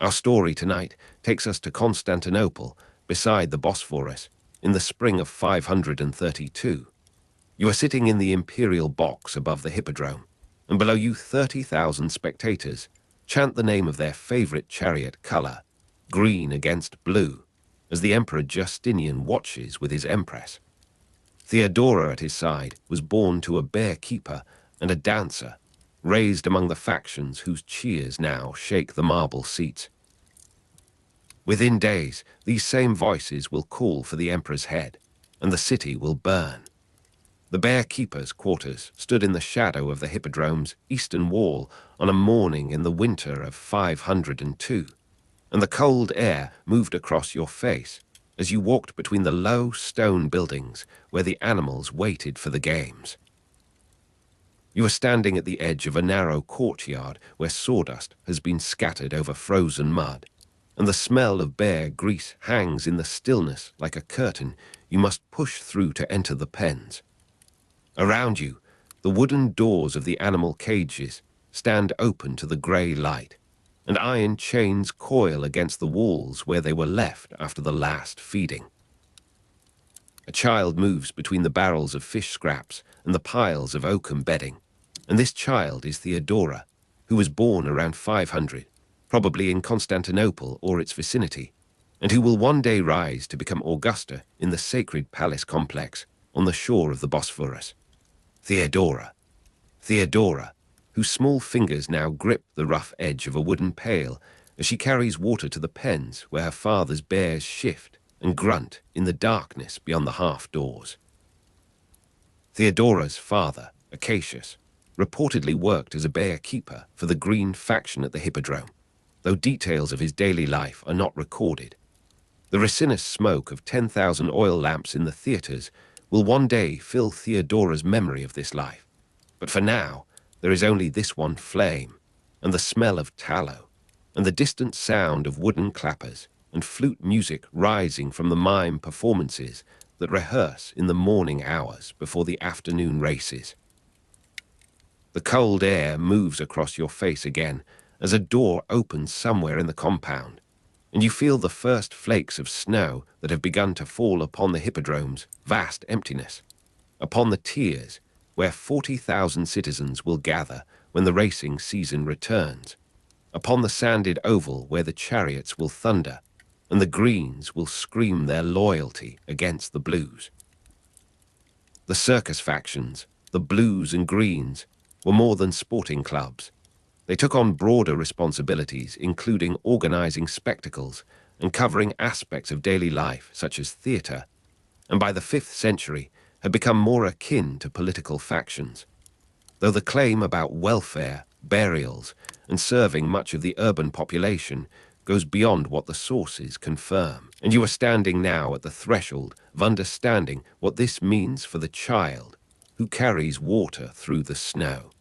Our story tonight takes us to Constantinople, beside the Bosphorus, in the spring of 532. You are sitting in the imperial box above the hippodrome, and below you 30,000 spectators chant the name of their favorite chariot color, green against blue, as the Emperor Justinian watches with his empress. Theodora at his side was born to a bear keeper and a dancer, raised among the factions whose cheers now shake the marble seats. Within days, these same voices will call for the emperor's head, and the city will burn. The bear keeper's quarters stood in the shadow of the hippodrome's eastern wall on a morning in the winter of 502, and the cold air moved across your face as you walked between the low stone buildings where the animals waited for the games. You are standing at the edge of a narrow courtyard where sawdust has been scattered over frozen mud, and the smell of bear grease hangs in the stillness like a curtain you must push through to enter the pens. Around you, the wooden doors of the animal cages stand open to the grey light, and iron chains coil against the walls where they were left after the last feeding. A child moves between the barrels of fish scraps and the piles of oakum bedding, and this child is Theodora, who was born around 500, probably in Constantinople or its vicinity, and who will one day rise to become Augusta in the sacred palace complex on the shore of the Bosphorus. Theodora, whose small fingers now grip the rough edge of a wooden pail as she carries water to the pens where her father's bears shift and grunt in the darkness beyond the half-doors. Theodora's father, Agathias, reportedly worked as a bear keeper for the Green faction at the hippodrome, though details of his daily life are not recorded. The resinous smoke of 10,000 oil lamps in the theatres will one day fill Theodora's memory of this life, but for now there is only this one flame, and the smell of tallow, and the distant sound of wooden clappers and flute music rising from the mime performances that rehearse in the morning hours before the afternoon races. The cold air moves across your face again as a door opens somewhere in the compound, and you feel the first flakes of snow that have begun to fall upon the hippodrome's vast emptiness, upon the tiers where 40,000 citizens will gather when the racing season returns, upon the sanded oval where the chariots will thunder and the greens will scream their loyalty against the blues. The circus factions, the blues and greens, were more than sporting clubs. They took on broader responsibilities, including organizing spectacles and covering aspects of daily life, such as theater, and by the 5th century had become more akin to political factions. Though the claim about welfare, burials, and serving much of the urban population goes beyond what the sources confirm, and you are standing now at the threshold of understanding what this means for the child who carries water through the snow.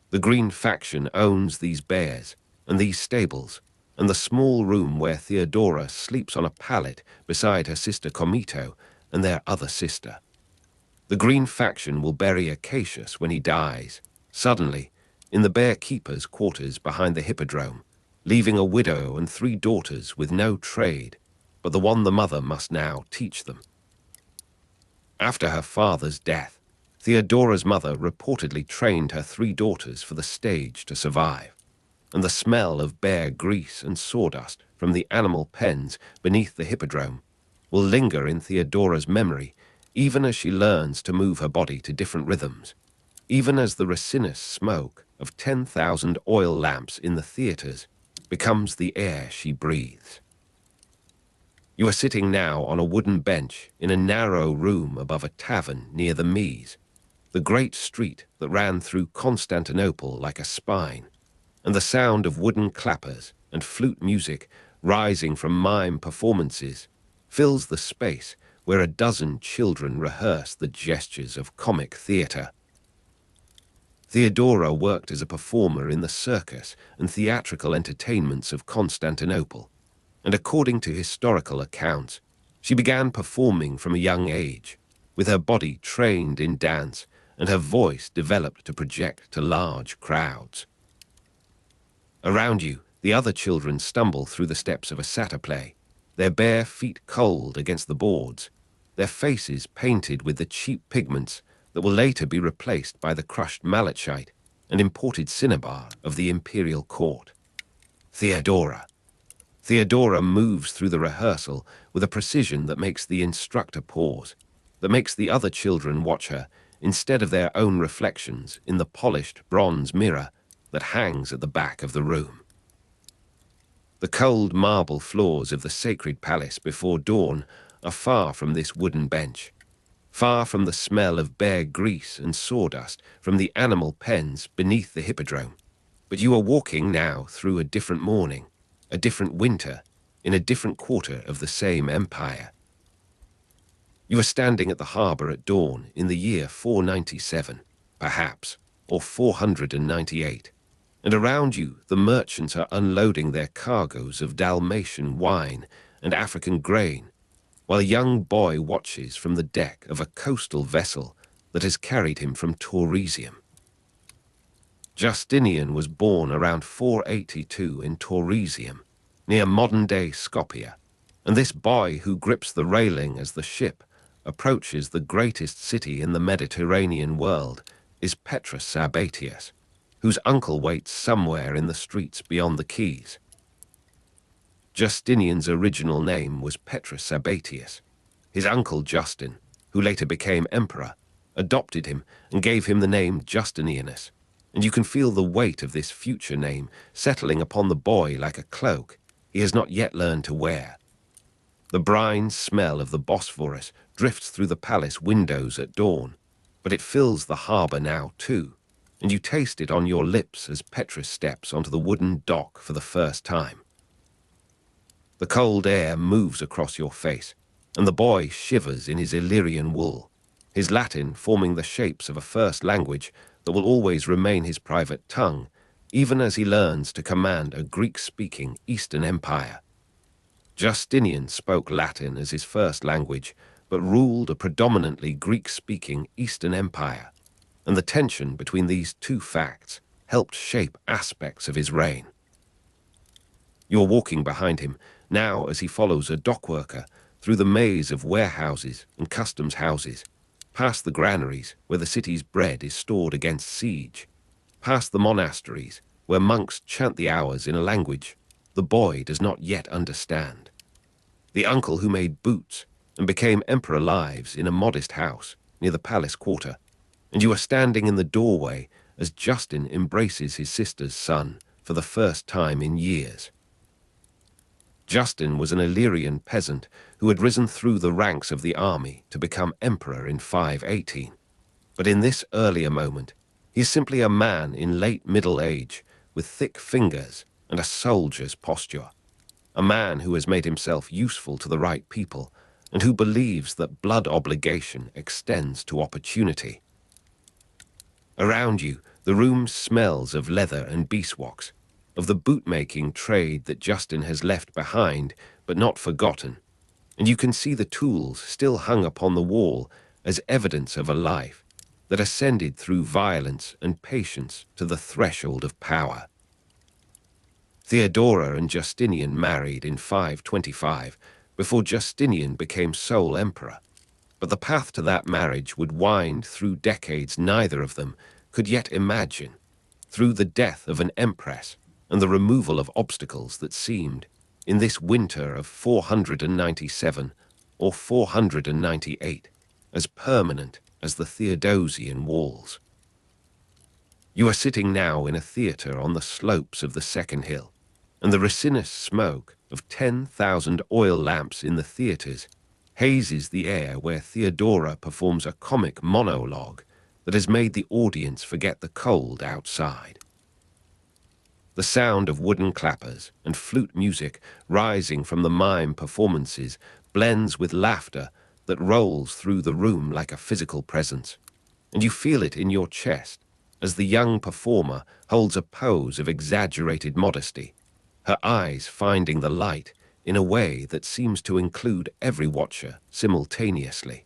The Green faction owns these bears and these stables, and the small room where Theodora sleeps on a pallet beside her sister Comito and their other sister. The Green faction will bury Agathias when he dies, suddenly, in the bear keeper's quarters behind the hippodrome, leaving a widow and 3 daughters with no trade, but the one the mother must now teach them. After her father's death, Theodora's mother reportedly trained her 3 daughters for the stage to survive, and the smell of bear grease and sawdust from the animal pens beneath the hippodrome will linger in Theodora's memory even as she learns to move her body to different rhythms, even as the resinous smoke of 10,000 oil lamps in the theatres becomes the air she breathes. You are sitting now on a wooden bench in a narrow room above a tavern near the Mies, the great street that ran through Constantinople like a spine, and the sound of wooden clappers and flute music rising from mime performances fills the space where a dozen children rehearse the gestures of comic theatre. Theodora worked as a performer in the circus and theatrical entertainments of Constantinople, and according to historical accounts, she began performing from a young age, with her body trained in dance and her voice developed to project to large crowds. Around you, The other children stumble through the steps of a satyr play, their bare feet cold against the boards, their faces painted with the cheap pigments that will later be replaced by the crushed malachite and imported cinnabar of the imperial court. Theodora. Theodora moves through the rehearsal with a precision that makes the instructor pause, that makes the other children watch her instead of their own reflections in the polished bronze mirror that hangs at the back of the room. The cold marble floors of the sacred palace before dawn are far from this wooden bench, far from the smell of bare grease and sawdust from the animal pens beneath the hippodrome. But you are walking now through a different morning, a different winter, in a different quarter of the same empire. You are standing at the harbour at dawn in the year 497, perhaps, or 498, and around you the merchants are unloading their cargoes of Dalmatian wine and African grain, while a young boy watches from the deck of a coastal vessel that has carried him from Tauresium. Justinian was born around 482 in Tauresium, near modern-day Skopje, and this boy who grips the railing as the ship approaches the greatest city in the Mediterranean world is Petrus Sabatius, whose uncle waits somewhere in the streets beyond the quays. Justinian's original name was Petrus Sabatius. His uncle Justin, who later became emperor, adopted him and gave him the name Justinianus, and you can feel the weight of this future name settling upon the boy like a cloak he has not yet learned to wear. The brine smell of the Bosphorus drifts through the palace windows at dawn, but it fills the harbour now too, and you taste it on your lips as Petrus steps onto the wooden dock for the first time. The cold air moves across your face, and the boy shivers in his Illyrian wool, his Latin forming the shapes of a first language that will always remain his private tongue, even as he learns to command a Greek-speaking Eastern Empire. Justinian spoke Latin as his first language, but ruled a predominantly Greek-speaking Eastern Empire, and the tension between these two facts helped shape aspects of his reign. You're walking behind him now as he follows a dockworker through the maze of warehouses and customs houses, past the granaries where the city's bread is stored against siege, past the monasteries where monks chant the hours in a language the boy does not yet understand. The uncle who made boots and became emperor lives in a modest house near the palace quarter, and you are standing in the doorway as Justin embraces his sister's son for the first time in years. Justin was an Illyrian peasant who had risen through the ranks of the army to become emperor in 518. But in this earlier moment, he is simply a man in late middle age with thick fingers and a soldier's posture, a man who has made himself useful to the right people and who believes that blood obligation extends to opportunity. Around you, the room smells of leather and beeswax, of the bootmaking trade that Justin has left behind but not forgotten, and you can see the tools still hung upon the wall as evidence of a life that ascended through violence and patience to the threshold of power. Theodora and Justinian married in 525 before Justinian became sole emperor, but the path to that marriage would wind through decades neither of them could yet imagine, through the death of an empress and the removal of obstacles that seemed, in this winter of 497 or 498, as permanent as the Theodosian walls. You are sitting now in a theatre on the slopes of the second hill, and the resinous smoke of 10,000 oil lamps in the theatres hazes the air where Theodora performs a comic monologue that has made the audience forget the cold outside. The sound of wooden clappers and flute music rising from the mime performances blends with laughter that rolls through the room like a physical presence, and you feel it in your chest as the young performer holds a pose of exaggerated modesty, her eyes finding the light in a way that seems to include every watcher simultaneously.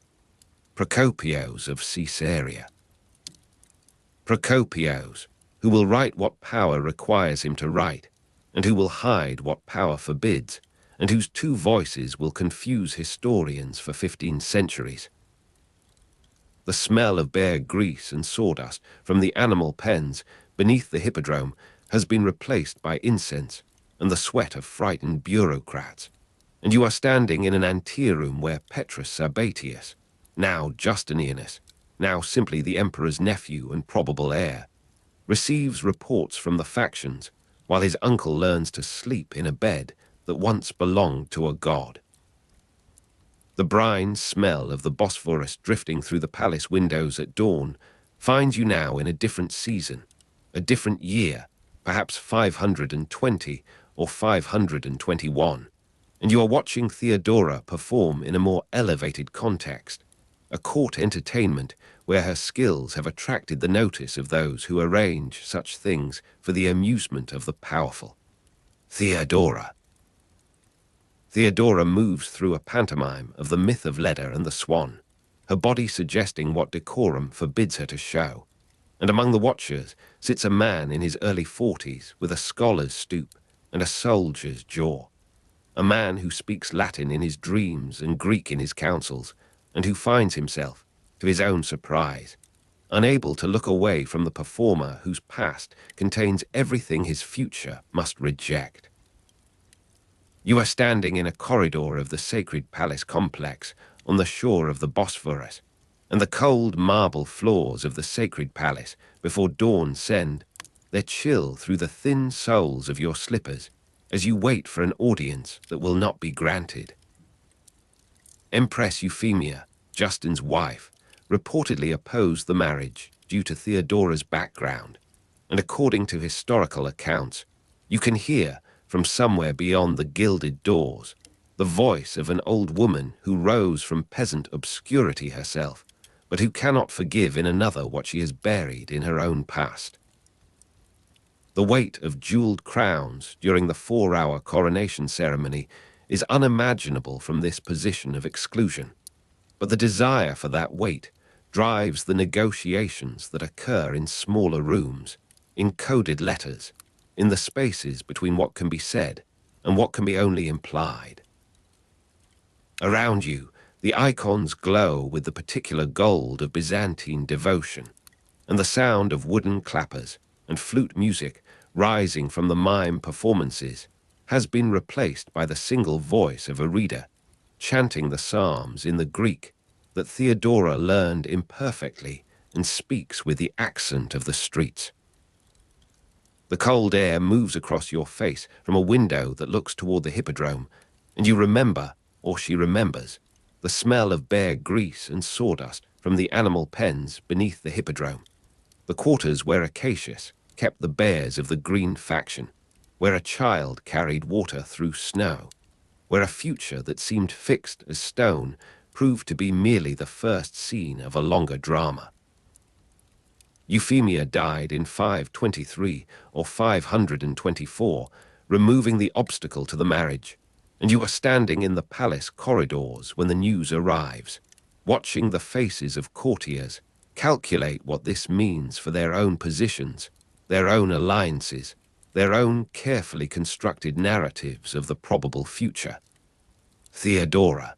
Procopius of Caesarea. Procopius, who will write what power requires him to write, and who will hide what power forbids, and whose two voices will confuse historians for 15 centuries. The smell of bare grease and sawdust from the animal pens beneath the hippodrome has been replaced by incense and the sweat of frightened bureaucrats, and you are standing in an anteroom where Petrus Sabatius, now Justinianus, now simply the emperor's nephew and probable heir, receives reports from the factions while his uncle learns to sleep in a bed that once belonged to a god. The brine smell of the Bosphorus drifting through the palace windows at dawn finds you now in a different season, a different year, perhaps 520 or 521, and you are watching Theodora perform in a more elevated context, a court entertainment where her skills have attracted the notice of those who arrange such things for the amusement of the powerful. Theodora. Theodora moves through a pantomime of the myth of Leda and the swan, her body suggesting what decorum forbids her to show, and among the watchers sits a man in his early 40s with a scholar's stoop and a soldier's jaw, a man who speaks Latin in his dreams and Greek in his councils, and who finds himself, to his own surprise, unable to look away from the performer whose past contains everything his future must reject. You are standing in a corridor of the sacred palace complex on the shore of the Bosphorus, and the cold marble floors of the sacred palace before dawn send their chill through the thin soles of your slippers as you wait for an audience that will not be granted. Empress Euphemia, Justin's wife, reportedly opposed the marriage due to Theodora's background, and according to historical accounts, you can hear from somewhere beyond the gilded doors the voice of an old woman who rose from peasant obscurity herself, but who cannot forgive in another what she has buried in her own past. The weight of jeweled crowns during the 4-hour coronation ceremony is unimaginable from this position of exclusion, but the desire for that weight drives the negotiations that occur in smaller rooms, in coded letters, in the spaces between what can be said and what can be only implied. Around you, the icons glow with the particular gold of Byzantine devotion, and the sound of wooden clappers and flute music rising from the mime performances has been replaced by the single voice of a reader, chanting the psalms in the Greek that Theodora learned imperfectly and speaks with the accent of the streets. The cold air moves across your face from a window that looks toward the hippodrome, and you remember, or she remembers, the smell of bare grease and sawdust from the animal pens beneath the hippodrome, the quarters where Agathias kept the bears of the green faction, where a child carried water through snow, where a future that seemed fixed as stone proved to be merely the first scene of a longer drama. Euphemia died in 523 or 524, removing the obstacle to the marriage, and you are standing in the palace corridors when the news arrives, watching the faces of courtiers calculate what this means for their own positions, their own alliances, their own carefully constructed narratives of the probable future. Theodora.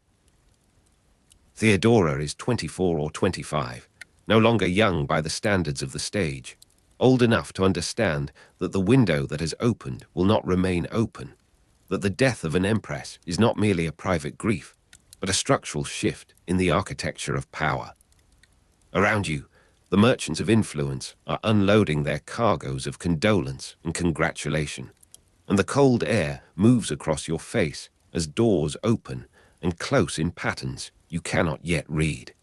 Theodora is 24 or 25, no longer young by the standards of the stage, old enough to understand that the window that has opened will not remain open, that the death of an empress is not merely a private grief, but a structural shift in the architecture of power. Around you, the merchants of influence are unloading their cargoes of condolence and congratulation, and the cold air moves across your face as doors open and close in patterns you cannot yet read.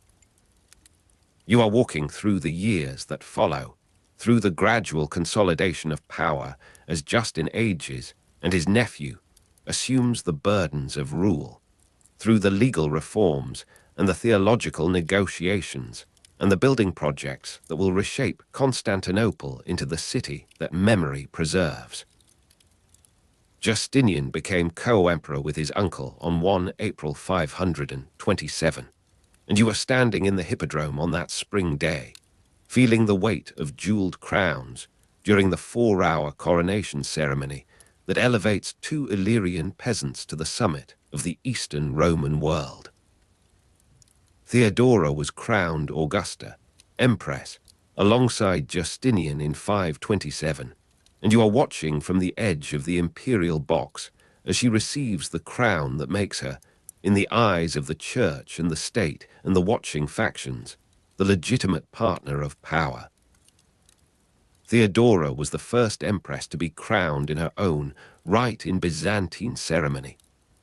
You are walking through the years that follow, through the gradual consolidation of power as Justin ages and his nephew assumes the burdens of rule, through the legal reforms and the theological negotiations and the building projects that will reshape Constantinople into the city that memory preserves. Justinian became co-emperor with his uncle on 1 April 527, and you are standing in the hippodrome on that spring day, feeling the weight of jeweled crowns during the 4-hour coronation ceremony that elevates two Illyrian peasants to the summit of the Eastern Roman world. Theodora was crowned Augusta, Empress, alongside Justinian in 527, and you are watching from the edge of the imperial box as she receives the crown that makes her, in the eyes of the church and the state and the watching factions, the legitimate partner of power. Theodora was the first empress to be crowned in her own right in Byzantine ceremony,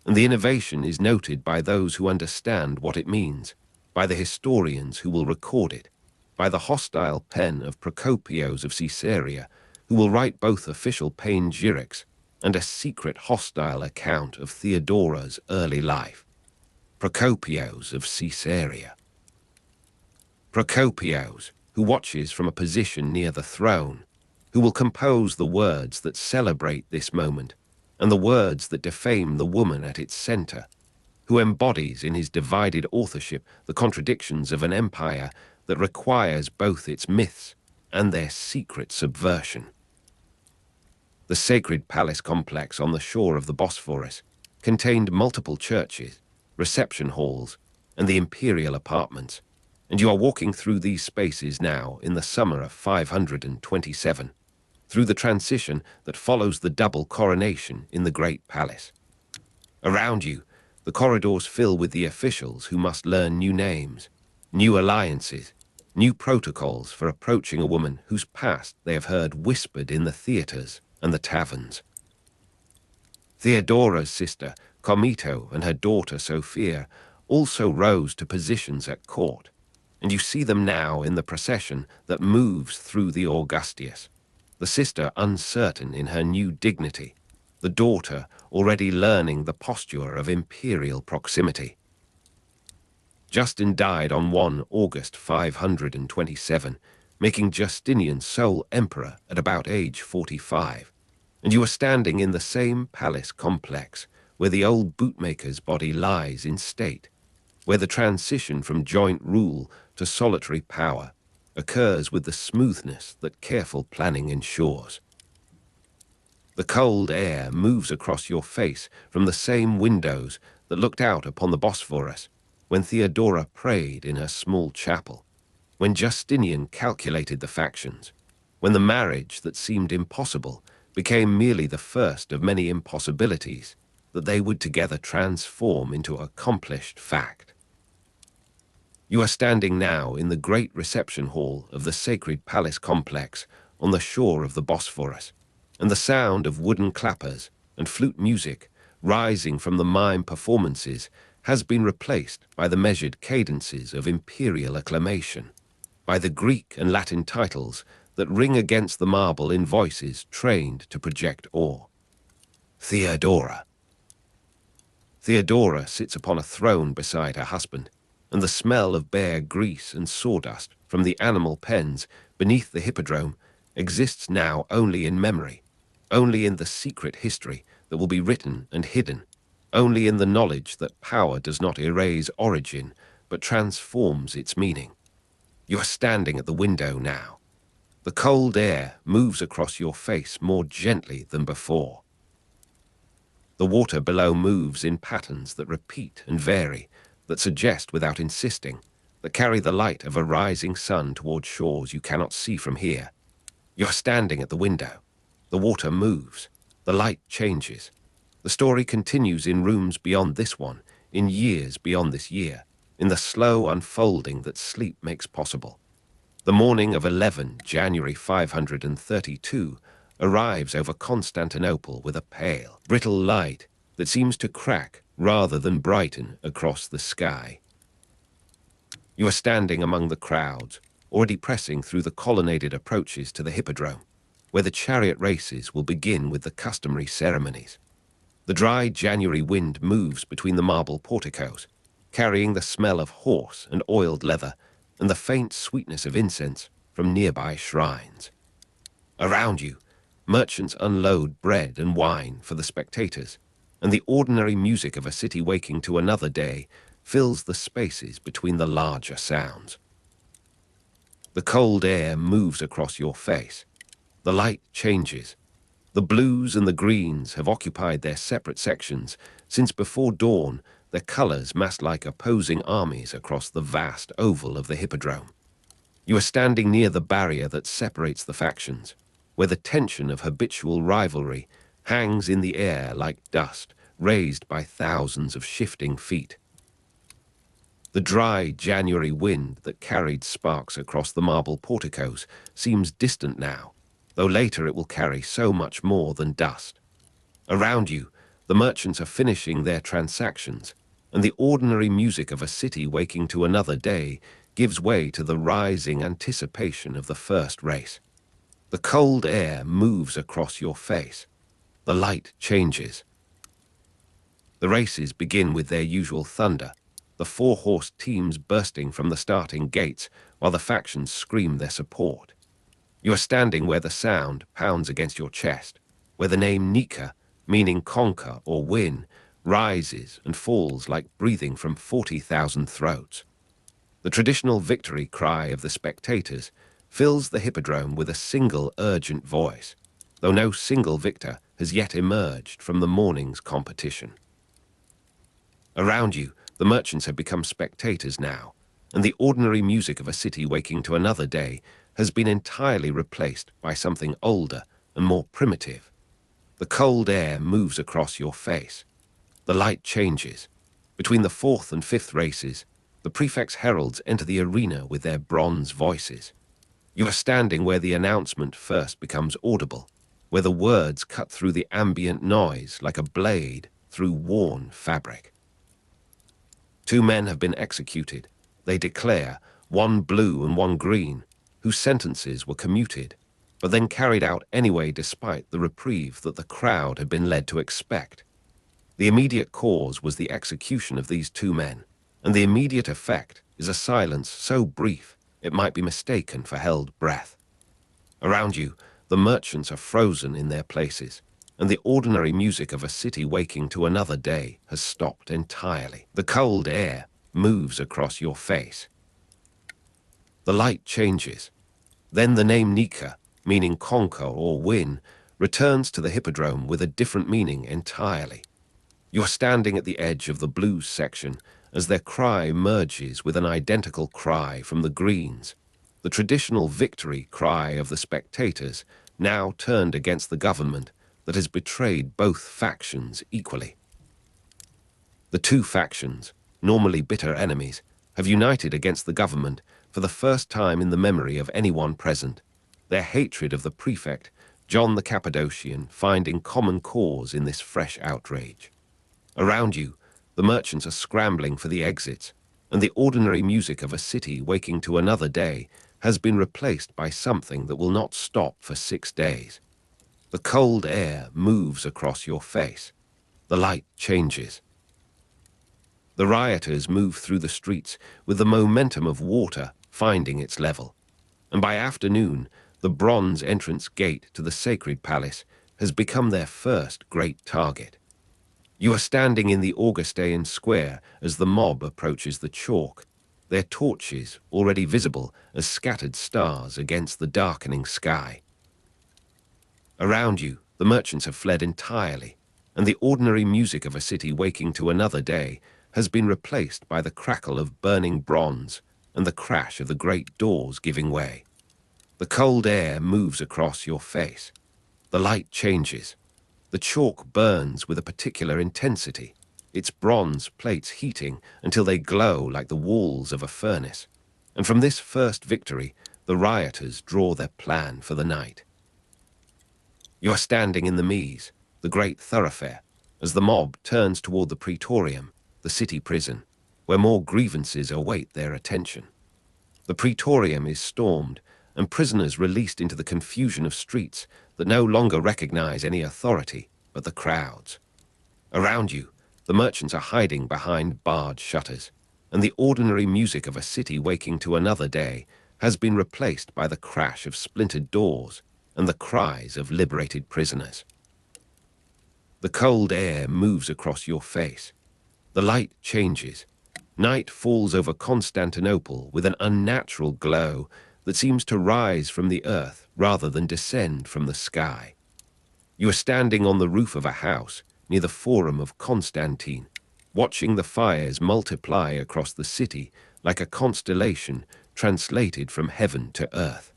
and the innovation is noted by those who understand what it means, by the historians who will record it, by the hostile pen of Procopius of Caesarea, who will write both official panegyrics and a secret hostile account of Theodora's early life. Procopius of Caesarea. Procopius, who watches from a position near the throne, who will compose the words that celebrate this moment and the words that defame the woman at its center, who embodies in his divided authorship the contradictions of an empire that requires both its myths and their secret subversion. The sacred palace complex on the shore of the Bosphorus contained multiple churches, reception halls, and the imperial apartments, and you are walking through these spaces now in the summer of 527, through the transition that follows the double coronation in the great palace. Around you, the corridors fill with the officials who must learn new names, new alliances, new protocols for approaching a woman whose past they have heard whispered in the theatres and the taverns. Theodora's sister, Comito, and her daughter, Sophia, also rose to positions at court, and you see them now in the procession that moves through the Augustias, the sister uncertain in her new dignity, the daughter already learning the posture of imperial proximity. Justin died on 1 August 527, making Justinian sole emperor at about age 45, and you are standing in the same palace complex where the old bootmaker's body lies in state, where the transition from joint rule to solitary power occurs with the smoothness that careful planning ensures. The cold air moves across your face from the same windows that looked out upon the Bosphorus when Theodora prayed in her small chapel, when Justinian calculated the factions, when the marriage that seemed impossible became merely the first of many impossibilities that they would together transform into accomplished fact. You are standing now in the great reception hall of the sacred palace complex on the shore of the Bosphorus, and the sound of wooden clappers and flute music rising from the mime performances has been replaced by the measured cadences of imperial acclamation, by the Greek and Latin titles that ring against the marble in voices trained to project awe. Theodora. Theodora sits upon a throne beside her husband, and the smell of bare grease and sawdust from the animal pens beneath the hippodrome exists now only in memory, only in the secret history that will be written and hidden, only in the knowledge that power does not erase origin, but transforms its meaning. You are standing at the window now. The cold air moves across your face more gently than before. The water below moves in patterns that repeat and vary, that suggest without insisting, that carry the light of a rising sun toward shores you cannot see from here. You're standing at the window. The water moves. The light changes. The story continues in rooms beyond this one, in years beyond this year, in the slow unfolding that sleep makes possible. The morning of 11 January 532 arrives over Constantinople with a pale, brittle light that seems to crack rather than brighten across the sky. You are standing among the crowds, already pressing through the colonnaded approaches to the hippodrome, where the chariot races will begin with the customary ceremonies. The dry January wind moves between the marble porticos, carrying the smell of horse and oiled leather and the faint sweetness of incense from nearby shrines. Around you, merchants unload bread and wine for the spectators, and the ordinary music of a city waking to another day fills the spaces between the larger sounds. The cold air moves across your face. The light changes. The blues and the greens have occupied their separate sections since before dawn. Their colours massed like opposing armies across the vast oval of the hippodrome. You are standing near the barrier that separates the factions, where the tension of habitual rivalry hangs in the air like dust raised by thousands of shifting feet. The dry January wind that carried sparks across the marble porticos seems distant now, though later it will carry so much more than dust. Around you, the merchants are finishing their transactions, and the ordinary music of a city waking to another day gives way to the rising anticipation of the first race. The cold air moves across your face. The light changes. The races begin with their usual thunder, the four-horse teams bursting from the starting gates while the factions scream their support. You are standing where the sound pounds against your chest, where the name Nika, meaning conquer or win, rises and falls like breathing from 40,000 throats. The traditional victory cry of the spectators fills the hippodrome with a single urgent voice, though no single victor has yet emerged from the morning's competition. Around you, the merchants have become spectators now, and the ordinary music of a city waking to another day has been entirely replaced by something older and more primitive. The cold air moves across your face. The light changes. Between the fourth and fifth races, the prefect's heralds enter the arena with their bronze voices. You are standing where the announcement first becomes audible, where the words cut through the ambient noise like a blade through worn fabric. 2 men have been executed, they declare, one blue and one green, whose sentences were commuted, but then carried out anyway despite the reprieve that the crowd had been led to expect. The immediate cause was the execution of these 2 men, and the immediate effect is a silence so brief it might be mistaken for held breath. Around you, the merchants are frozen in their places, and the ordinary music of a city waking to another day has stopped entirely. The cold air moves across your face. The light changes. Then the name Nika, meaning conquer or win, returns to the hippodrome with a different meaning entirely. You are standing at the edge of the blues section as their cry merges with an identical cry from the greens, the traditional victory cry of the spectators now turned against the government that has betrayed both factions equally. The 2 factions, normally bitter enemies, have united against the government for the first time in the memory of anyone present, their hatred of the prefect, John the Cappadocian, finding common cause in this fresh outrage. Around you, the merchants are scrambling for the exits, and the ordinary music of a city waking to another day has been replaced by something that will not stop for 6 days. The cold air moves across your face. The light changes. The rioters move through the streets with the momentum of water finding its level, and by afternoon, the bronze entrance gate to the sacred palace has become their first great target. You are standing in the Augustine square as the mob approaches the chalk, their torches already visible as scattered stars against the darkening sky. Around you, the merchants have fled entirely, and the ordinary music of a city waking to another day has been replaced by the crackle of burning bronze and the crash of the great doors giving way. The cold air moves across your face. The light changes. The chalk burns with a particular intensity, its bronze plates heating until they glow like the walls of a furnace. And from this first victory, the rioters draw their plan for the night. You are standing in the Mise, the great thoroughfare, as the mob turns toward the Praetorium, the city prison, where more grievances await their attention. The Praetorium is stormed, and prisoners released into the confusion of streets that no longer recognize any authority but the crowds. Around you, the merchants are hiding behind barred shutters, and the ordinary music of a city waking to another day has been replaced by the crash of splintered doors and the cries of liberated prisoners. The cold air moves across your face. The light changes. Night falls over Constantinople with an unnatural glow that seems to rise from the earth rather than descend from the sky. You are standing on the roof of a house near the Forum of Constantine, watching the fires multiply across the city like a constellation translated from heaven to earth.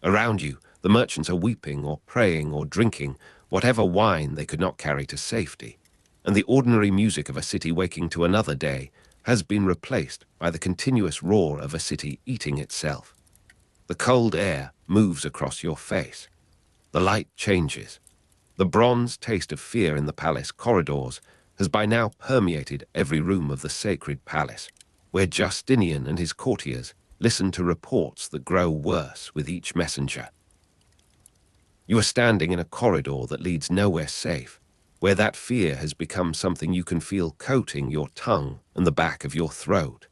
Around you, the merchants are weeping or praying or drinking whatever wine they could not carry to safety, and the ordinary music of a city waking to another day has been replaced by the continuous roar of a city eating itself. The cold air moves across your face. The light changes. The bronze taste of fear in the palace corridors has by now permeated every room of the sacred palace, where Justinian and his courtiers listen to reports that grow worse with each messenger. You are standing in a corridor that leads nowhere safe, where that fear has become something you can feel coating your tongue and the back of your throat.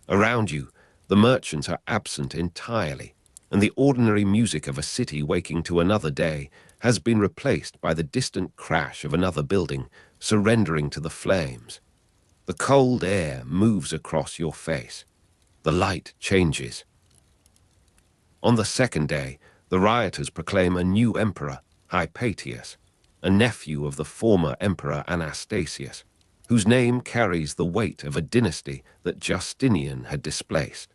Around you, the merchants are absent entirely, and the ordinary music of a city waking to another day has been replaced by the distant crash of another building surrendering to the flames. The cold air moves across your face. The light changes. On the second day, the rioters proclaim a new emperor, Hypatius, a nephew of the former emperor Anastasius, whose name carries the weight of a dynasty that Justinian had displaced.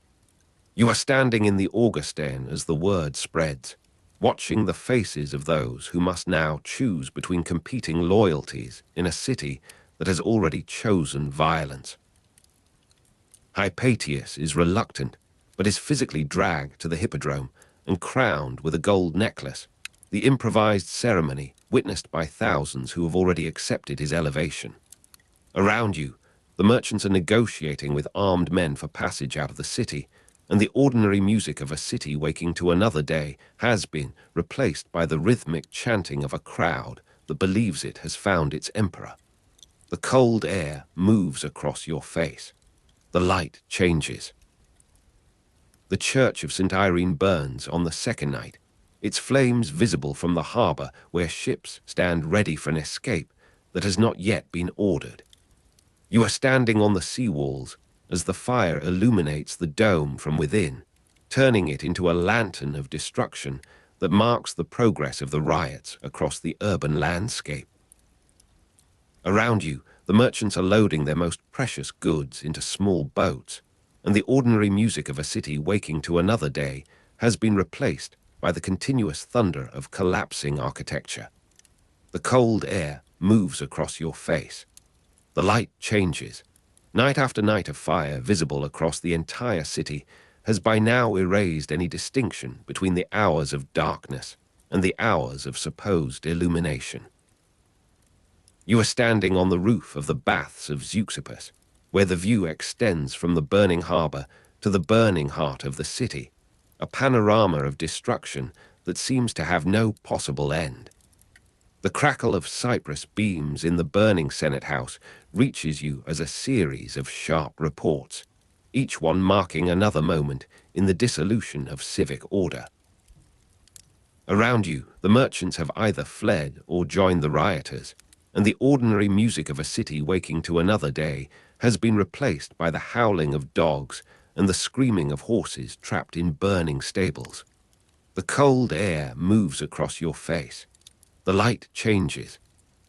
You are standing in the Augustan as the word spreads, watching the faces of those who must now choose between competing loyalties in a city that has already chosen violence. Hypatius is reluctant, but is physically dragged to the hippodrome and crowned with a gold necklace, the improvised ceremony witnessed by thousands who have already accepted his elevation. Around you, the merchants are negotiating with armed men for passage out of the city, and the ordinary music of a city waking to another day has been replaced by the rhythmic chanting of a crowd that believes it has found its emperor. The cold air moves across your face. The light changes. The church of St. Irene burns on the second night, its flames visible from the harbour where ships stand ready for an escape that has not yet been ordered. You are standing on the sea walls as the fire illuminates the dome from within, turning it into a lantern of destruction that marks the progress of the riots across the urban landscape. Around you, the merchants are loading their most precious goods into small boats, and the ordinary music of a city waking to another day has been replaced by the continuous thunder of collapsing architecture. The cold air moves across your face. The light changes. Night after night of fire visible across the entire city has by now erased any distinction between the hours of darkness and the hours of supposed illumination. You are standing on the roof of the baths of Zeuxippus, where the view extends from the burning harbour to the burning heart of the city, a panorama of destruction that seems to have no possible end. The crackle of cypress beams in the burning Senate House reaches you as a series of sharp reports, each one marking another moment in the dissolution of civic order. Around you, the merchants have either fled or joined the rioters, and the ordinary music of a city waking to another day has been replaced by the howling of dogs and the screaming of horses trapped in burning stables. The cold air moves across your face. The light changes.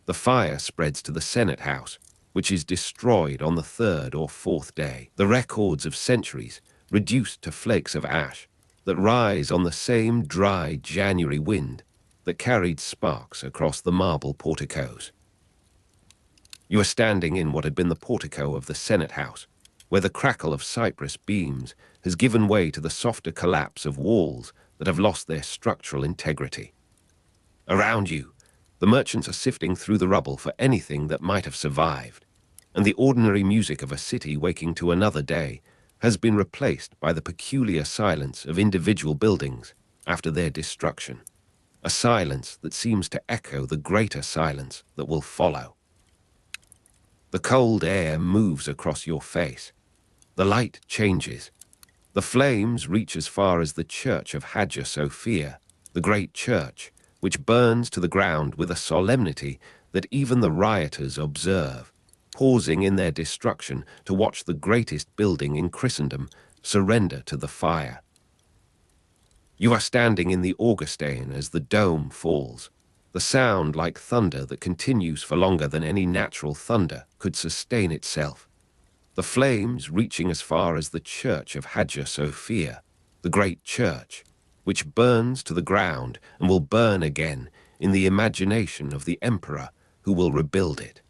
The fire spreads to the Senate House, which is destroyed on the third or fourth day. The records of centuries, reduced to flakes of ash, that rise on the same dry January wind that carried sparks across the marble porticos. You are standing in what had been the portico of the Senate House, where the crackle of cypress beams has given way to the softer collapse of walls that have lost their structural integrity. Around you, the merchants are sifting through the rubble for anything that might have survived, and the ordinary music of a city waking to another day has been replaced by the peculiar silence of individual buildings after their destruction, a silence that seems to echo the greater silence that will follow. The cold air moves across your face. The light changes. The flames reach as far as the church of Hagia Sophia, the great church, which burns to the ground with a solemnity that even the rioters observe, pausing in their destruction to watch the greatest building in Christendom surrender to the fire. You are standing in the Augustan as the dome falls, the sound like thunder that continues for longer than any natural thunder could sustain itself. The flames reaching as far as the church of Hagia Sophia, the great church, which burns to the ground and will burn again in the imagination of the emperor who will rebuild it.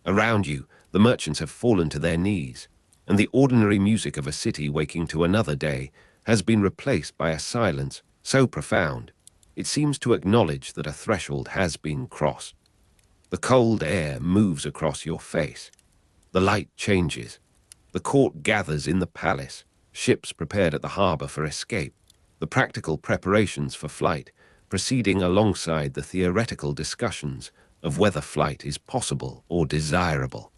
Around you, the merchants have fallen to their knees, and the ordinary music of a city waking to another day has been replaced by a silence so profound it seems to acknowledge that a threshold has been crossed. The cold air moves across your face. The light changes. The court gathers in the palace, ships prepared at the harbour for escape, the practical preparations for flight proceeding alongside the theoretical discussions of whether flight is possible or desirable.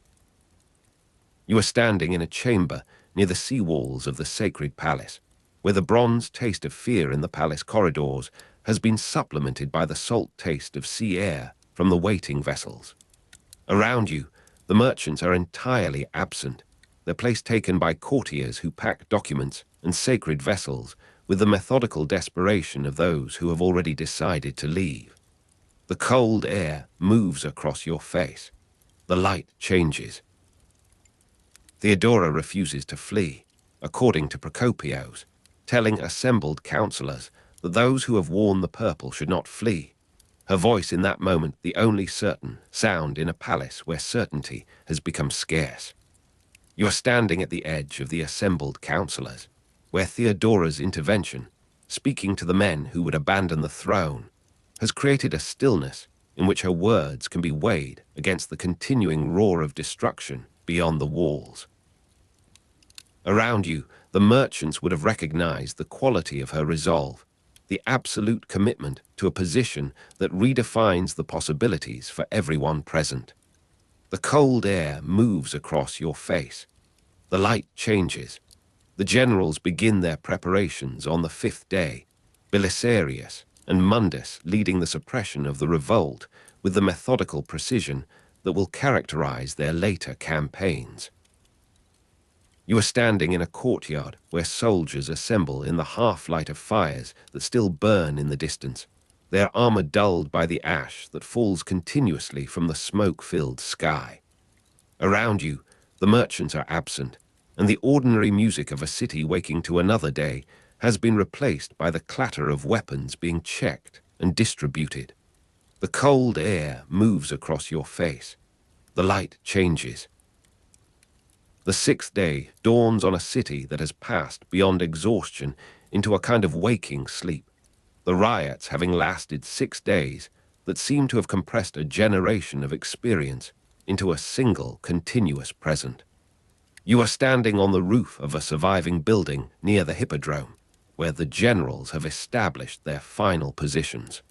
You are standing in a chamber near the sea walls of the sacred palace, where the bronze taste of fear in the palace corridors has been supplemented by the salt taste of sea air from the waiting vessels. Around you, the merchants are entirely absent, their place taken by courtiers who pack documents and sacred vessels with the methodical desperation of those who have already decided to leave. The cold air moves across your face. The light changes. Theodora refuses to flee, according to Procopius, telling assembled councillors that those who have worn the purple should not flee. Her voice in that moment the only certain sound in a palace where certainty has become scarce. You are standing at the edge of the assembled councillors, where Theodora's intervention, speaking to the men who would abandon the throne, has created a stillness in which her words can be weighed against the continuing roar of destruction beyond the walls. Around you, the merchants would have recognized the quality of her resolve, the absolute commitment to a position that redefines the possibilities for everyone present. The cold air moves across your face. The light changes. The generals begin their preparations on the 5th day, Belisarius and Mundus leading the suppression of the revolt with the methodical precision that will characterize their later campaigns. You are standing in a courtyard where soldiers assemble in the half-light of fires that still burn in the distance, their armor dulled by the ash that falls continuously from the smoke-filled sky. Around you, the merchants are absent, and the ordinary music of a city waking to another day has been replaced by the clatter of weapons being checked and distributed. The cold air moves across your face. The light changes. The 6th day dawns on a city that has passed beyond exhaustion into a kind of waking sleep, the riots having lasted 6 days that seem to have compressed a generation of experience into a single continuous present. You are standing on the roof of a surviving building near the hippodrome, where the generals have established their final positions.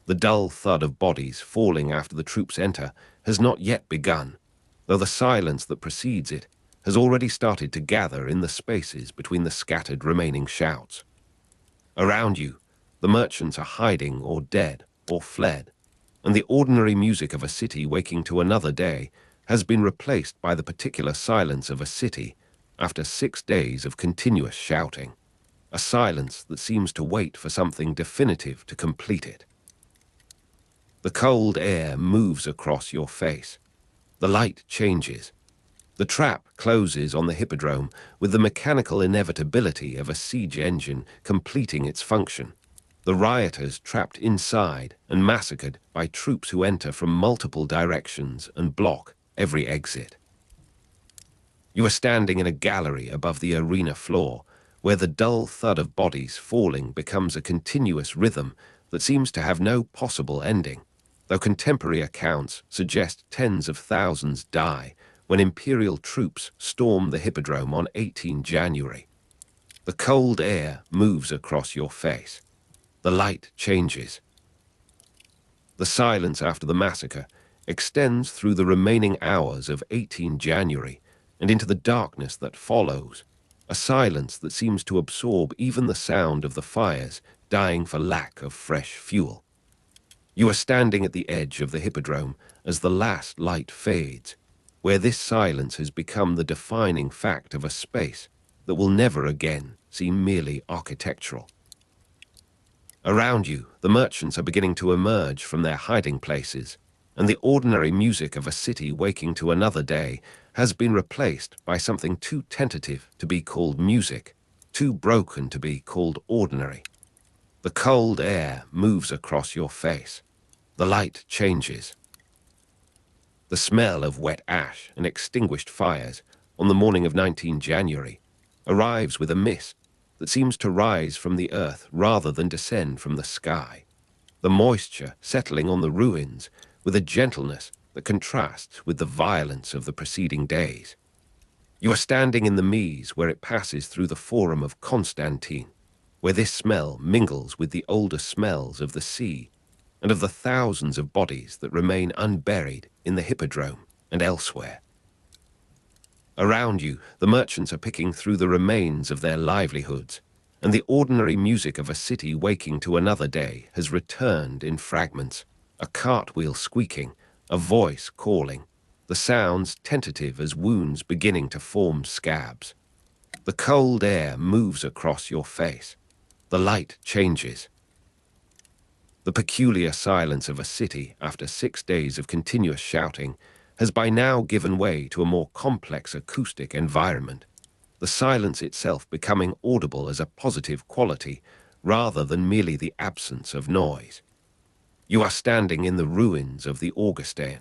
The dull thud of bodies falling after the troops enter has not yet begun, though the silence that precedes it has already started to gather in the spaces between the scattered remaining shouts. Around you, the merchants are hiding or dead or fled, and the ordinary music of a city waking to another day has been replaced by the particular silence of a city after 6 days of continuous shouting, a silence that seems to wait for something definitive to complete it. The cold air moves across your face. The light changes. The trap closes on the hippodrome with the mechanical inevitability of a siege engine completing its function. The rioters trapped inside and massacred by troops who enter from multiple directions and block every exit. You are standing in a gallery above the arena floor, where the dull thud of bodies falling becomes a continuous rhythm that seems to have no possible ending, though contemporary accounts suggest tens of thousands die when imperial troops storm the hippodrome on 18 January. The cold air moves across your face. The light changes. The silence after the massacre extends through the remaining hours of 18 January and into the darkness that follows, a silence that seems to absorb even the sound of the fires dying for lack of fresh fuel. You are standing at the edge of the hippodrome as the last light fades, where this silence has become the defining fact of a space that will never again seem merely architectural. Around you, the merchants are beginning to emerge from their hiding places, and the ordinary music of a city waking to another day has been replaced by something too tentative to be called music, too broken to be called ordinary. The cold air moves across your face. The light changes. The smell of wet ash and extinguished fires on the morning of 19 January arrives with a mist that seems to rise from the earth rather than descend from the sky, the moisture settling on the ruins with a gentleness that contrasts with the violence of the preceding days. You are standing in the Mise where it passes through the Forum of Constantine, where this smell mingles with the older smells of the sea and of the thousands of bodies that remain unburied in the Hippodrome and elsewhere. Around you, the merchants are picking through the remains of their livelihoods, and the ordinary music of a city waking to another day has returned in fragments, a cartwheel squeaking, a voice calling, the sounds tentative as wounds beginning to form scabs. The cold air moves across your face. The light changes. The peculiar silence of a city after 6 days of continuous shouting has by now given way to a more complex acoustic environment, the silence itself becoming audible as a positive quality rather than merely the absence of noise. You are standing in the ruins of the Augustan,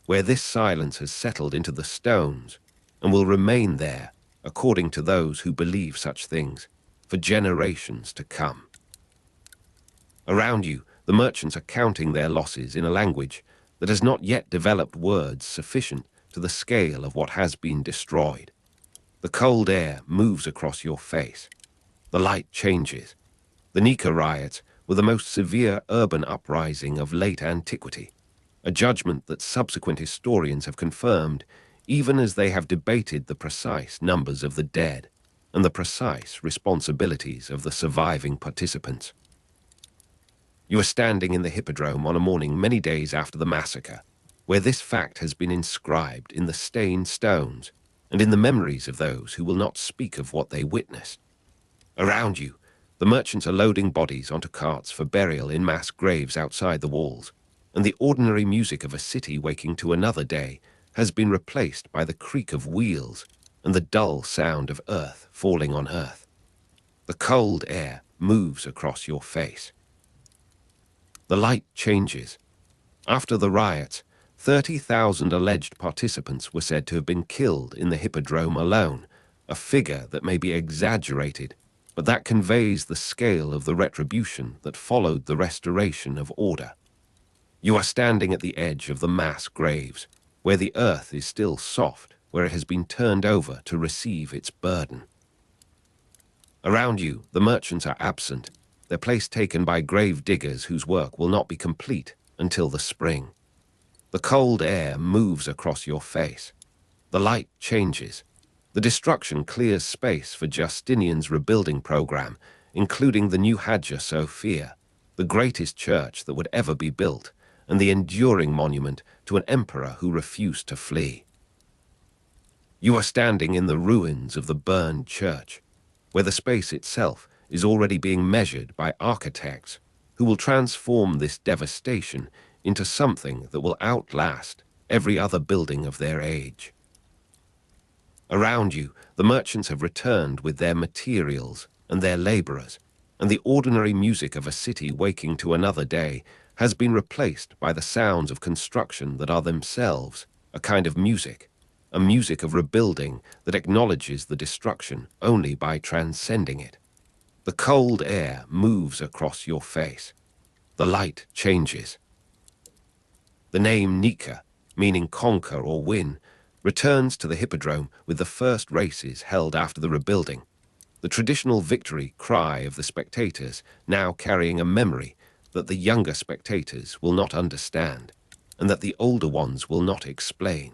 where this silence has settled into the stones and will remain there, according to those who believe such things, for generations to come. Around you, the merchants are counting their losses in a language that has not yet developed words sufficient to the scale of what has been destroyed. The cold air moves across your face. The light changes. The Nika riots were the most severe urban uprising of late antiquity, a judgment that subsequent historians have confirmed even as they have debated the precise numbers of the dead and the precise responsibilities of the surviving participants. You are standing in the Hippodrome on a morning many days after the massacre, where this fact has been inscribed in the stained stones and in the memories of those who will not speak of what they witnessed. Around you, the merchants are loading bodies onto carts for burial in mass graves outside the walls, and the ordinary music of a city waking to another day has been replaced by the creak of wheels and the dull sound of earth falling on earth. The cold air moves across your face. The light changes. After the riots, 30,000 alleged participants were said to have been killed in the Hippodrome alone, a figure that may be exaggerated, but that conveys the scale of the retribution that followed the restoration of order. You are standing at the edge of the mass graves, where the earth is still soft, where it has been turned over to receive its burden. Around you, the merchants are absent, their place taken by grave diggers whose work will not be complete until the spring. The cold air moves across your face. The light changes. The destruction clears space for Justinian's rebuilding program, including the new Hagia Sophia, the greatest church that would ever be built, and the enduring monument to an emperor who refused to flee. You are standing in the ruins of the burned church, where the space itself is already being measured by architects who will transform this devastation into something that will outlast every other building of their age. Around you, the merchants have returned with their materials and their laborers, and the ordinary music of a city waking to another day has been replaced by the sounds of construction that are themselves a kind of music, a music of rebuilding that acknowledges the destruction only by transcending it. The cold air moves across your face. The light changes. The name Nika, meaning conquer or win, returns to the Hippodrome with the first races held after the rebuilding, the traditional victory cry of the spectators now carrying a memory that the younger spectators will not understand and that the older ones will not explain.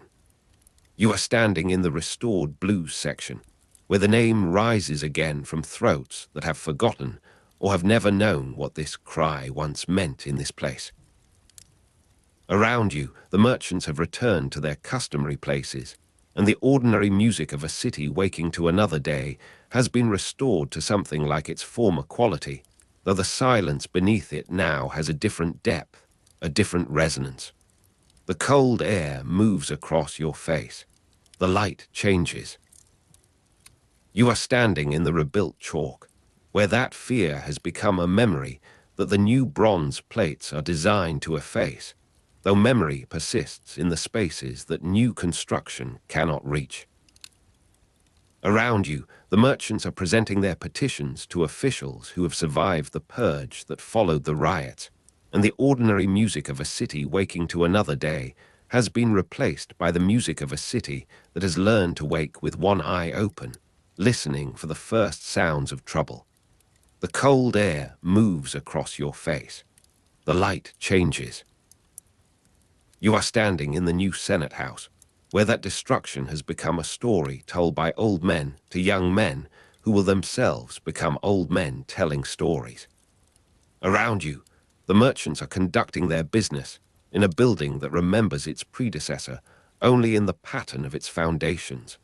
You are standing in the restored blues section, where the name rises again from throats that have forgotten or have never known what this cry once meant in this place. Around you, the merchants have returned to their customary places, and the ordinary music of a city waking to another day has been restored to something like its former quality, though the silence beneath it now has a different depth, a different resonance. The cold air moves across your face. The light changes. You are standing in the rebuilt chalk, where that fear has become a memory that the new bronze plates are designed to efface, though memory persists in the spaces that new construction cannot reach. Around you, the merchants are presenting their petitions to officials who have survived the purge that followed the riots, and the ordinary music of a city waking to another day has been replaced by the music of a city that has learned to wake with one eye open, listening for the first sounds of trouble. The cold air moves across your face. The light changes. You are standing in the new Senate House, where that destruction has become a story told by old men to young men who will themselves become old men telling stories. Around you, the merchants are conducting their business in a building that remembers its predecessor only in the pattern of its foundations,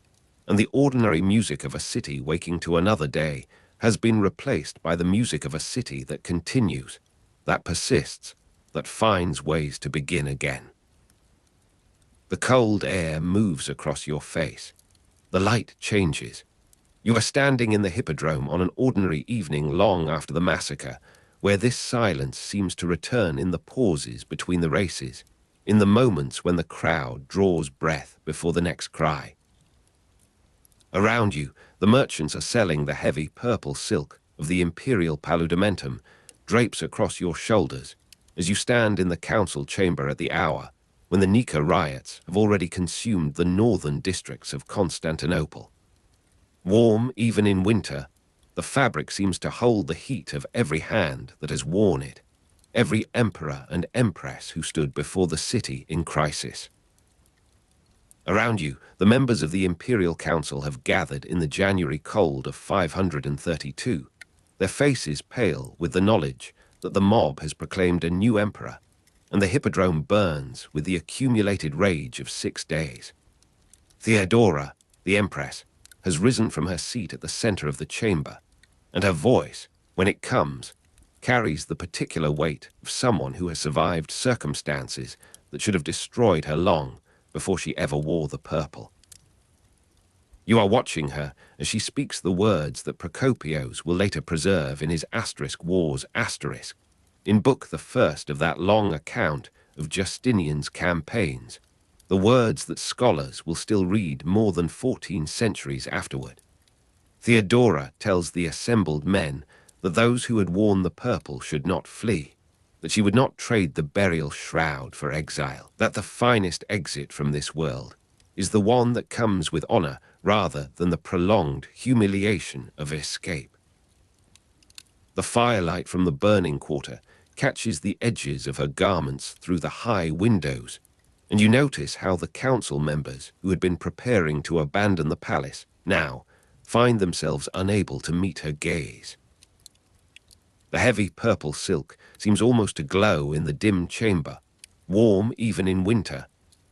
and the ordinary music of a city waking to another day has been replaced by the music of a city that continues, that persists, that finds ways to begin again. The cold air moves across your face. The light changes. You are standing in the hippodrome on an ordinary evening long after the massacre, where this silence seems to return in the pauses between the races, in the moments when the crowd draws breath before the next cry. Around you, the merchants are selling the heavy purple silk of the imperial paludamentum drapes across your shoulders as you stand in the council chamber at the hour when the Nika riots have already consumed the northern districts of Constantinople. Warm even in winter, the fabric seems to hold the heat of every hand that has worn it, every emperor and empress who stood before the city in crisis. Around you, the members of the Imperial Council have gathered in the January cold of 532, their faces pale with the knowledge that the mob has proclaimed a new emperor, and the hippodrome burns with the accumulated rage of 6 days. Theodora, the empress, has risen from her seat at the center of the chamber, and her voice, when it comes, carries the particular weight of someone who has survived circumstances that should have destroyed her long before she ever wore the purple. You are watching her as she speaks the words that Procopius will later preserve in his *Wars*, in book the first of that long account of Justinian's campaigns, the words that scholars will still read more than 14 centuries afterward. Theodora tells the assembled men that those who had worn the purple should not flee, that she would not trade the burial shroud for exile, that the finest exit from this world is the one that comes with honor rather than the prolonged humiliation of escape. The firelight from the burning quarter catches the edges of her garments through the high windows, and you notice how the council members who had been preparing to abandon the palace now find themselves unable to meet her gaze. The heavy purple silk seems almost to glow in the dim chamber, warm even in winter,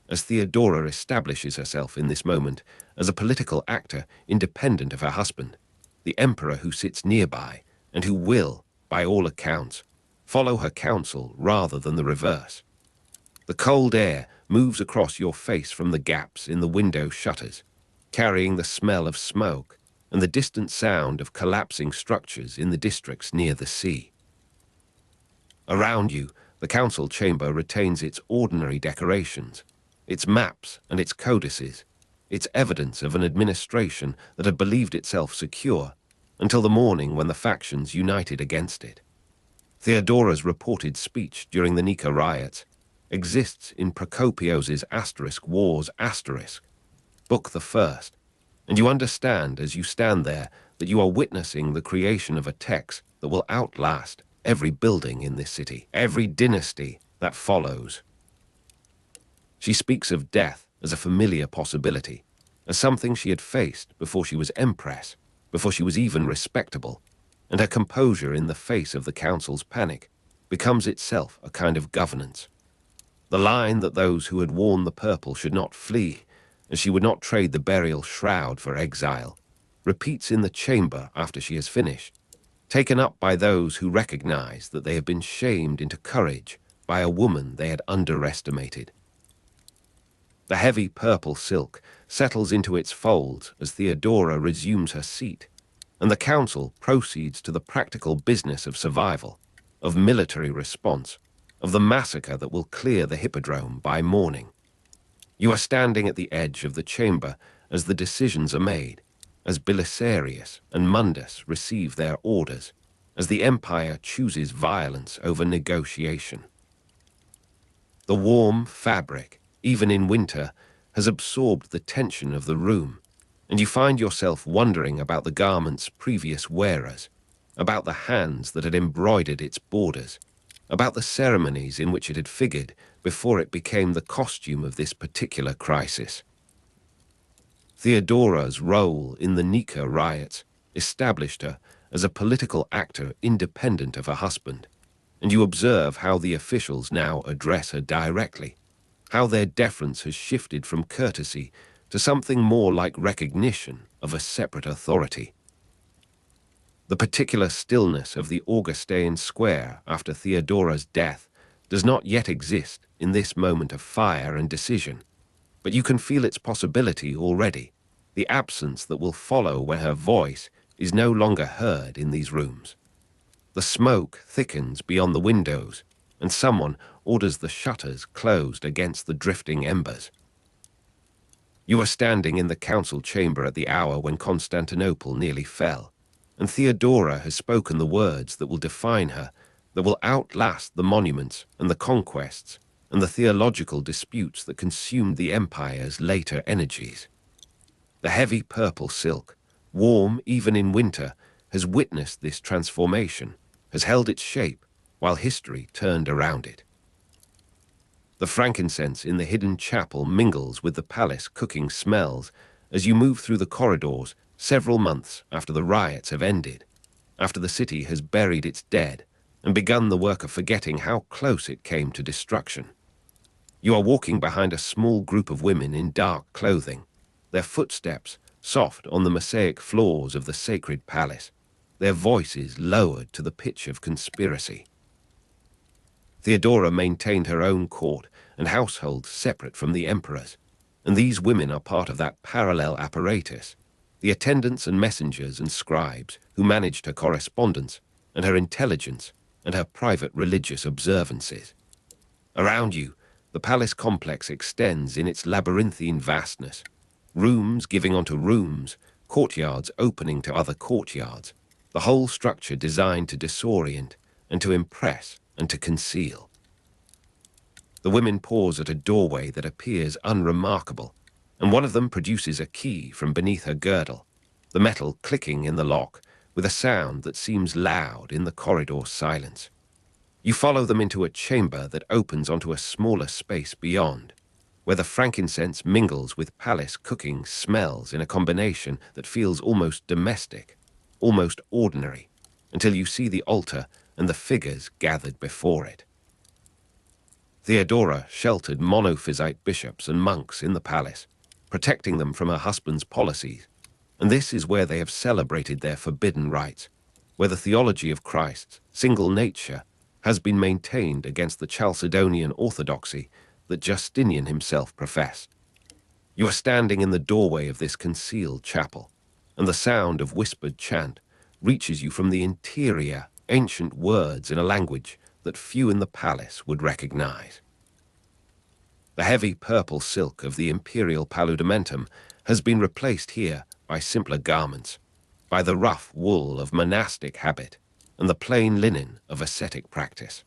as Theodora establishes herself in this moment as a political actor independent of her husband, the emperor who sits nearby and who will, by all accounts, follow her counsel rather than the reverse. The cold air moves across your face from the gaps in the window shutters, carrying the smell of smoke and the distant sound of collapsing structures in the districts near the sea. Around you, the council chamber retains its ordinary decorations, its maps and its codices, its evidence of an administration that had believed itself secure until the morning when the factions united against it. Theodora's reported speech during the Nika riots exists in Procopius's *Wars*, book the first, and you understand as you stand there that you are witnessing the creation of a text that will outlast every building in this city, every dynasty that follows. She speaks of death as a familiar possibility, as something she had faced before she was empress, before she was even respectable, and her composure in the face of the council's panic becomes itself a kind of governance. The line that those who had worn the purple should not flee, as she would not trade the burial shroud for exile, repeats in the chamber after she has finished, taken up by those who recognize that they have been shamed into courage by a woman they had underestimated. The heavy purple silk settles into its folds as Theodora resumes her seat, and the council proceeds to the practical business of survival, of military response, of the massacre that will clear the hippodrome by morning. You are standing at the edge of the chamber as the decisions are made, as Belisarius and Mundus receive their orders, as the empire chooses violence over negotiation. The warm fabric, even in winter, has absorbed the tension of the room, and you find yourself wondering about the garment's previous wearers, about the hands that had embroidered its borders, about the ceremonies in which it had figured before it became the costume of this particular crisis. Theodora's role in the Nika riots established her as a political actor independent of her husband, and you observe how the officials now address her directly, how their deference has shifted from courtesy to something more like recognition of a separate authority. The particular stillness of the Augustine square after Theodora's death does not yet exist in this moment of fire and decision, but you can feel its possibility already, the absence that will follow when her voice is no longer heard in these rooms. The smoke thickens beyond the windows, and someone orders the shutters closed against the drifting embers. You are standing in the council chamber at the hour when Constantinople nearly fell, and Theodora has spoken the words that will define her, that will outlast the monuments and the conquests and the theological disputes that consumed the empire's later energies. The heavy purple silk, warm even in winter, has witnessed this transformation, has held its shape while history turned around it. The frankincense in the hidden chapel mingles with the palace cooking smells as you move through the corridors several months after the riots have ended, after the city has buried its dead and begun the work of forgetting how close it came to destruction. You are walking behind a small group of women in dark clothing, their footsteps soft on the mosaic floors of the sacred palace, their voices lowered to the pitch of conspiracy. Theodora maintained her own court and household separate from the emperor's, and these women are part of that parallel apparatus, the attendants and messengers and scribes who managed her correspondence and her intelligence and her private religious observances. Around you, the palace complex extends in its labyrinthine vastness, rooms giving onto rooms, courtyards opening to other courtyards, the whole structure designed to disorient and to impress and to conceal. The women pause at a doorway that appears unremarkable, and one of them produces a key from beneath her girdle, the metal clicking in the lock with a sound that seems loud in the corridor silence. You follow them into a chamber that opens onto a smaller space beyond, where the frankincense mingles with palace cooking smells in a combination that feels almost domestic, almost ordinary, until you see the altar and the figures gathered before it. Theodora sheltered monophysite bishops and monks in the palace, protecting them from her husband's policies, and this is where they have celebrated their forbidden rites, where the theology of Christ's single nature has been maintained against the Chalcedonian orthodoxy that Justinian himself professed. You are standing in the doorway of this concealed chapel, and the sound of whispered chant reaches you from the interior, ancient words in a language that few in the palace would recognize. The heavy purple silk of the imperial paludamentum has been replaced here by simpler garments, by the rough wool of monastic habit and the plain linen of ascetic practice.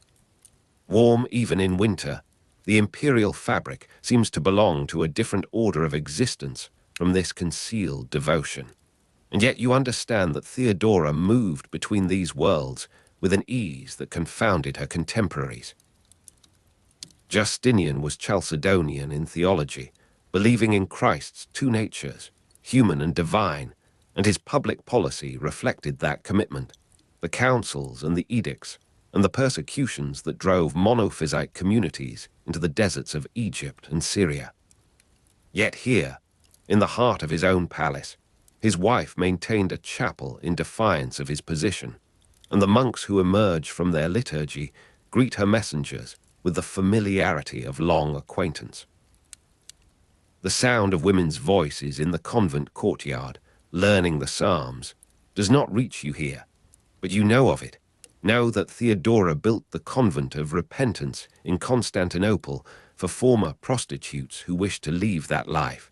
Warm even in winter, the imperial fabric seems to belong to a different order of existence from this concealed devotion. And yet you understand that Theodora moved between these worlds with an ease that confounded her contemporaries. Justinian was Chalcedonian in theology, believing in Christ's two natures, human and divine, and his public policy reflected that commitment. The councils and the edicts, and the persecutions that drove monophysite communities into the deserts of Egypt and Syria. Yet here, in the heart of his own palace, his wife maintained a chapel in defiance of his position, and the monks who emerge from their liturgy greet her messengers with the familiarity of long acquaintance. The sound of women's voices in the convent courtyard, learning the psalms, does not reach you here, but you know of it. Know that Theodora built the convent of repentance in Constantinople for former prostitutes who wished to leave that life,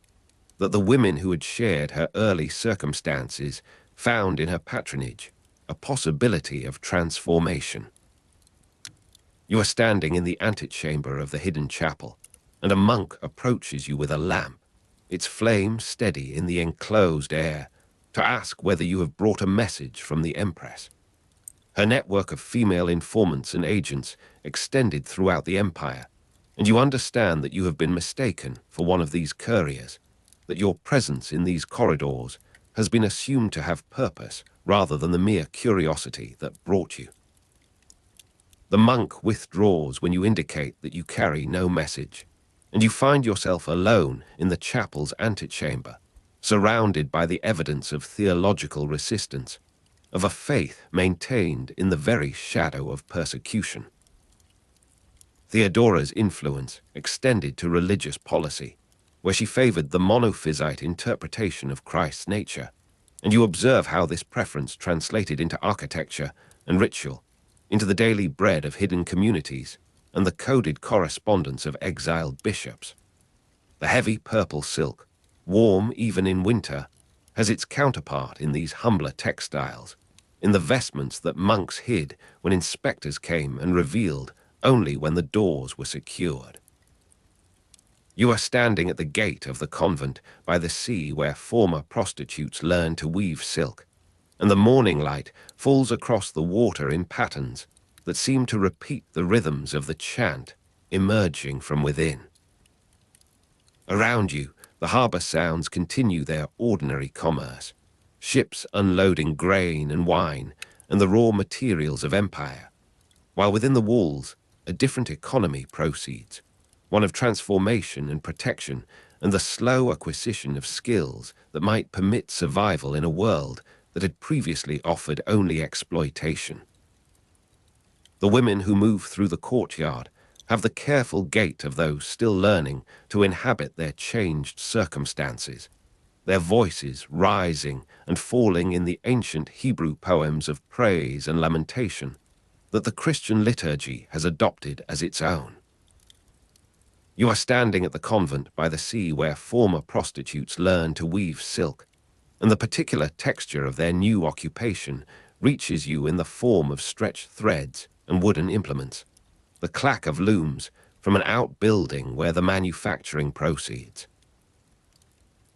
that the women who had shared her early circumstances found in her patronage a possibility of transformation. You are standing in the antechamber of the hidden chapel, and a monk approaches you with a lamp, its flame steady in the enclosed air, to ask whether you have brought a message from the Empress. Her network of female informants and agents extended throughout the empire, and you understand that you have been mistaken for one of these couriers, that your presence in these corridors has been assumed to have purpose rather than the mere curiosity that brought you. The monk withdraws when you indicate that you carry no message, and you find yourself alone in the chapel's antechamber, surrounded by the evidence of theological resistance, of a faith maintained in the very shadow of persecution. Theodora's influence extended to religious policy, where she favored the monophysite interpretation of Christ's nature, and you observe how this preference translated into architecture and ritual, into the daily bread of hidden communities and the coded correspondence of exiled bishops. The heavy purple silk, warm even in winter, has its counterpart in these humbler textiles, in the vestments that monks hid when inspectors came and revealed only when the doors were secured. You are standing at the gate of the convent by the sea where former prostitutes learned to weave silk, and the morning light falls across the water in patterns that seem to repeat the rhythms of the chant emerging from within. Around you, the harbour sounds continue their ordinary commerce, ships unloading grain and wine and the raw materials of empire, while within the walls a different economy proceeds, one of transformation and protection and the slow acquisition of skills that might permit survival in a world that had previously offered only exploitation. The women who move through the courtyard have the careful gait of those still learning to inhabit their changed circumstances, their voices rising and falling in the ancient Hebrew poems of praise and lamentation that the Christian liturgy has adopted as its own. You are standing at the convent by the sea where former prostitutes learn to weave silk, and the particular texture of their new occupation reaches you in the form of stretched threads and wooden implements, the clack of looms from an outbuilding where the manufacturing proceeds.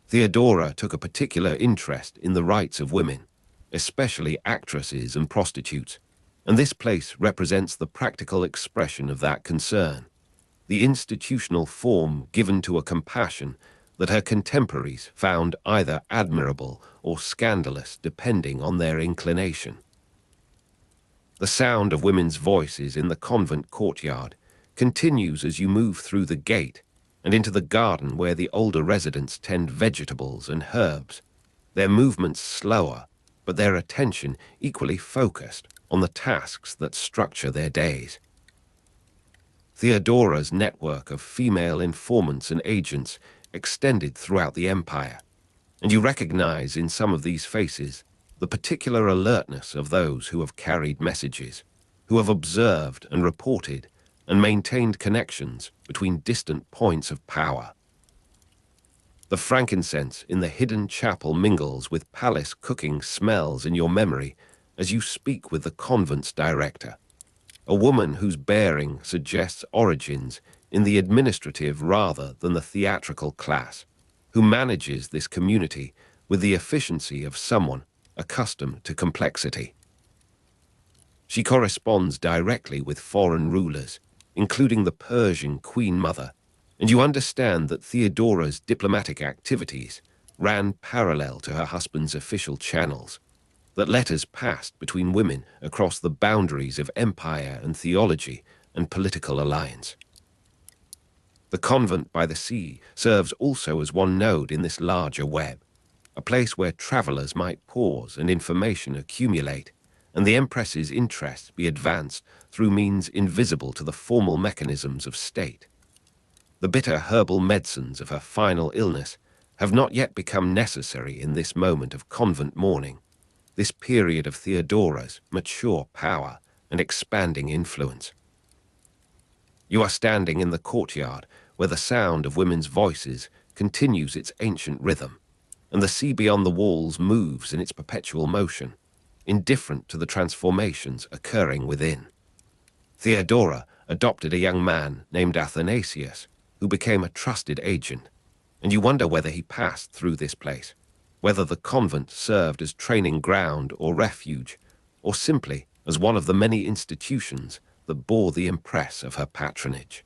Theodora took a particular interest in the rights of women, especially actresses and prostitutes, and this place represents the practical expression of that concern, the institutional form given to a compassion that her contemporaries found either admirable or scandalous depending on their inclination. The sound of women's voices in the convent courtyard continues as you move through the gate and into the garden where the older residents tend vegetables and herbs, their movements slower, but their attention equally focused on the tasks that structure their days. Theodora's network of female informants and agents extended throughout the empire, and you recognize in some of these faces the particular alertness of those who have carried messages, who have observed and reported and maintained connections between distant points of power. The frankincense in the hidden chapel mingles with palace cooking smells in your memory as you speak with the convent's director, a woman whose bearing suggests origins in the administrative rather than the theatrical class, who manages this community with the efficiency of someone accustomed to complexity. She corresponds directly with foreign rulers, including the Persian Queen Mother, and you understand that Theodora's diplomatic activities ran parallel to her husband's official channels, that letters passed between women across the boundaries of empire and theology and political alliance. The convent by the sea serves also as one node in this larger web, a place where travelers might pause and information accumulate, and the Empress's interests be advanced through means invisible to the formal mechanisms of state. The bitter herbal medicines of her final illness have not yet become necessary in this moment of convent mourning, this period of Theodora's mature power and expanding influence. You are standing in the courtyard where the sound of women's voices continues its ancient rhythm, and the sea beyond the walls moves in its perpetual motion, indifferent to the transformations occurring within. Theodora adopted a young man named Agathias, who became a trusted agent, and you wonder whether he passed through this place, whether the convent served as training ground or refuge, or simply as one of the many institutions that bore the impress of her patronage.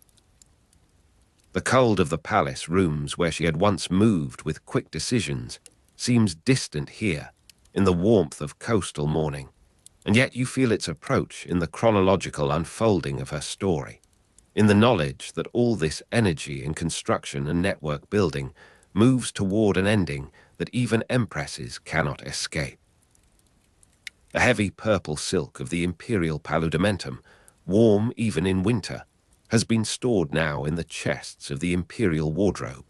The cold of the palace rooms where she had once moved with quick decisions seems distant here, in the warmth of coastal morning, and yet you feel its approach in the chronological unfolding of her story, in the knowledge that all this energy in construction and network building moves toward an ending that even empresses cannot escape. The heavy purple silk of the imperial paludamentum, warm even in winter, has been stored now in the chests of the imperial wardrobe,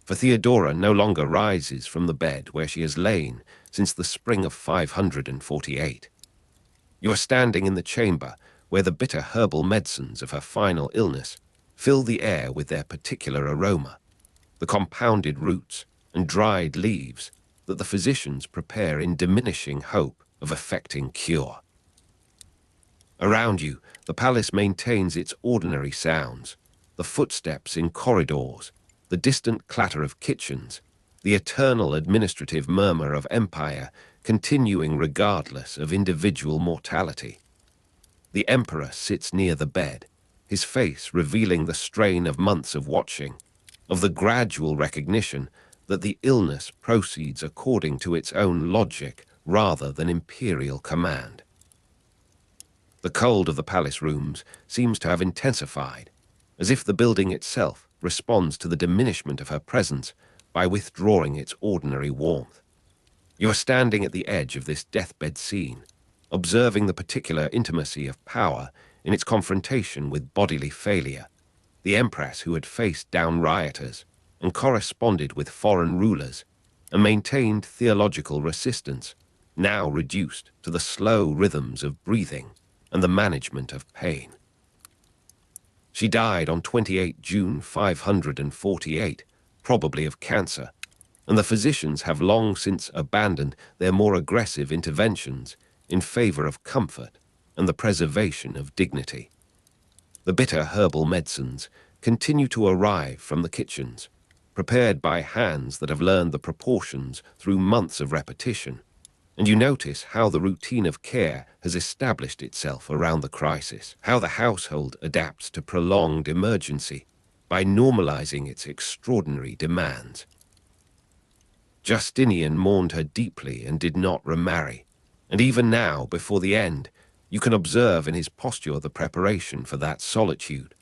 for Theodora no longer rises from the bed where she has lain since the spring of 548. You are standing in the chamber where the bitter herbal medicines of her final illness fill the air with their particular aroma, the compounded roots and dried leaves that the physicians prepare in diminishing hope of effecting cure. Around you, the palace maintains its ordinary sounds, the footsteps in corridors, the distant clatter of kitchens, the eternal administrative murmur of empire continuing regardless of individual mortality. The emperor sits near the bed, his face revealing the strain of months of watching, of the gradual recognition that the illness proceeds according to its own logic rather than imperial command. The cold of the palace rooms seems to have intensified, as if the building itself responds to the diminishment of her presence by withdrawing its ordinary warmth. You are standing at the edge of this deathbed scene, observing the particular intimacy of power in its confrontation with bodily failure, the empress who had faced down rioters and corresponded with foreign rulers and maintained theological resistance, now reduced to the slow rhythms of breathing and the management of pain. She died on 28 June 548, probably of cancer, and the physicians have long since abandoned their more aggressive interventions in favor of comfort and the preservation of dignity. The bitter herbal medicines continue to arrive from the kitchens, prepared by hands that have learned the proportions through months of repetition, and you notice how the routine of care has established itself around the crisis, how the household adapts to prolonged emergency by normalizing its extraordinary demands. Justinian mourned her deeply and did not remarry, and even now, before the end, you can observe in his posture the preparation for that solitude,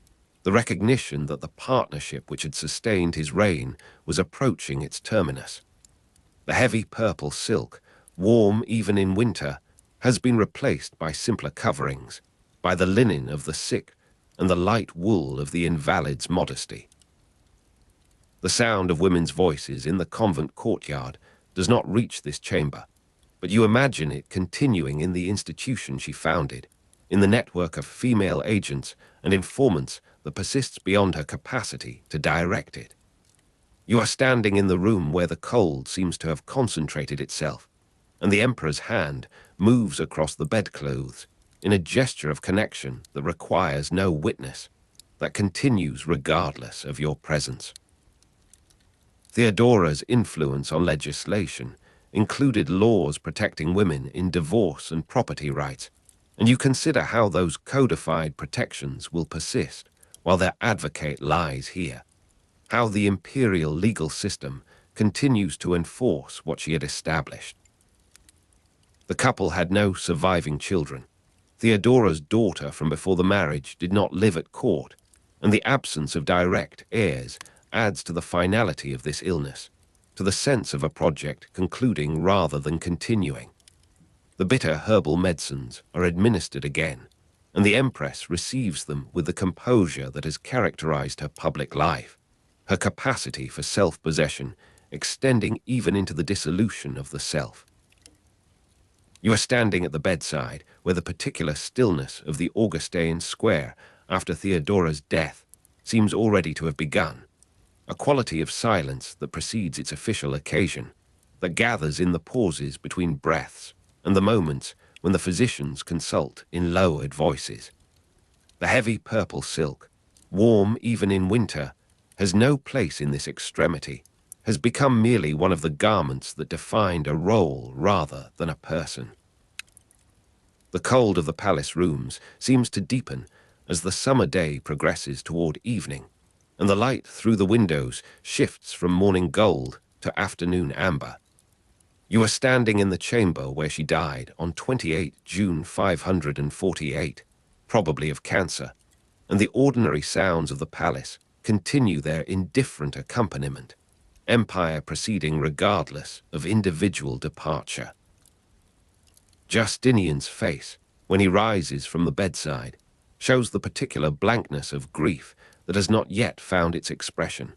the recognition that the partnership which had sustained his reign was approaching its terminus. The heavy purple silk, warm even in winter, has been replaced by simpler coverings, by the linen of the sick and the light wool of the invalid's modesty. The sound of women's voices in the convent courtyard does not reach this chamber, but you imagine it continuing in the institution she founded, in the network of female agents and informants that persists beyond her capacity to direct it. You are standing in the room where the cold seems to have concentrated itself, and the emperor's hand moves across the bedclothes in a gesture of connection that requires no witness, that continues regardless of your presence. Theodora's influence on legislation included laws protecting women in divorce and property rights, and you consider how those codified protections will persist while their advocate lies here, how the imperial legal system continues to enforce what she had established. The couple had no surviving children. Theodora's daughter from before the marriage did not live at court, and the absence of direct heirs adds to the finality of this illness, to the sense of a project concluding rather than continuing. The bitter herbal medicines are administered again, and the Empress receives them with the composure that has characterized her public life, her capacity for self-possession extending even into the dissolution of the self. You are standing at the bedside where the particular stillness of the Augustine square after Theodora's death seems already to have begun, a quality of silence that precedes its official occasion, that gathers in the pauses between breaths and the moments when the physicians consult in lowered voices. The heavy purple silk, warm even in winter, has no place in this extremity, has become merely one of the garments that defined a role rather than a person. The cold of the palace rooms seems to deepen as the summer day progresses toward evening, and the light through the windows shifts from morning gold to afternoon amber. You are standing in the chamber where she died on 28 June 548, probably of cancer, and the ordinary sounds of the palace continue their indifferent accompaniment, empire proceeding regardless of individual departure. Justinian's face, when he rises from the bedside, shows the particular blankness of grief that has not yet found its expression,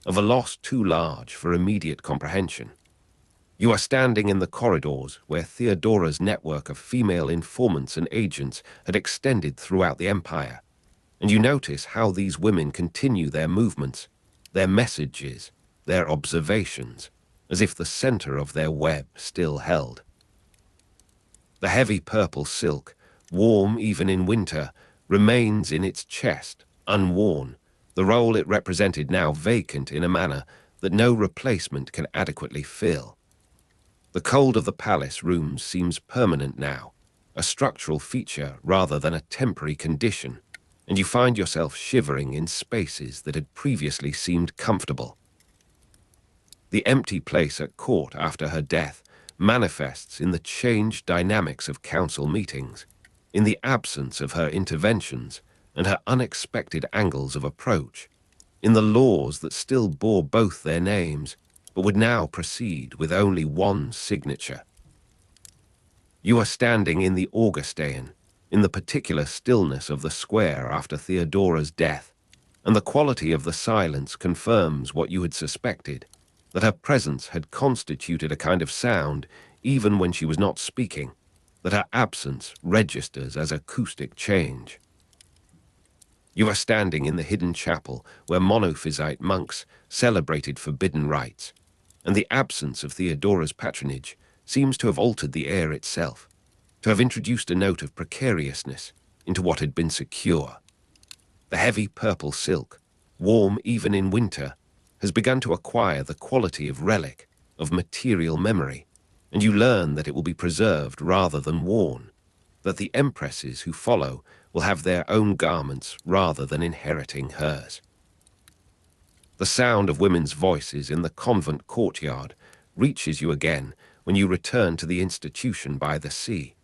of a loss too large for immediate comprehension. You are standing in the corridors where Theodora's network of female informants and agents had extended throughout the empire, and you notice how these women continue their movements, their messages, their observations, as if the center of their web still held. The heavy purple silk, warm even in winter, remains in its chest, unworn, the role it represented now vacant in a manner that no replacement can adequately fill. The cold of the palace rooms seems permanent now, a structural feature rather than a temporary condition, and you find yourself shivering in spaces that had previously seemed comfortable. The empty place at court after her death manifests in the changed dynamics of council meetings, in the absence of her interventions and her unexpected angles of approach, in the laws that still bore both their names, but would now proceed with only one signature. You are standing in the Augustine, in the particular stillness of the square after Theodora's death, and the quality of the silence confirms what you had suspected, that her presence had constituted a kind of sound even when she was not speaking, that her absence registers as acoustic change. You are standing in the hidden chapel where monophysite monks celebrated forbidden rites, and the absence of Theodora's patronage seems to have altered the air itself, to have introduced a note of precariousness into what had been secure. The heavy purple silk, warm even in winter, has begun to acquire the quality of relic, of material memory, and you learn that it will be preserved rather than worn, that the empresses who follow will have their own garments rather than inheriting hers. The sound of women's voices in the convent courtyard reaches you again when you return to the institution by the sea,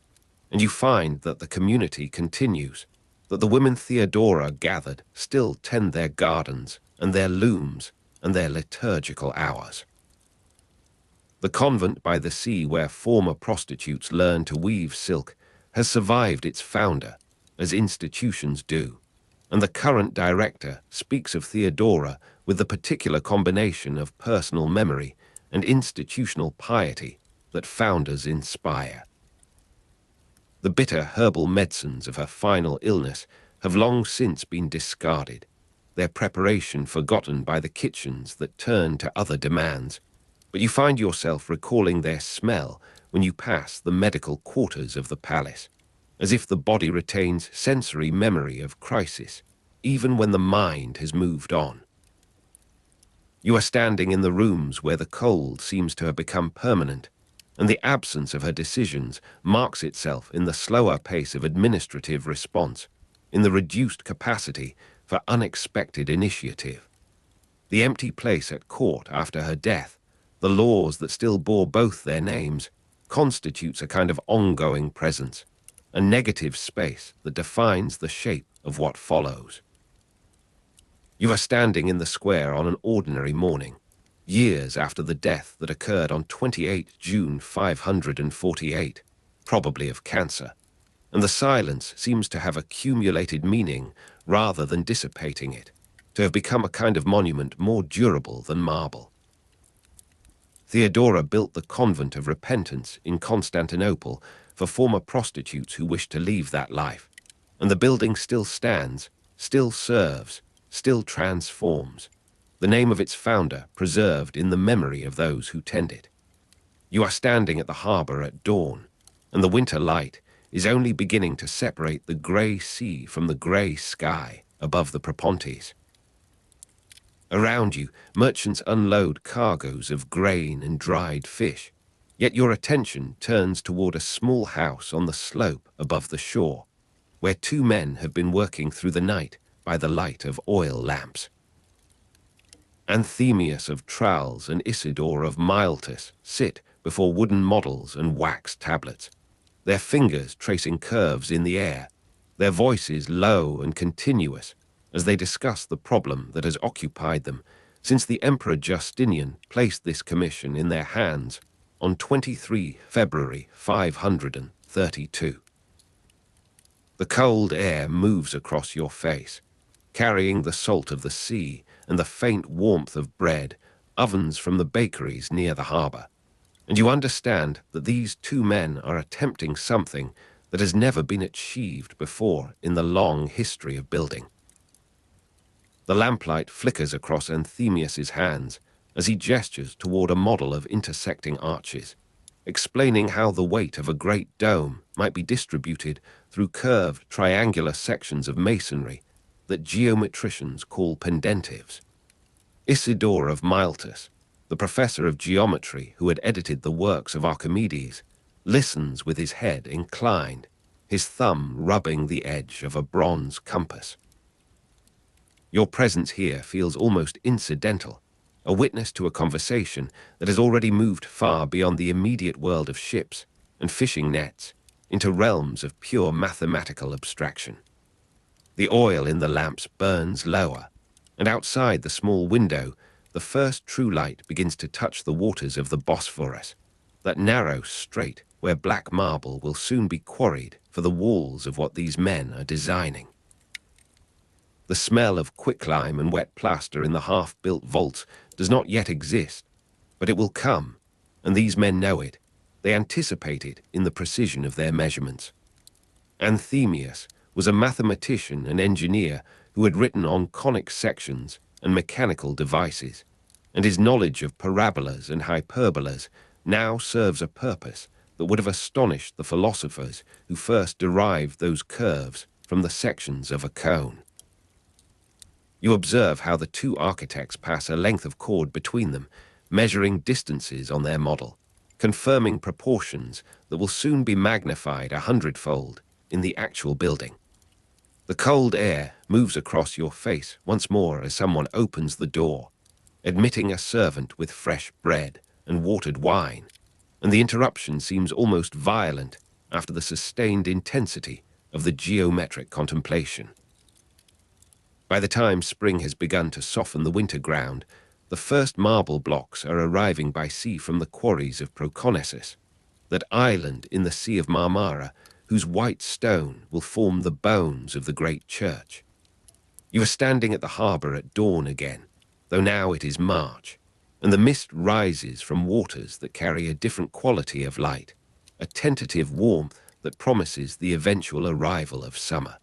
and you find that the community continues, that the women Theodora gathered still tend their gardens and their looms and their liturgical hours. The convent by the sea where former prostitutes learned to weave silk has survived its founder, as institutions do, and the current director speaks of Theodora with the particular combination of personal memory and institutional piety that founders inspire. The bitter herbal medicines of her final illness have long since been discarded, their preparation forgotten by the kitchens that turn to other demands, but you find yourself recalling their smell when you pass the medical quarters of the palace, as if the body retains sensory memory of crisis, even when the mind has moved on. You are standing in the rooms where the cold seems to have become permanent, and the absence of her decisions marks itself in the slower pace of administrative response, in the reduced capacity for unexpected initiative. The empty place at court after her death, the laws that still bore both their names, constitutes a kind of ongoing presence, a negative space that defines the shape of what follows. You are standing in the square on an ordinary morning, years after the death that occurred on 28 June 548, probably of cancer, and the silence seems to have accumulated meaning rather than dissipating it, to have become a kind of monument more durable than marble. Theodora built the convent of repentance in Constantinople for former prostitutes who wished to leave that life, and the building still stands, still serves, still transforms, the name of its founder preserved in the memory of those who tend it. You are standing at the harbour at dawn, and the winter light is only beginning to separate the grey sea from the grey sky above the Propontis. Around you, merchants unload cargoes of grain and dried fish, yet your attention turns toward a small house on the slope above the shore, where two men have been working through the night by the light of oil lamps. Anthemius of Tralles and Isidore of Miletus sit before wooden models and wax tablets, their fingers tracing curves in the air, their voices low and continuous as they discuss the problem that has occupied them since the Emperor Justinian placed this commission in their hands on 23 February 532. The cold air moves across your face, carrying the salt of the sea and the faint warmth of bread, ovens from the bakeries near the harbour, and you understand that these two men are attempting something that has never been achieved before in the long history of building. The lamplight flickers across Anthemius's hands as he gestures toward a model of intersecting arches, explaining how the weight of a great dome might be distributed through curved triangular sections of masonry that geometricians call pendentives. Isidore of Miletus, the professor of geometry who had edited the works of Archimedes, listens with his head inclined, his thumb rubbing the edge of a bronze compass. Your presence here feels almost incidental, a witness to a conversation that has already moved far beyond the immediate world of ships and fishing nets into realms of pure mathematical abstraction. The oil in the lamps burns lower, and outside the small window, the first true light begins to touch the waters of the Bosphorus, that narrow strait where black marble will soon be quarried for the walls of what these men are designing. The smell of quicklime and wet plaster in the half-built vaults does not yet exist, but it will come, and these men know it. They anticipate it in the precision of their measurements. Anthemius was a mathematician and engineer who had written on conic sections and mechanical devices, and his knowledge of parabolas and hyperbolas now serves a purpose that would have astonished the philosophers who first derived those curves from the sections of a cone. You observe how the two architects pass a length of cord between them, measuring distances on their model, confirming proportions that will soon be magnified 100-fold in the actual building. The cold air moves across your face once more as someone opens the door, admitting a servant with fresh bread and watered wine, and the interruption seems almost violent after the sustained intensity of the geometric contemplation. By the time spring has begun to soften the winter ground, the first marble blocks are arriving by sea from the quarries of Procopius, that island in the Sea of Marmara whose white stone will form the bones of the great church. You are standing at the harbour at dawn again, though now it is March, and the mist rises from waters that carry a different quality of light, a tentative warmth that promises the eventual arrival of summer.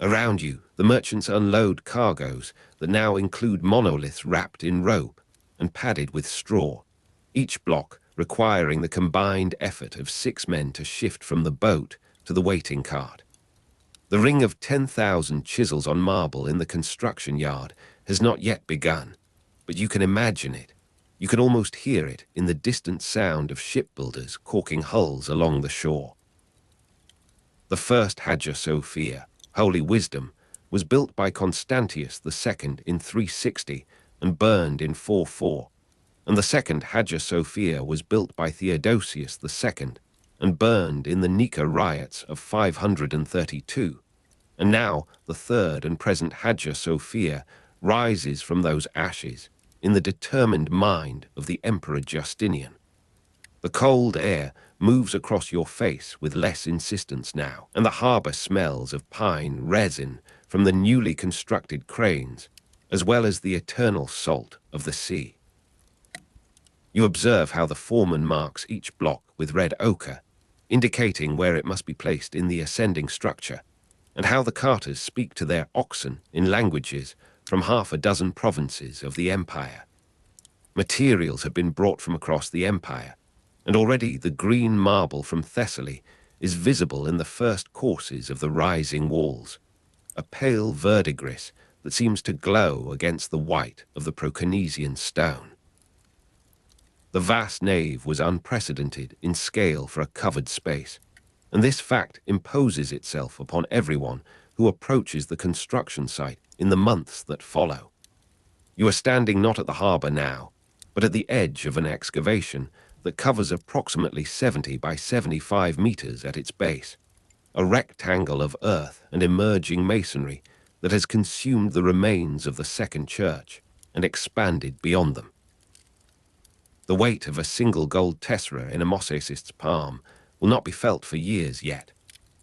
Around you, the merchants unload cargoes that now include monoliths wrapped in rope and padded with straw, each block requiring the combined effort of 6 men to shift from the boat to the waiting cart. The ring of 10,000 chisels on marble in the construction yard has not yet begun, but you can imagine it. You can almost hear it in the distant sound of shipbuilders caulking hulls along the shore. The first Hagia Sophia, Holy Wisdom, was built by Constantius II in 360 and burned in 44, and the second Hagia Sophia was built by Theodosius II and burned in the Nika riots of 532, and now the third and present Hagia Sophia rises from those ashes in the determined mind of the Emperor Justinian. The cold air moves across your face with less insistence now, and the harbour smells of pine resin from the newly constructed cranes, as well as the eternal salt of the sea. You observe how the foreman marks each block with red ochre, indicating where it must be placed in the ascending structure, and how the carters speak to their oxen in languages from half a dozen provinces of the empire. Materials have been brought from across the empire, and already the green marble from Thessaly is visible in the first courses of the rising walls, a pale verdigris that seems to glow against the white of the Proconnesian stone. The vast nave was unprecedented in scale for a covered space, and this fact imposes itself upon everyone who approaches the construction site in the months that follow. You are standing not at the harbour now, but at the edge of an excavation that covers approximately 70 by 75 meters at its base, a rectangle of earth and emerging masonry that has consumed the remains of the second church and expanded beyond them. The weight of a single gold tessera in a mosaicist's palm will not be felt for years yet,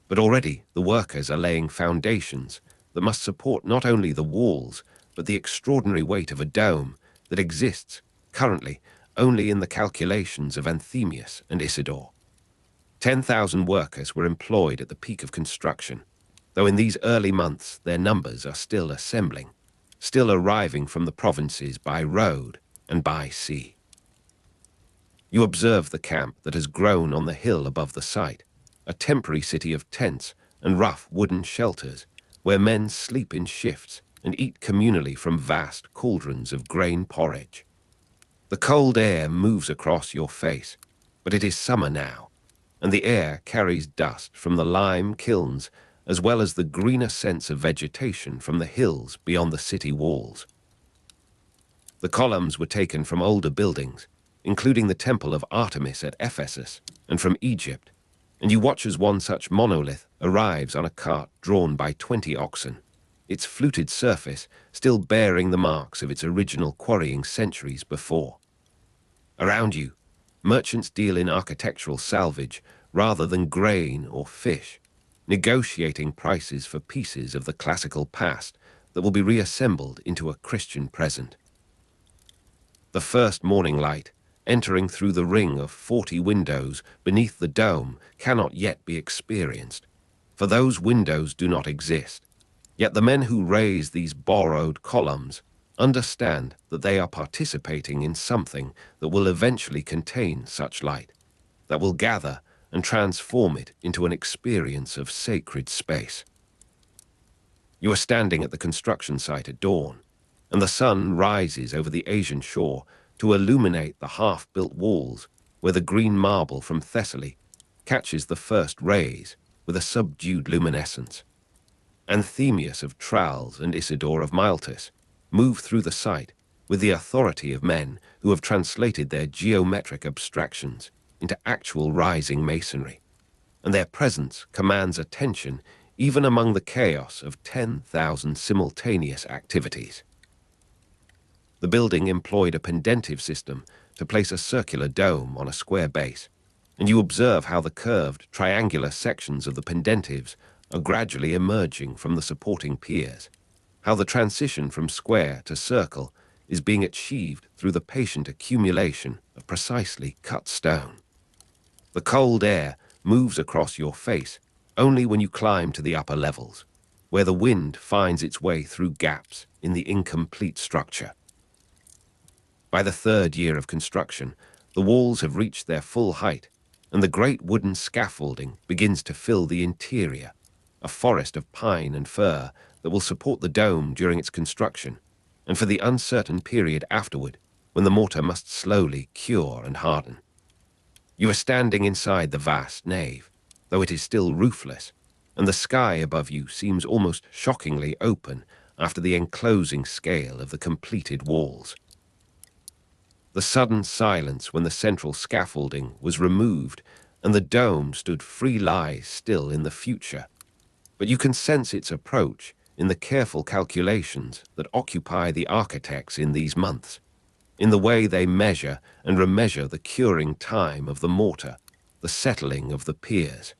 but already the workers are laying foundations that must support not only the walls, but the extraordinary weight of a dome that exists currently only in the calculations of Anthemius and Isidore. 10,000 workers were employed at the peak of construction, though in these early months their numbers are still assembling, still arriving from the provinces by road and by sea. You observe the camp that has grown on the hill above the site, a temporary city of tents and rough wooden shelters where men sleep in shifts and eat communally from vast cauldrons of grain porridge. The cold air moves across your face, but it is summer now, and the air carries dust from the lime kilns as well as the greener sense of vegetation from the hills beyond the city walls. The columns were taken from older buildings, including the temple of Artemis at Ephesus, and from Egypt, and you watch as one such monolith arrives on a cart drawn by 20 oxen, its fluted surface still bearing the marks of its original quarrying centuries before. Around you, merchants deal in architectural salvage rather than grain or fish, negotiating prices for pieces of the classical past that will be reassembled into a Christian present. The first morning light, entering through the ring of 40 windows beneath the dome, cannot yet be experienced, for those windows do not exist. Yet the men who raise these borrowed columns understand that they are participating in something that will eventually contain such light, that will gather and transform it into an experience of sacred space. You are standing at the construction site at dawn, and the sun rises over the Asian shore to illuminate the half-built walls where the green marble from Thessaly catches the first rays with a subdued luminescence. Anthemius of Tralles and Isidore of Miletus move through the site with the authority of men who have translated their geometric abstractions into actual rising masonry, and their presence commands attention even among the chaos of 10,000 simultaneous activities. The building employed a pendentive system to place a circular dome on a square base, and you observe how the curved, triangular sections of the pendentives are gradually emerging from the supporting piers, how the transition from square to circle is being achieved through the patient accumulation of precisely cut stone. The cold air moves across your face only when you climb to the upper levels, where the wind finds its way through gaps in the incomplete structure. By the third year of construction, the walls have reached their full height, and the great wooden scaffolding begins to fill the interior, a forest of pine and fir that will support the dome during its construction, and for the uncertain period afterward, when the mortar must slowly cure and harden. You are standing inside the vast nave, though it is still roofless, and the sky above you seems almost shockingly open after the enclosing scale of the completed walls. The sudden silence when the central scaffolding was removed and the dome stood free lies still in the future, but you can sense its approach in the careful calculations that occupy the architects in these months, in the way they measure and remeasure the curing time of the mortar, the settling of the piers.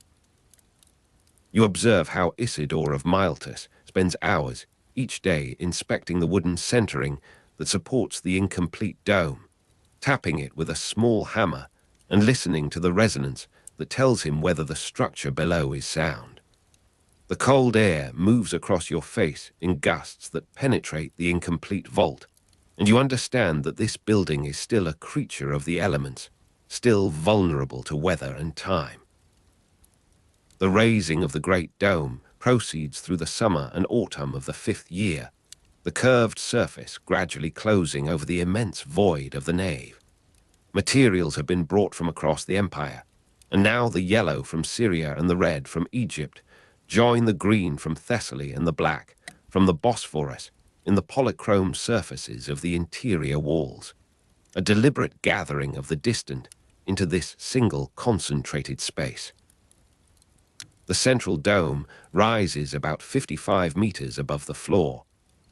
You observe how Isidore of Miletus spends hours each day inspecting the wooden centering that supports the incomplete dome, tapping it with a small hammer and listening to the resonance that tells him whether the structure below is sound. The cold air moves across your face in gusts that penetrate the incomplete vault, and you understand that this building is still a creature of the elements, still vulnerable to weather and time. The raising of the great dome proceeds through the summer and autumn of the 5th year, the curved surface gradually closing over the immense void of the nave. Materials have been brought from across the empire, and now the yellow from Syria and the red from Egypt join the green from Thessaly and the black from the Bosphorus in the polychrome surfaces of the interior walls, a deliberate gathering of the distant into this single concentrated space. The central dome rises about 55 meters above the floor,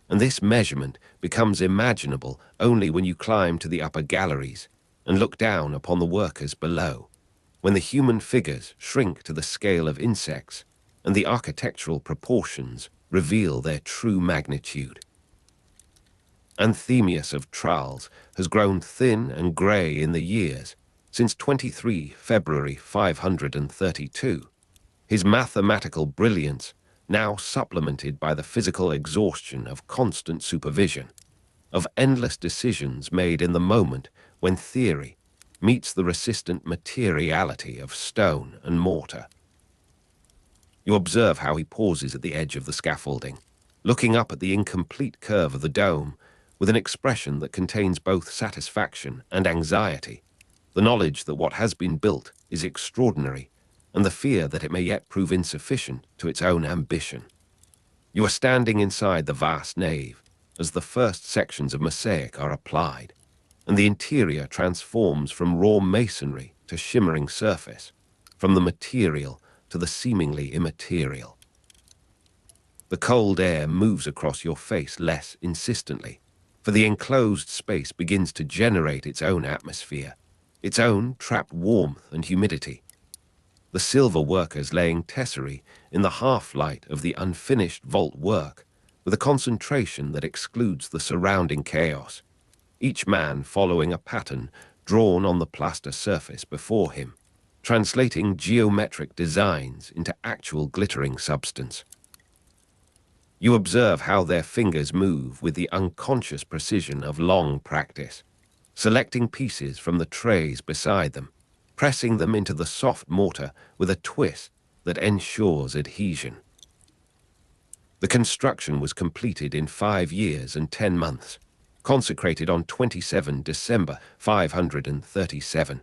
and this measurement becomes imaginable only when you climb to the upper galleries and look down upon the workers below, when the human figures shrink to the scale of insects and the architectural proportions reveal their true magnitude. Anthemius of Tralles has grown thin and grey in the years since 23 February 532. His mathematical brilliance now supplemented by the physical exhaustion of constant supervision, of endless decisions made in the moment when theory meets the resistant materiality of stone and mortar. You observe how he pauses at the edge of the scaffolding, looking up at the incomplete curve of the dome with an expression that contains both satisfaction and anxiety, the knowledge that what has been built is extraordinary, and the fear that it may yet prove insufficient to its own ambition. You are standing inside the vast nave as the first sections of mosaic are applied, and the interior transforms from raw masonry to shimmering surface, from the material to the seemingly immaterial. The cold air moves across your face less insistently, for the enclosed space begins to generate its own atmosphere, its own trapped warmth and humidity. The silver workers laying tesserae in the half-light of the unfinished vault work, with a concentration that excludes the surrounding chaos, each man following a pattern drawn on the plaster surface before him, translating geometric designs into actual glittering substance. You observe how their fingers move with the unconscious precision of long practice, selecting pieces from the trays beside them, pressing them into the soft mortar with a twist that ensures adhesion. The construction was completed in 5 years and 10 months, consecrated on 27 December 537,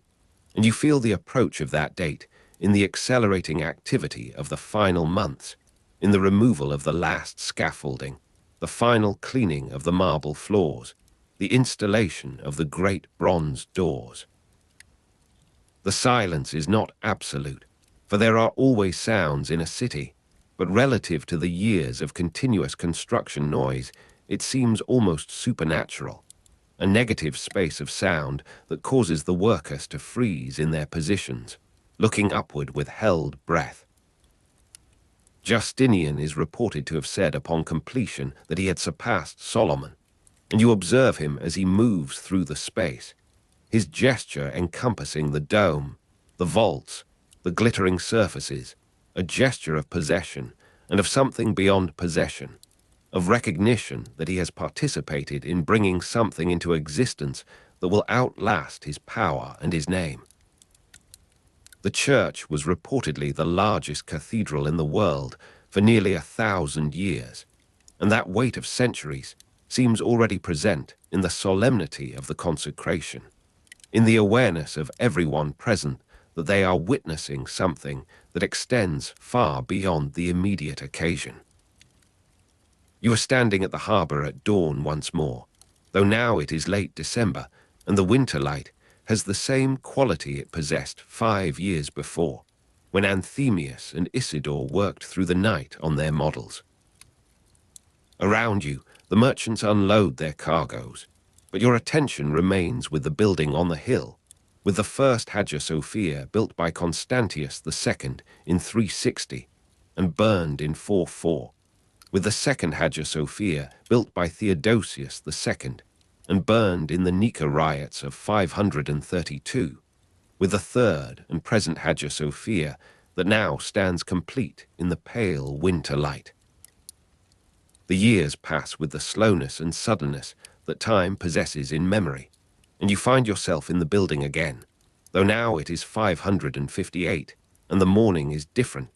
and you feel the approach of that date in the accelerating activity of the final months, in the removal of the last scaffolding, the final cleaning of the marble floors, the installation of the great bronze doors. The silence is not absolute, for there are always sounds in a city, but relative to the years of continuous construction noise, it seems almost supernatural, a negative space of sound that causes the workers to freeze in their positions, looking upward with held breath. Justinian is reported to have said upon completion that he had surpassed Solomon, and you observe him as he moves through the space, his gesture encompassing the dome, the vaults, the glittering surfaces, a gesture of possession and of something beyond possession, of recognition that he has participated in bringing something into existence that will outlast his power and his name. The church was reportedly the largest cathedral in the world for nearly 1,000 years, and that weight of centuries seems already present in the solemnity of the consecration, in the awareness of everyone present that they are witnessing something that extends far beyond the immediate occasion. You are standing at the harbour at dawn once more, though now it is late December, and the winter light has the same quality it possessed 5 years before, when Anthemius and Isidore worked through the night on their models. Around you, the merchants unload their cargoes, but your attention remains with the building on the hill, with the first Hagia Sophia built by Constantius II in 360 and burned in 44, with the second Hagia Sophia built by Theodosius II and burned in the Nika riots of 532, with the third and present Hagia Sophia that now stands complete in the pale winter light. The years pass with the slowness and suddenness that time possesses in memory, and you find yourself in the building again, though now it is 558, and the morning is different,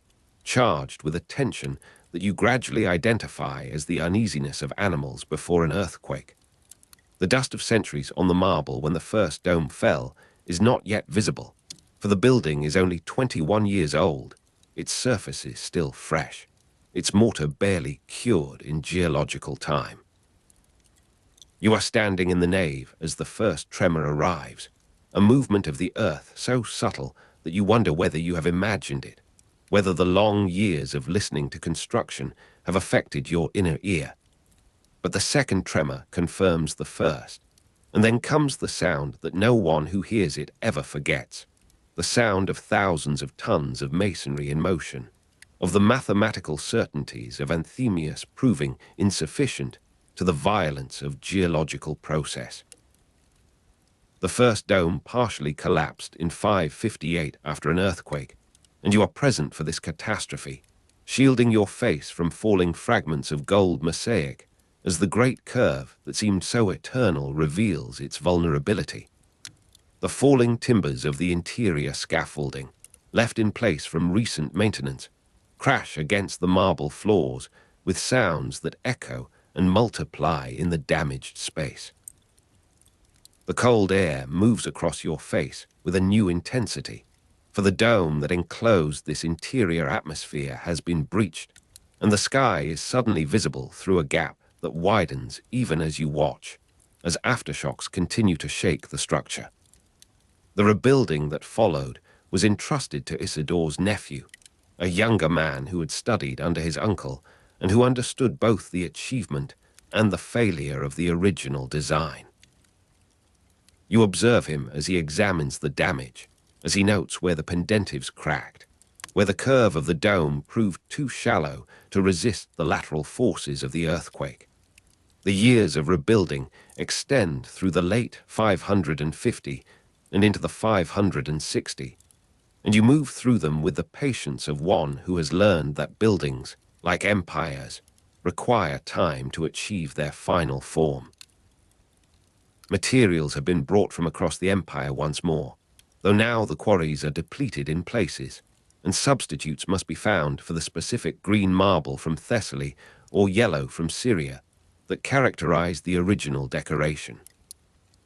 charged with a tension that you gradually identify as the uneasiness of animals before an earthquake. The dust of centuries on the marble when the first dome fell is not yet visible, for the building is only 21 years old, its surface is still fresh, its mortar barely cured in geological time. You are standing in the nave as the first tremor arrives, a movement of the earth so subtle that you wonder whether you have imagined it, whether the long years of listening to construction have affected your inner ear. But the second tremor confirms the first, and then comes the sound that no one who hears it ever forgets, the sound of thousands of tons of masonry in motion, of the mathematical certainties of Anthemius proving insufficient to the violence of geological process. The first dome partially collapsed in 558 after an earthquake, and you are present for this catastrophe, shielding your face from falling fragments of gold mosaic as the great curve that seemed so eternal reveals its vulnerability. The falling timbers of the interior scaffolding, left in place from recent maintenance, crash against the marble floors with sounds that echo and multiply in the damaged space. The cold air moves across your face with a new intensity, for the dome that enclosed this interior atmosphere has been breached, and the sky is suddenly visible through a gap that widens even as you watch, as aftershocks continue to shake the structure. The rebuilding that followed was entrusted to Isidore's nephew, a younger man who had studied under his uncle and who understood both the achievement and the failure of the original design. You observe him as he examines the damage, as he notes where the pendentives cracked, where the curve of the dome proved too shallow to resist the lateral forces of the earthquake. The years of rebuilding extend through the late 550 and into the 560, and you move through them with the patience of one who has learned that buildings, like empires, require time to achieve their final form. Materials have been brought from across the empire once more, though now the quarries are depleted in places, and substitutes must be found for the specific green marble from Thessaly or yellow from Syria that characterized the original decoration.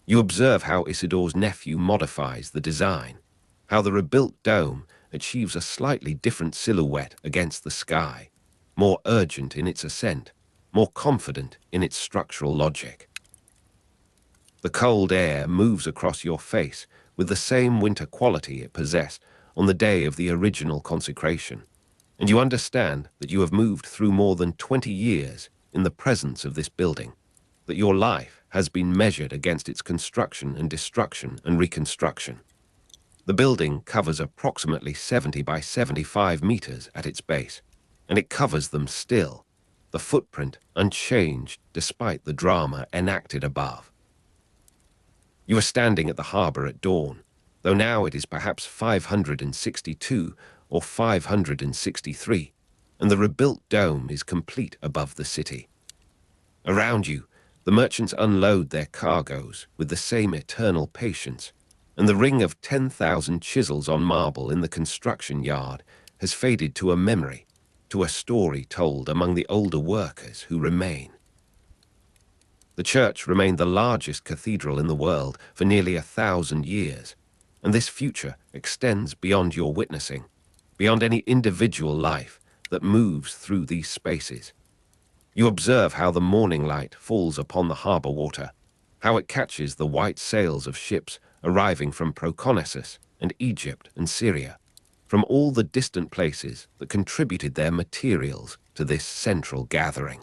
You observe how Isidore's nephew modifies the design, how the rebuilt dome achieves a slightly different silhouette against the sky, more urgent in its ascent, more confident in its structural logic. The cold air moves across your face with the same winter quality it possessed on the day of the original consecration, and you understand that you have moved through more than 20 years in the presence of this building, that your life has been measured against its construction and destruction and reconstruction. The building covers approximately 70 by 75 meters at its base, and it covers them still, the footprint unchanged despite the drama enacted above. You are standing at the harbor at dawn, though now it is perhaps 562 or 563, and the rebuilt dome is complete above the city. Around you, the merchants unload their cargoes with the same eternal patience, and the ring of 10,000 chisels on marble in the construction yard has faded to a memory, to a story told among the older workers who remain. The church remained the largest cathedral in the world for nearly 1,000 years, and this future extends beyond your witnessing, beyond any individual life that moves through these spaces. You observe how the morning light falls upon the harbor water, how it catches the white sails of ships arriving from Procopius and Egypt and Syria, from all the distant places that contributed their materials to this central gathering.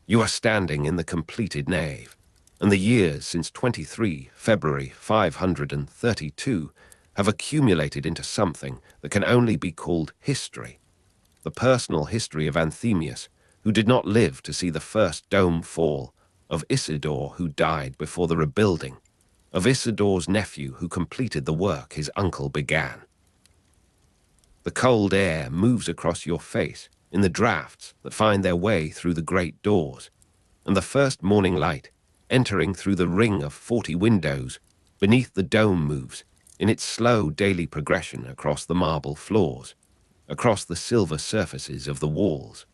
You are standing in the completed nave, and the years since 23 February 532 have accumulated into something that can only be called history. The personal history of Anthemius, who did not live to see the first dome fall, of Isidore, who died before the rebuilding, of Isidore's nephew, who completed the work his uncle began. The cold air moves across your face in the draughts that find their way through the great doors, and the first morning light, entering through the ring of 40 windows beneath the dome, moves in its slow daily progression across the marble floors, across the silver surfaces of the walls,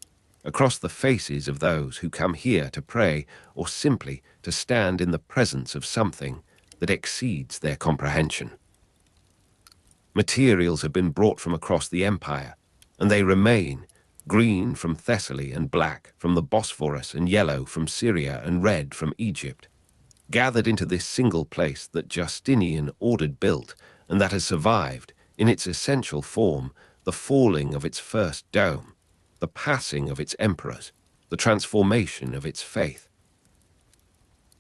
across the faces of those who come here to pray or simply to stand in the presence of something that exceeds their comprehension. Materials have been brought from across the empire, and they remain, green from Thessaly and black from the Bosphorus and yellow from Syria and red from Egypt, gathered into this single place that Justinian ordered built and that has survived, in its essential form, the falling of its first dome, the passing of its emperors, the transformation of its faith.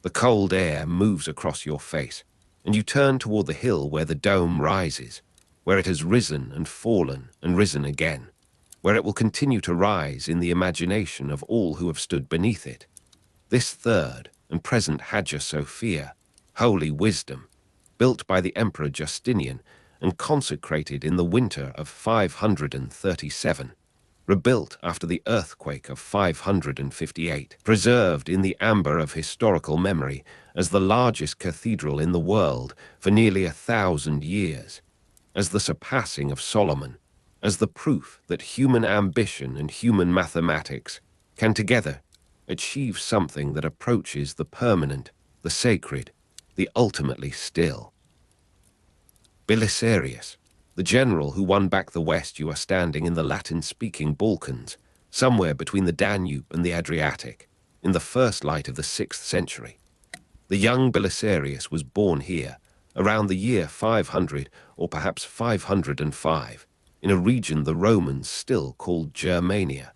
The cold air moves across your face, and you turn toward the hill where the dome rises, where it has risen and fallen and risen again, where it will continue to rise in the imagination of all who have stood beneath it. This third and present Hagia Sophia, holy wisdom, built by the Emperor Justinian and consecrated in the winter of 537, rebuilt after the earthquake of 558, preserved in the amber of historical memory as the largest cathedral in the world for nearly 1,000 years, as the surpassing of Solomon, as the proof that human ambition and human mathematics can together achieve something that approaches the permanent, the sacred, the ultimately still. Belisarius, the general who won back the West, you are standing in the Latin-speaking Balkans, somewhere between the Danube and the Adriatic, in the first light of the 6th century. The young Belisarius was born here, around the year 500 or perhaps 505, in a region the Romans still called Germania.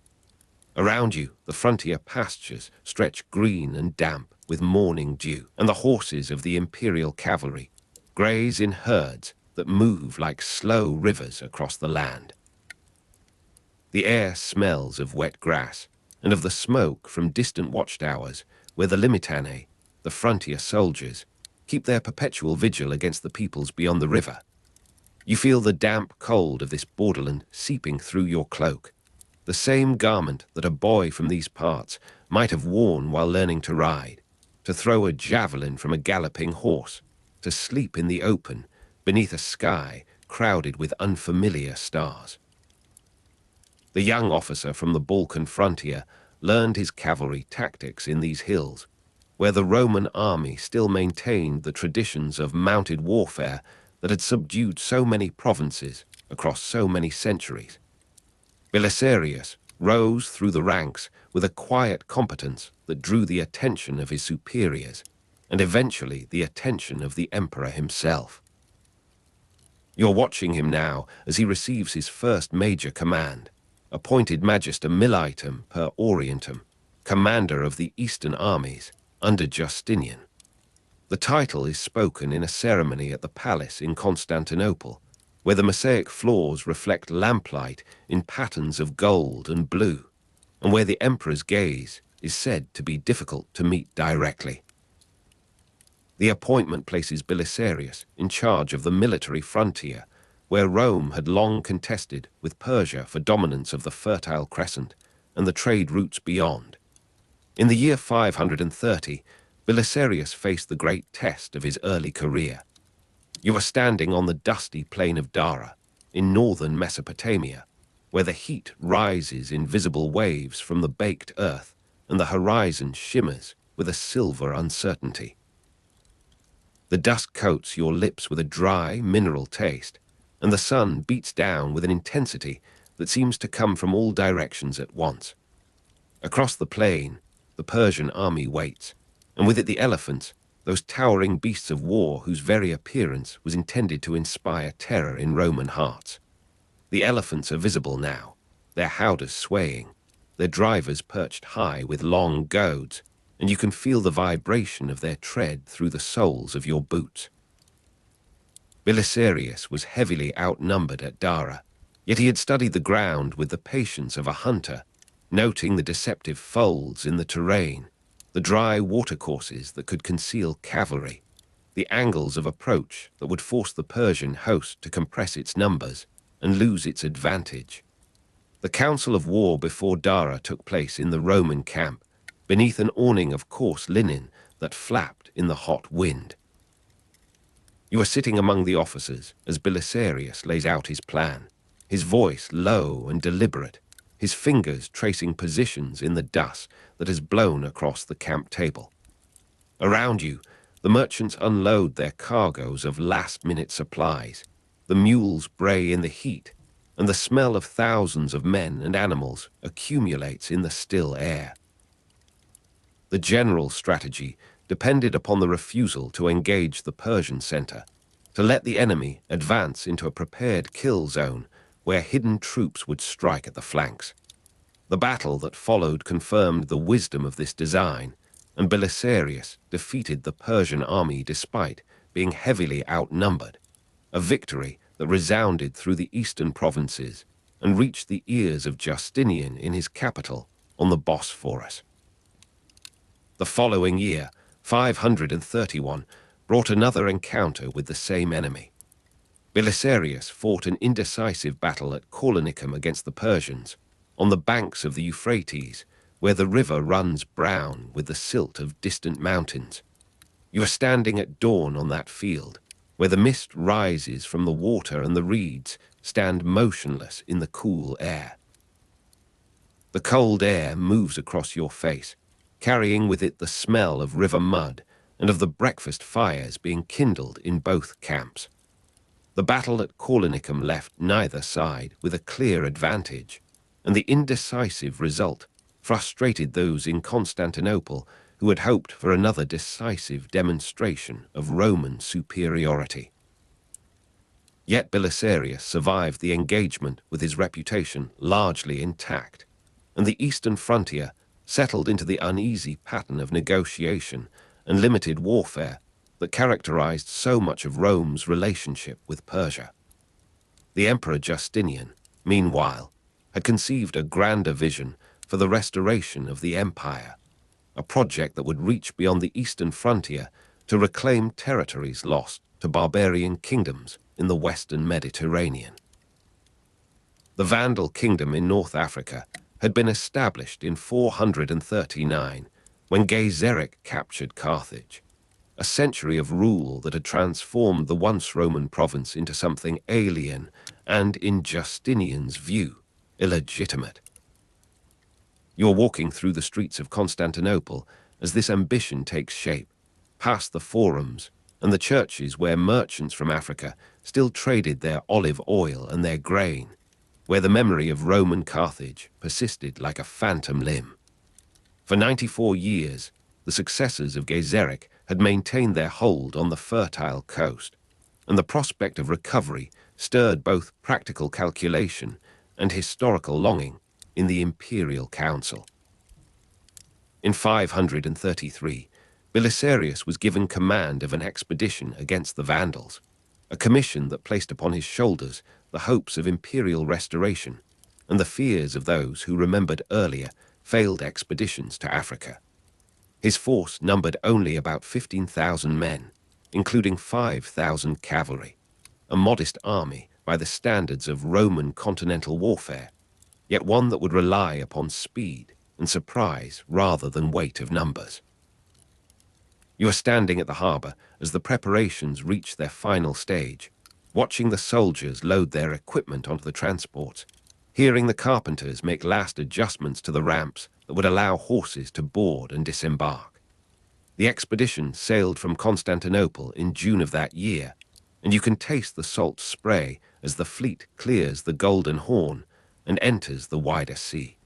Around you, the frontier pastures stretch green and damp with morning dew, and the horses of the imperial cavalry graze in herds that move like slow rivers across the land. The air smells of wet grass and of the smoke from distant watchtowers where the limitanae, the frontier soldiers, keep their perpetual vigil against the peoples beyond the river. You feel the damp cold of this borderland seeping through your cloak, the same garment that a boy from these parts might have worn while learning to ride, to throw a javelin from a galloping horse, to sleep in the open beneath a sky crowded with unfamiliar stars. The young officer from the Balkan frontier learned his cavalry tactics in these hills, where the Roman army still maintained the traditions of mounted warfare that had subdued so many provinces across so many centuries. Belisarius rose through the ranks with a quiet competence that drew the attention of his superiors and eventually the attention of the emperor himself. You're watching him now as he receives his first major command, appointed Magister Militum per Orientum, commander of the Eastern armies under Justinian. The title is spoken in a ceremony at the palace in Constantinople, where the mosaic floors reflect lamplight in patterns of gold and blue, and where the emperor's gaze is said to be difficult to meet directly. The appointment places Belisarius in charge of the military frontier, where Rome had long contested with Persia for dominance of the Fertile Crescent and the trade routes beyond. In the year 530, Belisarius faced the great test of his early career. You are standing on the dusty plain of Dara, in northern Mesopotamia, where the heat rises in visible waves from the baked earth and the horizon shimmers with a silver uncertainty. The dust coats your lips with a dry, mineral taste, and the sun beats down with an intensity that seems to come from all directions at once. Across the plain, the Persian army waits, and with it the elephants, those towering beasts of war whose very appearance was intended to inspire terror in Roman hearts. The elephants are visible now, their howdahs swaying, their drivers perched high with long goads, and you can feel the vibration of their tread through the soles of your boots. Belisarius was heavily outnumbered at Dara, yet he had studied the ground with the patience of a hunter, noting the deceptive folds in the terrain, the dry watercourses that could conceal cavalry, the angles of approach that would force the Persian host to compress its numbers and lose its advantage. The council of war before Dara took place in the Roman camp, beneath an awning of coarse linen that flapped in the hot wind. You are sitting among the officers as Belisarius lays out his plan, his voice low and deliberate, his fingers tracing positions in the dust that has blown across the camp table. Around you, the merchants unload their cargoes of last-minute supplies, the mules bray in the heat, and the smell of thousands of men and animals accumulates in the still air. The general strategy depended upon the refusal to engage the Persian center, to let the enemy advance into a prepared kill zone where hidden troops would strike at the flanks. The battle that followed confirmed the wisdom of this design, and Belisarius defeated the Persian army despite being heavily outnumbered, a victory that resounded through the eastern provinces and reached the ears of Justinian in his capital on the Bosphorus. The following year, 531, brought another encounter with the same enemy. Belisarius fought an indecisive battle at Corlinicum against the Persians, on the banks of the Euphrates, where the river runs brown with the silt of distant mountains. You are standing at dawn on that field, where the mist rises from the water and the reeds stand motionless in the cool air. The cold air moves across your face, carrying with it the smell of river mud and of the breakfast fires being kindled in both camps. The battle at Corlinicum left neither side with a clear advantage, and the indecisive result frustrated those in Constantinople who had hoped for another decisive demonstration of Roman superiority. Yet Belisarius survived the engagement with his reputation largely intact, and the eastern frontier settled into the uneasy pattern of negotiation and limited warfare that characterized so much of Rome's relationship with Persia. The Emperor Justinian, meanwhile, had conceived a grander vision for the restoration of the empire, a project that would reach beyond the eastern frontier to reclaim territories lost to barbarian kingdoms in the western Mediterranean. The Vandal kingdom in North Africa had been established in 439 when Gaiseric captured Carthage, a century of rule that had transformed the once Roman province into something alien and, in Justinian's view, illegitimate. You are walking through the streets of Constantinople as this ambition takes shape, past the forums and the churches where merchants from Africa still traded their olive oil and their grain, where the memory of Roman Carthage persisted like a phantom limb. For 94 years, the successors of Gaiseric had maintained their hold on the fertile coast, and the prospect of recovery stirred both practical calculation and historical longing in the imperial council. In 533, Belisarius was given command of an expedition against the Vandals, a commission that placed upon his shoulders the hopes of imperial restoration and the fears of those who remembered earlier failed expeditions to Africa. His force numbered only about 15,000 men, including 5,000 cavalry, a modest army by the standards of Roman continental warfare, yet one that would rely upon speed and surprise rather than weight of numbers. You are standing at the harbour as the preparations reach their final stage, watching the soldiers load their equipment onto the transports, hearing the carpenters make last adjustments to the ramps that would allow horses to board and disembark. The expedition sailed from Constantinople in June of that year, and you can taste the salt spray as the fleet clears the Golden Horn and enters the wider sea,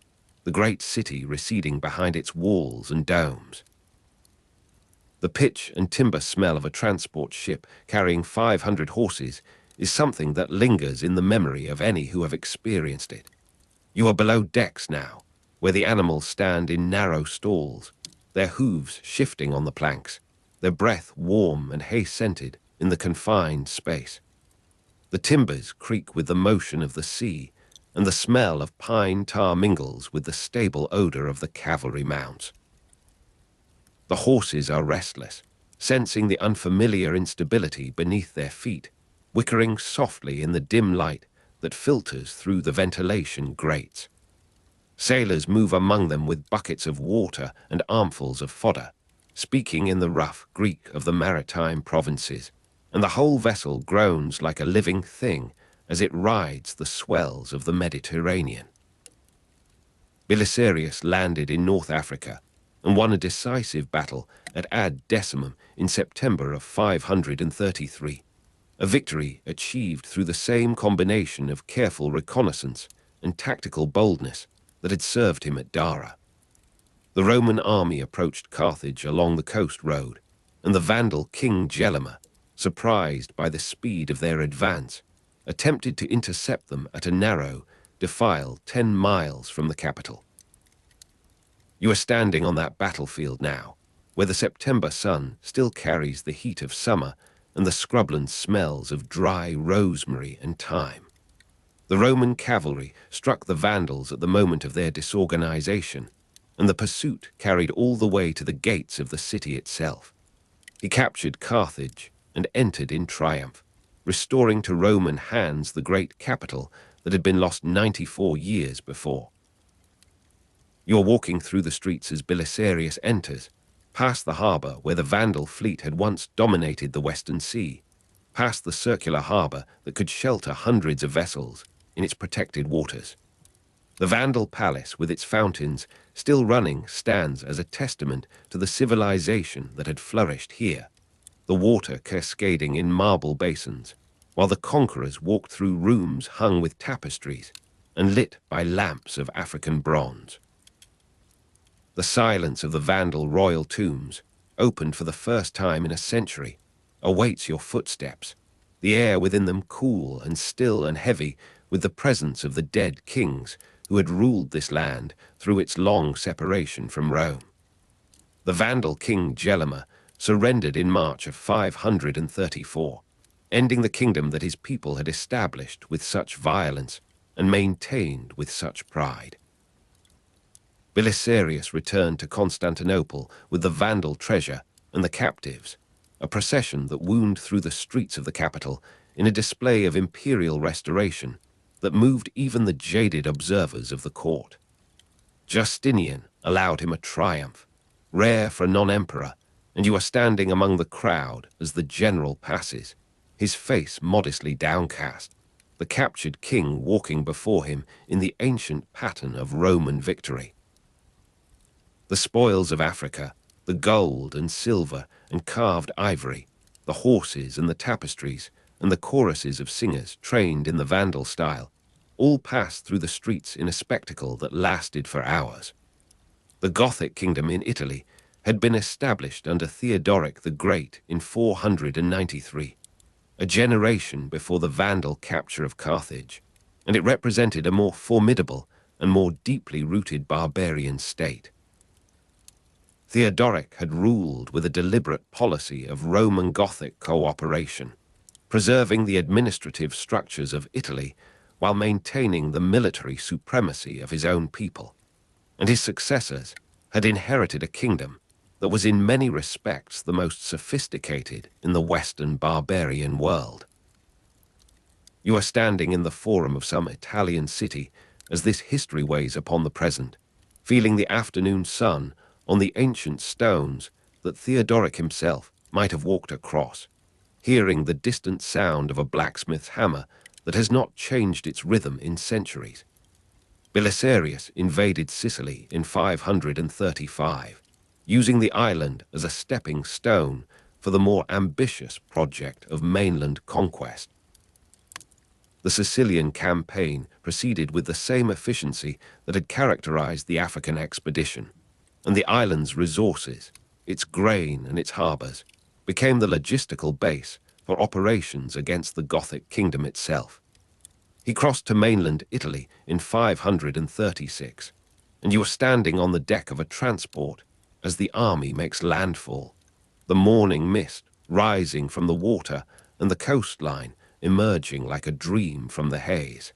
the great city receding behind its walls and domes. The pitch and timber smell of a transport ship carrying 500 horses is something that lingers in the memory of any who have experienced it. You are below decks now, where the animals stand in narrow stalls, their hooves shifting on the planks, their breath warm and hay-scented in the confined space. The timbers creak with the motion of the sea, and the smell of pine tar mingles with the stable odor of the cavalry mounts. The horses are restless, sensing the unfamiliar instability beneath their feet, whickering softly in the dim light that filters through the ventilation grates. Sailors move among them with buckets of water and armfuls of fodder, speaking in the rough Greek of the maritime provinces, and the whole vessel groans like a living thing as it rides the swells of the Mediterranean. Belisarius landed in North Africa and won a decisive battle at Ad Decimum in September of 533, a victory achieved through the same combination of careful reconnaissance and tactical boldness that had served him at Dara. The Roman army approached Carthage along the coast road, and the Vandal king Gelimer, surprised by the speed of their advance, attempted to intercept them at a narrow defile 10 miles from the capital. You are standing on that battlefield now, where the September sun still carries the heat of summer and the scrubland smells of dry rosemary and thyme. The Roman cavalry struck the Vandals at the moment of their disorganization, and the pursuit carried all the way to the gates of the city itself. He captured Carthage and entered in triumph, restoring to Roman hands the great capital that had been lost 94 years before. You are walking through the streets as Belisarius enters, past the harbour where the Vandal fleet had once dominated the Western Sea, past the circular harbour that could shelter hundreds of vessels in its protected waters. The Vandal palace, with its fountains still running, stands as a testament to the civilization that had flourished here, the water cascading in marble basins, while the conquerors walked through rooms hung with tapestries and lit by lamps of African bronze. The silence of the Vandal royal tombs, opened for the first time in a century, awaits your footsteps, the air within them cool and still and heavy with the presence of the dead kings who had ruled this land through its long separation from Rome. The Vandal king Gelimer surrendered in March of 534, ending the kingdom that his people had established with such violence and maintained with such pride. Belisarius returned to Constantinople with the Vandal treasure and the captives, a procession that wound through the streets of the capital in a display of imperial restoration that moved even the jaded observers of the court. Justinian allowed him a triumph, rare for a non-emperor, and you are standing among the crowd as the general passes, his face modestly downcast, the captured king walking before him in the ancient pattern of Roman victory. The spoils of Africa, the gold and silver and carved ivory, the horses and the tapestries, and the choruses of singers trained in the Vandal style, all passed through the streets in a spectacle that lasted for hours. The Gothic kingdom in Italy had been established under Theodoric the Great in 493, a generation before the Vandal capture of Carthage, and it represented a more formidable and more deeply rooted barbarian state. Theodoric had ruled with a deliberate policy of Roman Gothic cooperation, preserving the administrative structures of Italy while maintaining the military supremacy of his own people, and his successors had inherited a kingdom that was in many respects the most sophisticated in the Western barbarian world. You are standing in the forum of some Italian city as this history weighs upon the present, feeling the afternoon sun on the ancient stones that Theodoric himself might have walked across, hearing the distant sound of a blacksmith's hammer that has not changed its rhythm in centuries. Belisarius invaded Sicily in 535, using the island as a stepping stone for the more ambitious project of mainland conquest. The Sicilian campaign proceeded with the same efficiency that had characterized the African expedition, and the island's resources, its grain and its harbors, became the logistical base for operations against the Gothic kingdom itself. He crossed to mainland Italy in 536, and you were standing on the deck of a transport as the army makes landfall, the morning mist rising from the water and the coastline emerging like a dream from the haze.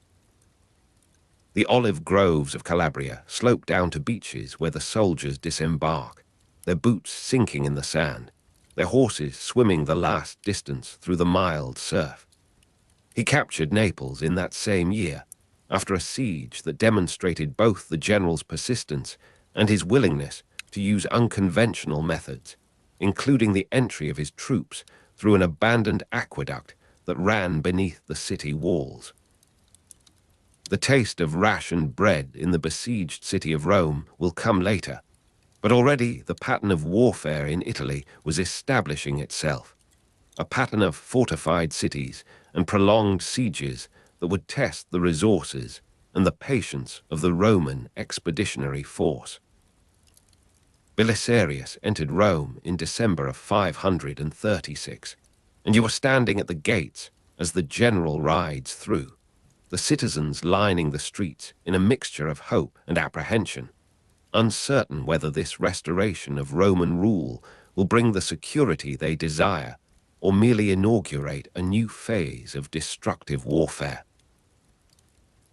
The olive groves of Calabria slope down to beaches where the soldiers disembark, their boots sinking in the sand, their horses swimming the last distance through the mild surf. He captured Naples in that same year, after a siege that demonstrated both the general's persistence and his willingness to use unconventional methods, including the entry of his troops through an abandoned aqueduct that ran beneath the city walls. The taste of rationed bread in the besieged city of Rome will come later, but already the pattern of warfare in Italy was establishing itself, a pattern of fortified cities and prolonged sieges that would test the resources and the patience of the Roman expeditionary force. Belisarius entered Rome in December of 536, and you are standing at the gates as the general rides through, the citizens lining the streets in a mixture of hope and apprehension, uncertain whether this restoration of Roman rule will bring the security they desire or merely inaugurate a new phase of destructive warfare.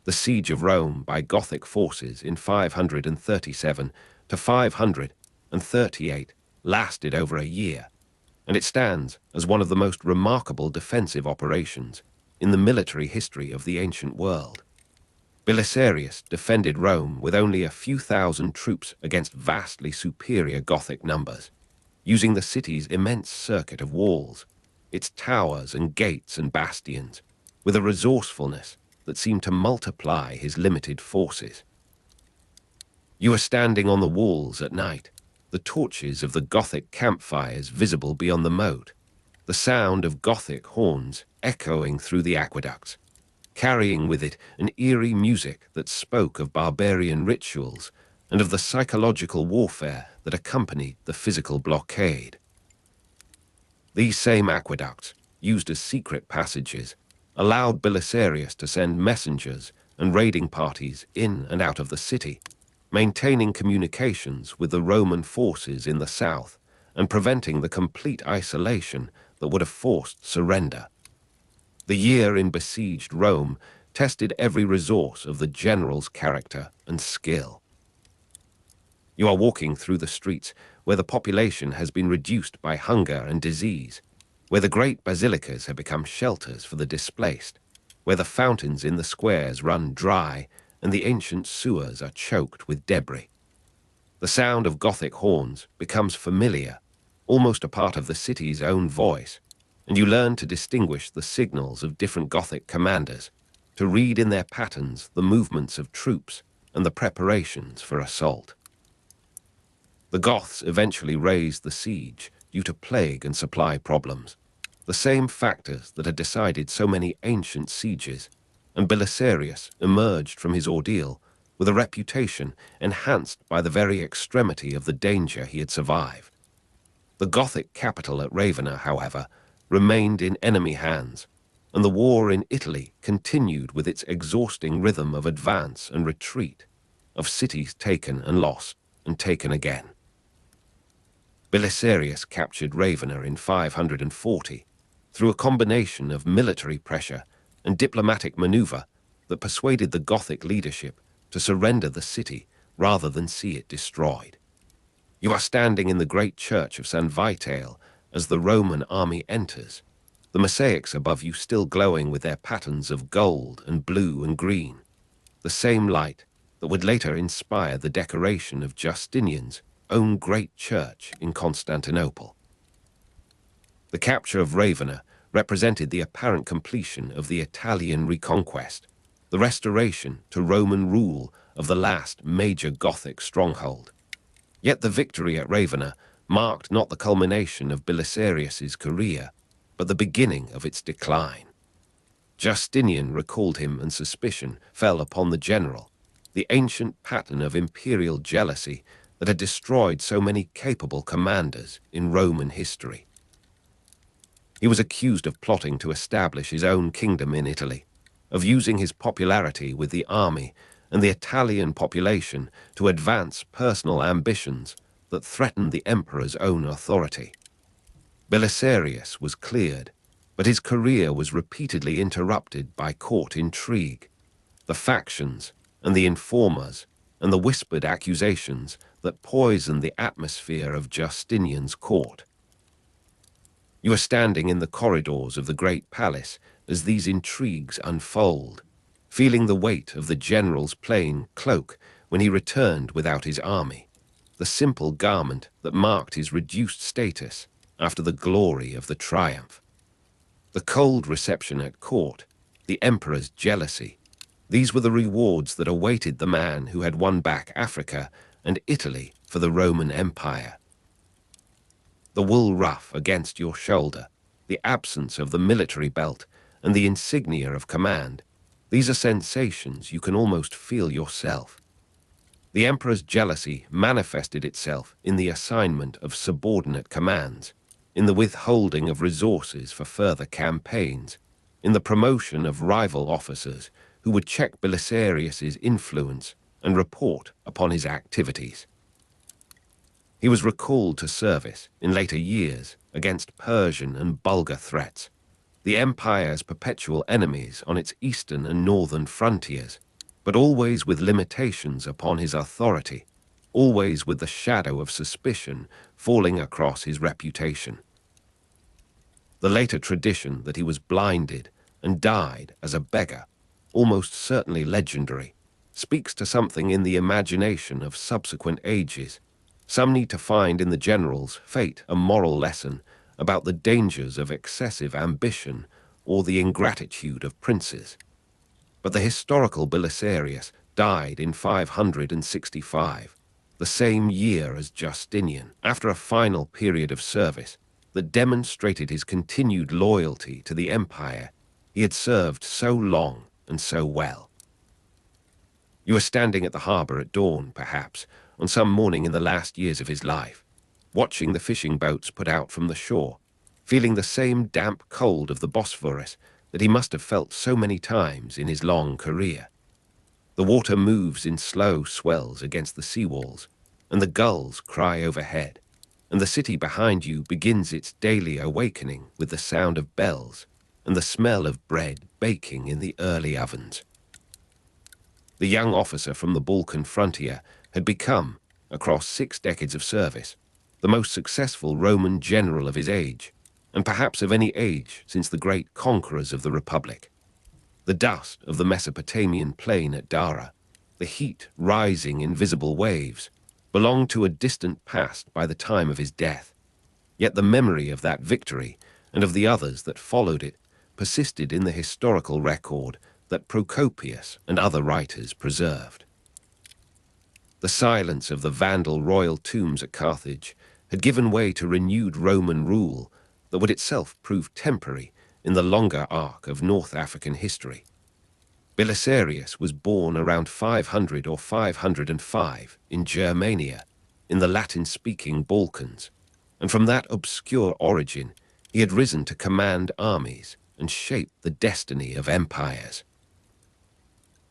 The siege of Rome by Gothic forces in 537 to 538 lasted over a year, and it stands as one of the most remarkable defensive operations in the military history of the ancient world. Belisarius defended Rome with only a few thousand troops against vastly superior Gothic numbers, using the city's immense circuit of walls, its towers and gates and bastions, with a resourcefulness that seemed to multiply his limited forces. You are standing on the walls at night, the torches of the Gothic campfires visible beyond the moat, the sound of Gothic horns echoing through the aqueducts, carrying with it an eerie music that spoke of barbarian rituals and of the psychological warfare that accompanied the physical blockade. These same aqueducts, used as secret passages, allowed Belisarius to send messengers and raiding parties in and out of the city, maintaining communications with the Roman forces in the south and preventing the complete isolation that would have forced surrender. The year in besieged Rome tested every resource of the general's character and skill. You are walking through the streets where the population has been reduced by hunger and disease, where the great basilicas have become shelters for the displaced, where the fountains in the squares run dry and the ancient sewers are choked with debris. The sound of Gothic horns becomes familiar, almost a part of the city's own voice, and you learn to distinguish the signals of different Gothic commanders, to read in their patterns the movements of troops and the preparations for assault. The Goths eventually raised the siege due to plague and supply problems, the same factors that had decided so many ancient sieges, and Belisarius emerged from his ordeal with a reputation enhanced by the very extremity of the danger he had survived. The Gothic capital at Ravenna, however, remained in enemy hands, and the war in Italy continued with its exhausting rhythm of advance and retreat, of cities taken and lost and taken again. Belisarius captured Ravenna in 540 through a combination of military pressure and diplomatic maneuver that persuaded the Gothic leadership to surrender the city rather than see it destroyed. You are standing in the great church of San Vitale as the Roman army enters, the mosaics above you still glowing with their patterns of gold and blue and green, the same light that would later inspire the decoration of Justinian's own great church in Constantinople. The capture of Ravenna represented the apparent completion of the Italian reconquest, the restoration to Roman rule of the last major Gothic stronghold. Yet the victory at Ravenna marked not the culmination of Belisarius's career, but the beginning of its decline. Justinian recalled him, and suspicion fell upon the general, the ancient pattern of imperial jealousy that had destroyed so many capable commanders in Roman history. He was accused of plotting to establish his own kingdom in Italy, of using his popularity with the army and the Italian population to advance personal ambitions that threatened the emperor's own authority. Belisarius was cleared, but his career was repeatedly interrupted by court intrigue, the factions and the informers, and the whispered accusations that poisoned the atmosphere of Justinian's court. You are standing in the corridors of the great palace as these intrigues unfold, feeling the weight of the general's plain cloak when he returned without his army, the simple garment that marked his reduced status after the glory of the triumph. The cold reception at court, the emperor's jealousy, these were the rewards that awaited the man who had won back Africa and Italy for the Roman Empire. The wool ruff against your shoulder, the absence of the military belt, and the insignia of command, these are sensations you can almost feel yourself. The emperor's jealousy manifested itself in the assignment of subordinate commands, in the withholding of resources for further campaigns, in the promotion of rival officers who would check Belisarius's influence and report upon his activities. He was recalled to service in later years against Persian and Bulgar threats, the empire's perpetual enemies on its eastern and northern frontiers, but always with limitations upon his authority, always with the shadow of suspicion falling across his reputation. The later tradition that he was blinded and died as a beggar, almost certainly legendary, speaks to something in the imagination of subsequent ages. Some need to find in the general's fate a moral lesson about the dangers of excessive ambition or the ingratitude of princes. But the historical Belisarius died in 565, the same year as Justinian, after a final period of service that demonstrated his continued loyalty to the empire he had served so long and so well. You are standing at the harbour at dawn, perhaps, on some morning in the last years of his life, watching the fishing boats put out from the shore, feeling the same damp cold of the Bosphorus that he must have felt so many times in his long career. The water moves in slow swells against the seawalls, and the gulls cry overhead, and the city behind you begins its daily awakening with the sound of bells and the smell of bread baking in the early ovens. The young officer from the Balkan frontier had become, across 6 decades of service, the most successful Roman general of his age, and perhaps of any age since the great conquerors of the Republic. The dust of the Mesopotamian plain at Dara, the heat rising in visible waves, belonged to a distant past by the time of his death. Yet the memory of that victory, and of the others that followed it, persisted in the historical record that Procopius and other writers preserved. The silence of the Vandal royal tombs at Carthage had given way to renewed Roman rule that would itself prove temporary in the longer arc of North African history. Belisarius was born around 500 or 505 in Germania, in the Latin-speaking Balkans, and from that obscure origin he had risen to command armies and shape the destiny of empires.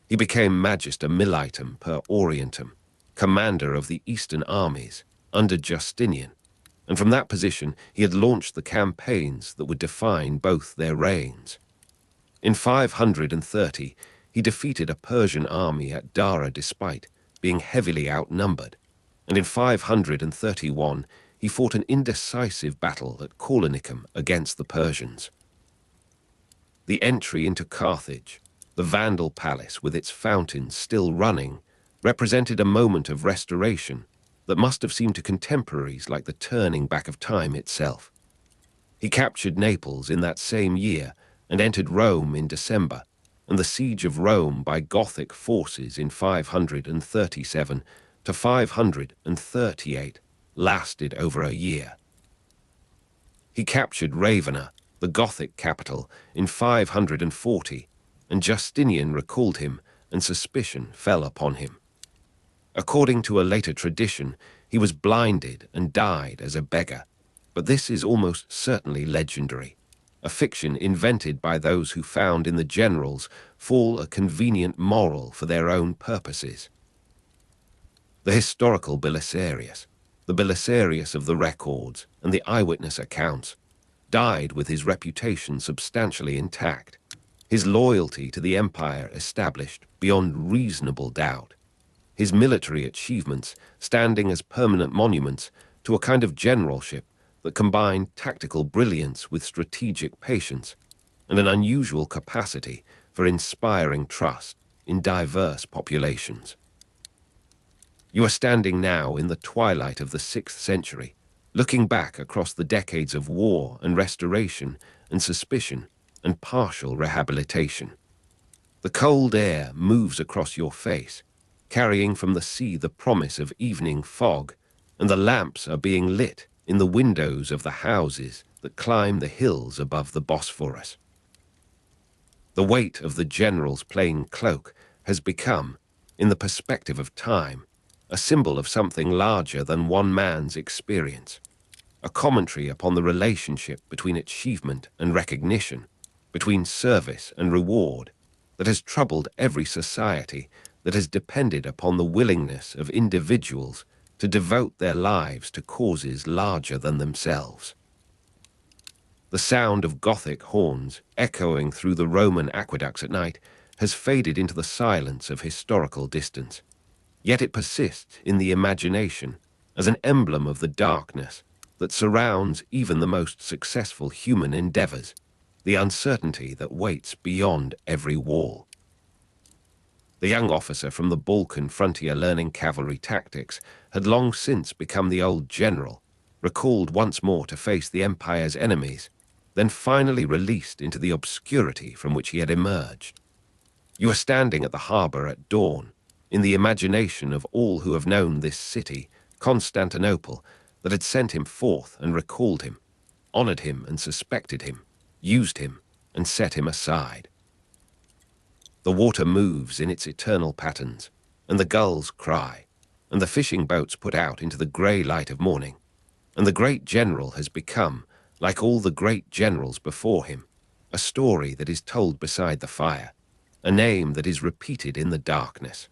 He became Magister Militum per Orientum, commander of the eastern armies under Justinian, and from that position he had launched the campaigns that would define both their reigns. In 530, he defeated a Persian army at Dara despite being heavily outnumbered, and in 531 he fought an indecisive battle at Corlinicum against the Persians. The entry into Carthage, the Vandal palace with its fountains still running, represented a moment of restoration that must have seemed to contemporaries like the turning back of time itself. He captured Naples in that same year and entered Rome in December, and the siege of Rome by Gothic forces in 537 to 538 lasted over a year. He captured Ravenna, the Gothic capital, in 540, and Justinian recalled him, and suspicion fell upon him. According to a later tradition, he was blinded and died as a beggar, but this is almost certainly legendary, a fiction invented by those who found in the generals fall a convenient moral for their own purposes. The historical Belisarius, the Belisarius of the records and the eyewitness accounts, died with his reputation substantially intact, his loyalty to the empire established beyond reasonable doubt, his military achievements standing as permanent monuments to a kind of generalship that combined tactical brilliance with strategic patience and an unusual capacity for inspiring trust in diverse populations. You are standing now in the twilight of the 6th century, looking back across the decades of war and restoration and suspicion and partial rehabilitation. The cold air moves across your face, carrying from the sea the promise of evening fog, and the lamps are being lit in the windows of the houses that climb the hills above the Bosphorus. The weight of the general's plain cloak has become, in the perspective of time, a symbol of something larger than one man's experience, a commentary upon the relationship between achievement and recognition, between service and reward, that has troubled every society that has depended upon the willingness of individuals to devote their lives to causes larger than themselves. The sound of Gothic horns echoing through the Roman aqueducts at night has faded into the silence of historical distance, yet it persists in the imagination as an emblem of the darkness that surrounds even the most successful human endeavors, the uncertainty that waits beyond every wall. The young officer from the Balkan frontier learning cavalry tactics had long since become the old general, recalled once more to face the empire's enemies, then finally released into the obscurity from which he had emerged. You are standing at the harbour at dawn, in the imagination of all who have known this city, Constantinople, that had sent him forth and recalled him, honoured him and suspected him, used him and set him aside. The water moves in its eternal patterns, and the gulls cry, and the fishing boats put out into the grey light of morning, and the great general has become, like all the great generals before him, a story that is told beside the fire, a name that is repeated in the darkness,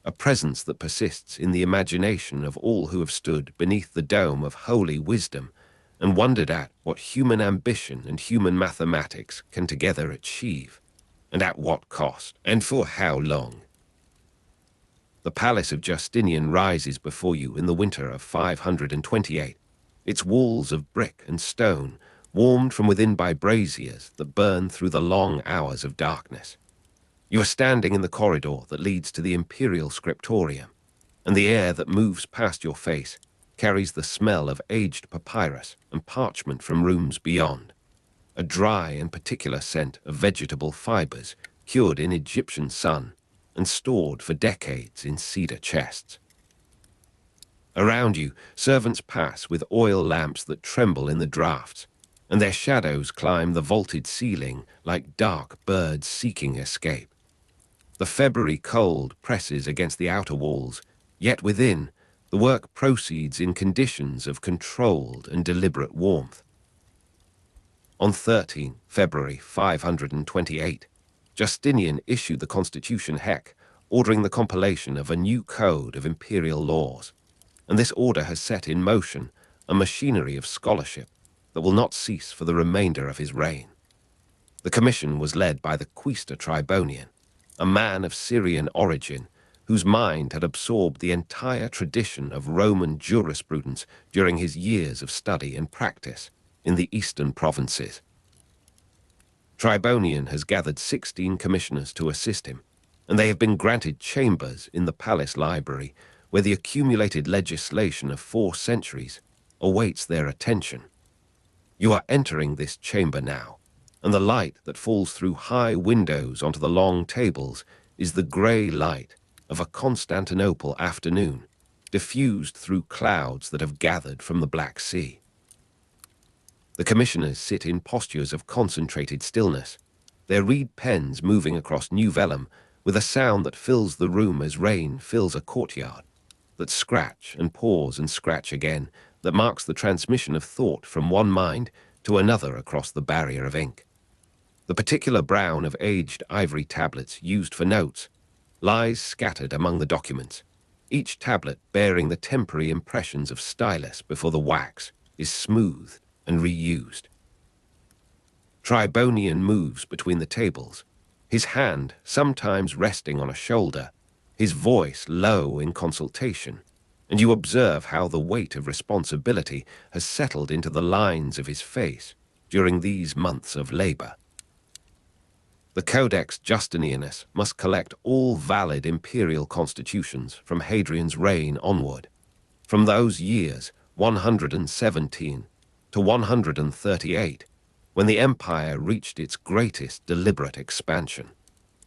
a presence that persists in the imagination of all who have stood beneath the dome of holy wisdom and wondered at what human ambition and human mathematics can together achieve, and at what cost, and for how long. The palace of Justinian rises before you in the winter of 528, its walls of brick and stone, warmed from within by braziers that burn through the long hours of darkness. You are standing in the corridor that leads to the imperial scriptorium, and the air that moves past your face carries the smell of aged papyrus and parchment from rooms beyond, a dry and particular scent of vegetable fibers cured in Egyptian sun and stored for decades in cedar chests. Around you, servants pass with oil lamps that tremble in the draughts, and their shadows climb the vaulted ceiling like dark birds seeking escape. The February cold presses against the outer walls, yet within, the work proceeds in conditions of controlled and deliberate warmth. On 13 February 528, Justinian issued the Constitution Hec, ordering the compilation of a new code of imperial laws, and this order has set in motion a machinery of scholarship that will not cease for the remainder of his reign. The commission was led by the Quaestor Tribonian, a man of Syrian origin whose mind had absorbed the entire tradition of Roman jurisprudence during his years of study and practice in the eastern provinces. Tribonian has gathered 16 commissioners to assist him, and they have been granted chambers in the palace library where the accumulated legislation of 4 centuries awaits their attention. You are entering this chamber now, and the light that falls through high windows onto the long tables is the grey light of a Constantinople afternoon, diffused through clouds that have gathered from the Black Sea. The commissioners sit in postures of concentrated stillness, their reed pens moving across new vellum with a sound that fills the room as rain fills a courtyard, that scratch and pause and scratch again, that marks the transmission of thought from one mind to another across the barrier of ink. The particular brown of aged ivory tablets used for notes lies scattered among the documents, each tablet bearing the temporary impressions of stylus before the wax is smoothed and reused. Tribonian moves between the tables, his hand sometimes resting on a shoulder, his voice low in consultation, and you observe how the weight of responsibility has settled into the lines of his face during these months of labor. The Codex Justinianus must collect all valid imperial constitutions from Hadrian's reign onward, from those years 117 to 138, when the empire reached its greatest deliberate expansion.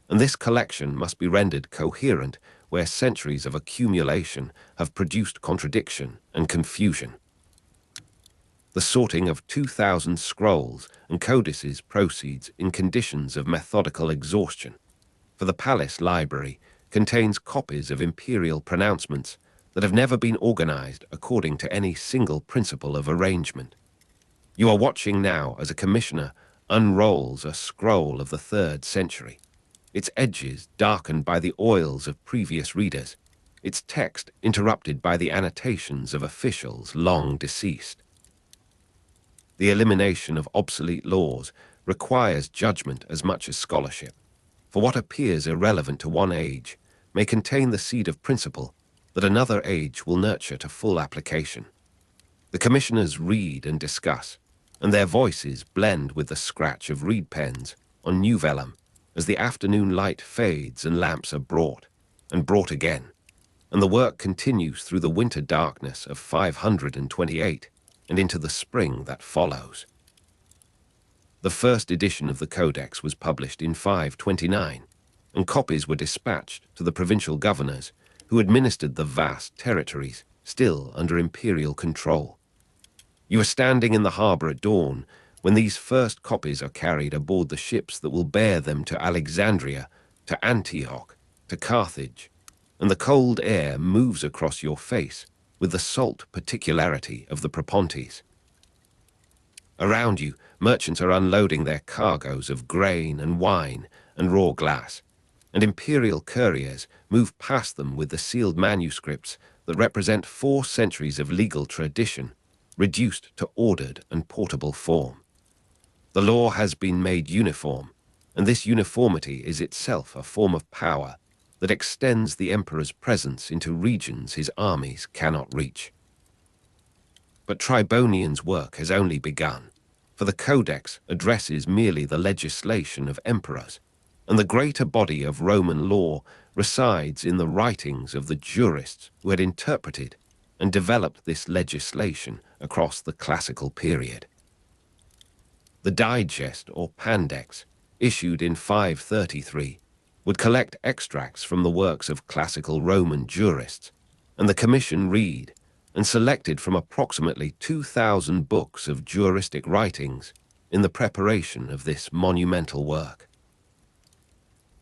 And this collection must be rendered coherent where centuries of accumulation have produced contradiction and confusion. The sorting of 2,000 scrolls and codices proceeds in conditions of methodical exhaustion, for the palace library contains copies of imperial pronouncements that have never been organized according to any single principle of arrangement. You are watching now as a commissioner unrolls a scroll of the 3rd century, its edges darkened by the oils of previous readers, its text interrupted by the annotations of officials long deceased. The elimination of obsolete laws requires judgment as much as scholarship, for what appears irrelevant to one age may contain the seed of principle that another age will nurture to full application. The commissioners read and discuss, and their voices blend with the scratch of reed pens on new vellum as the afternoon light fades and lamps are brought, and brought again, and the work continues through the winter darkness of 528 and into the spring that follows. The first edition of the Codex was published in 529, and copies were dispatched to the provincial governors who administered the vast territories still under imperial control. You are standing in the harbor at dawn when these first copies are carried aboard the ships that will bear them to Alexandria, to Antioch, to Carthage, and the cold air moves across your face with the salt particularity of the Propontes. Around you, merchants are unloading their cargoes of grain and wine and raw glass, and imperial couriers move past them with the sealed manuscripts that represent 4 centuries of legal tradition, reduced to ordered and portable form. The law has been made uniform, and this uniformity is itself a form of power that extends the emperor's presence into regions his armies cannot reach. But Tribonian's work has only begun, for the Codex addresses merely the legislation of emperors, and the greater body of Roman law resides in the writings of the jurists who had interpreted and developed this legislation across the classical period. The Digest or Pandex, issued in 533, would collect extracts from the works of classical Roman jurists, and the commission read and selected from approximately 2,000 books of juristic writings in the preparation of this monumental work.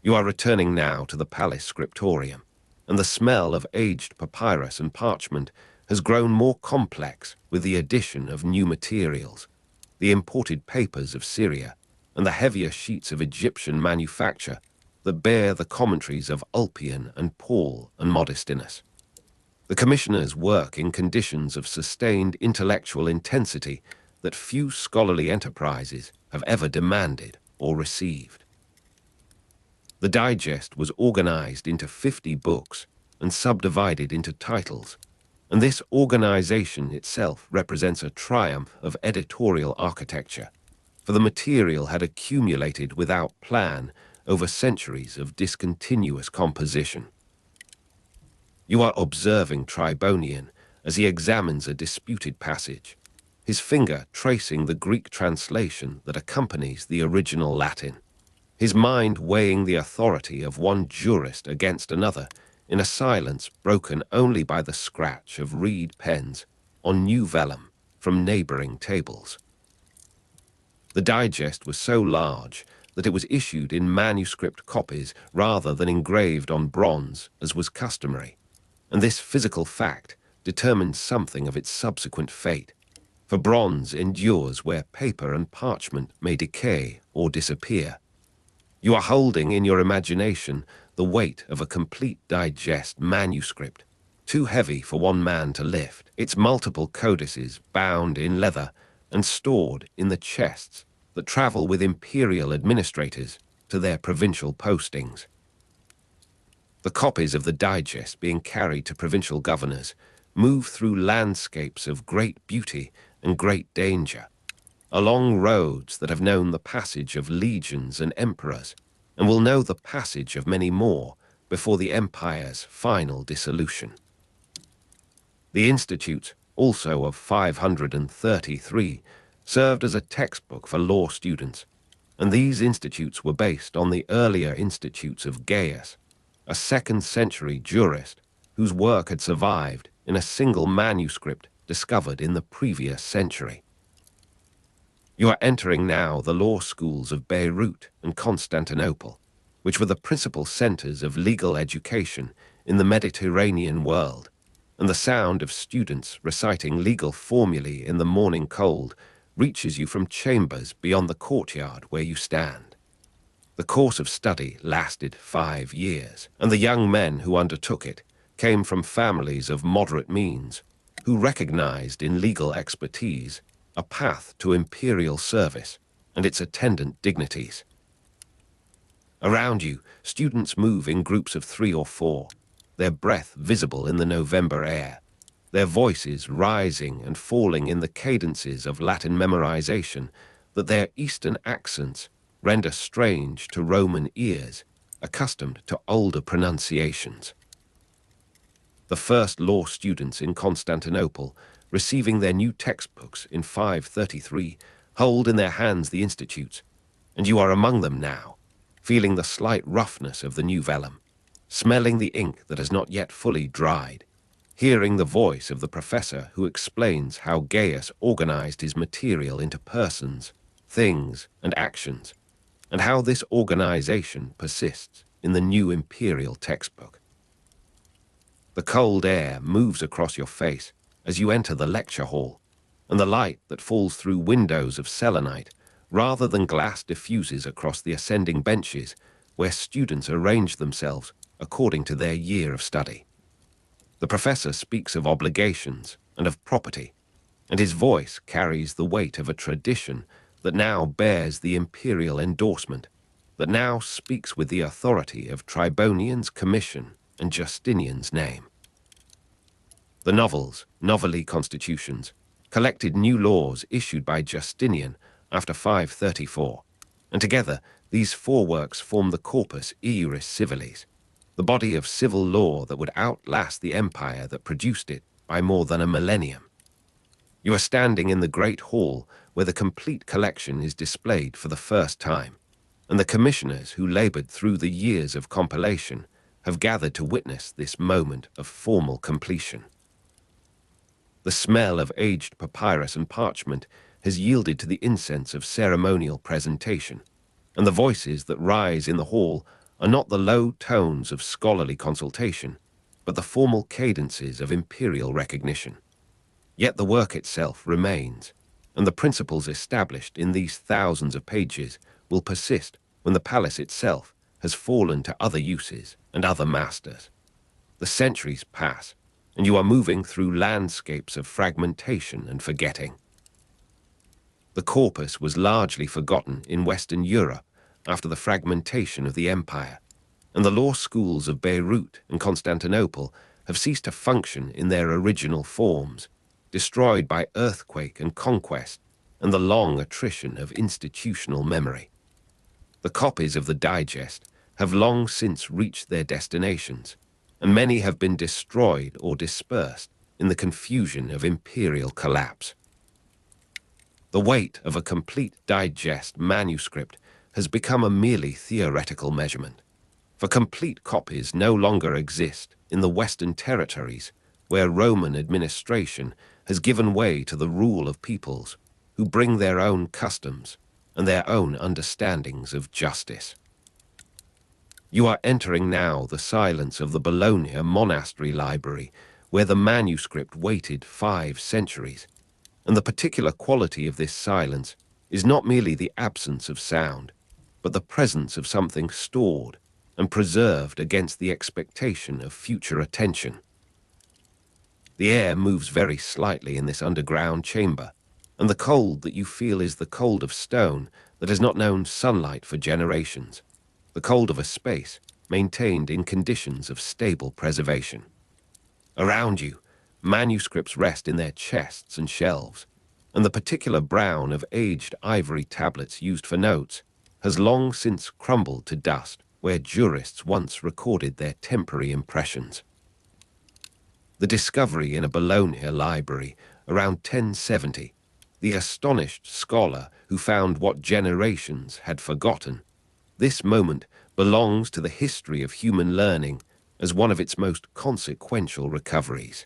You are returning now to the palace scriptorium, and the smell of aged papyrus and parchment has grown more complex with the addition of new materials, the imported papers of Syria, and the heavier sheets of Egyptian manufacture that bear the commentaries of Ulpian and Paul and Modestinus. The commissioners work in conditions of sustained intellectual intensity that few scholarly enterprises have ever demanded or received. The digest was organized into 50 books and subdivided into titles, and this organization itself represents a triumph of editorial architecture, for the material had accumulated without plan over centuries of discontinuous composition. You are observing Tribonian as he examines a disputed passage, his finger tracing the Greek translation that accompanies the original Latin, his mind weighing the authority of one jurist against another in a silence broken only by the scratch of reed pens on new vellum from neighboring tables. The digest was so large that it was issued in manuscript copies rather than engraved on bronze, as was customary, and this physical fact determines something of its subsequent fate, for bronze endures where paper and parchment may decay or disappear. You are holding in your imagination the weight of a complete digest manuscript, too heavy for one man to lift, its multiple codices bound in leather and stored in the chests that travel with imperial administrators to their provincial postings. The copies of the digest being carried to provincial governors move through landscapes of great beauty and great danger, along roads that have known the passage of legions and emperors, and will know the passage of many more before the empire's final dissolution. The Institute, also of 533, served as a textbook for law students, and these institutes were based on the earlier institutes of Gaius, a 2nd century jurist whose work had survived in a single manuscript discovered in the previous century. You are entering now the law schools of Beirut and Constantinople, which were the principal centers of legal education in the Mediterranean world, and the sound of students reciting legal formulae in the morning cold reaches you from chambers beyond the courtyard where you stand. The course of study lasted 5 years, and the young men who undertook it came from families of moderate means, who recognized in legal expertise a path to imperial service and its attendant dignities. Around you, students move in groups of 3 or 4, their breath visible in the November air, their voices rising and falling in the cadences of Latin memorization that their Eastern accents render strange to Roman ears accustomed to older pronunciations. The first law students in Constantinople, receiving their new textbooks in 533, hold in their hands the institutes, and you are among them now, feeling the slight roughness of the new vellum, smelling the ink that has not yet fully dried, hearing the voice of the professor who explains how Gaius organized his material into persons, things, and actions, and how this organization persists in the new imperial textbook. The cold air moves across your face as you enter the lecture hall, and the light that falls through windows of selenite rather than glass diffuses across the ascending benches where students arrange themselves according to their year of study. The professor speaks of obligations and of property, and his voice carries the weight of a tradition that now bears the imperial endorsement, that now speaks with the authority of Tribonian's commission and Justinian's name. The novels, novelli constitutions, collected new laws issued by Justinian after 534, and together these 4 works form the Corpus Juris Civilis, the body of civil law that would outlast the empire that produced it by more than a millennium. You are standing in the great hall where the complete collection is displayed for the first time, and the commissioners who labored through the years of compilation have gathered to witness this moment of formal completion. The smell of aged papyrus and parchment has yielded to the incense of ceremonial presentation, and the voices that rise in the hall are not the low tones of scholarly consultation, but the formal cadences of imperial recognition. Yet the work itself remains, and the principles established in these thousands of pages will persist when the palace itself has fallen to other uses and other masters. The centuries pass, and you are moving through landscapes of fragmentation and forgetting. The corpus was largely forgotten in Western Europe after the fragmentation of the empire, and the law schools of Beirut and Constantinople have ceased to function in their original forms, destroyed by earthquake and conquest and the long attrition of institutional memory. The copies of the digest have long since reached their destinations, and many have been destroyed or dispersed in the confusion of imperial collapse. The weight of a complete digest manuscript has become a merely theoretical measurement, for complete copies no longer exist in the Western territories where Roman administration has given way to the rule of peoples who bring their own customs and their own understandings of justice. You are entering now the silence of the Bologna monastery library, where the manuscript waited 5 centuries, and the particular quality of this silence is not merely the absence of sound, but the presence of something stored and preserved against the expectation of future attention. The air moves very slightly in this underground chamber, and the cold that you feel is the cold of stone that has not known sunlight for generations, the cold of a space maintained in conditions of stable preservation. Around you, manuscripts rest in their chests and shelves, and the particular brown of aged ivory tablets used for notes has long since crumbled to dust where jurists once recorded their temporary impressions. The discovery in a Bologna library around 1070, the astonished scholar who found what generations had forgotten, this moment belongs to the history of human learning as one of its most consequential recoveries.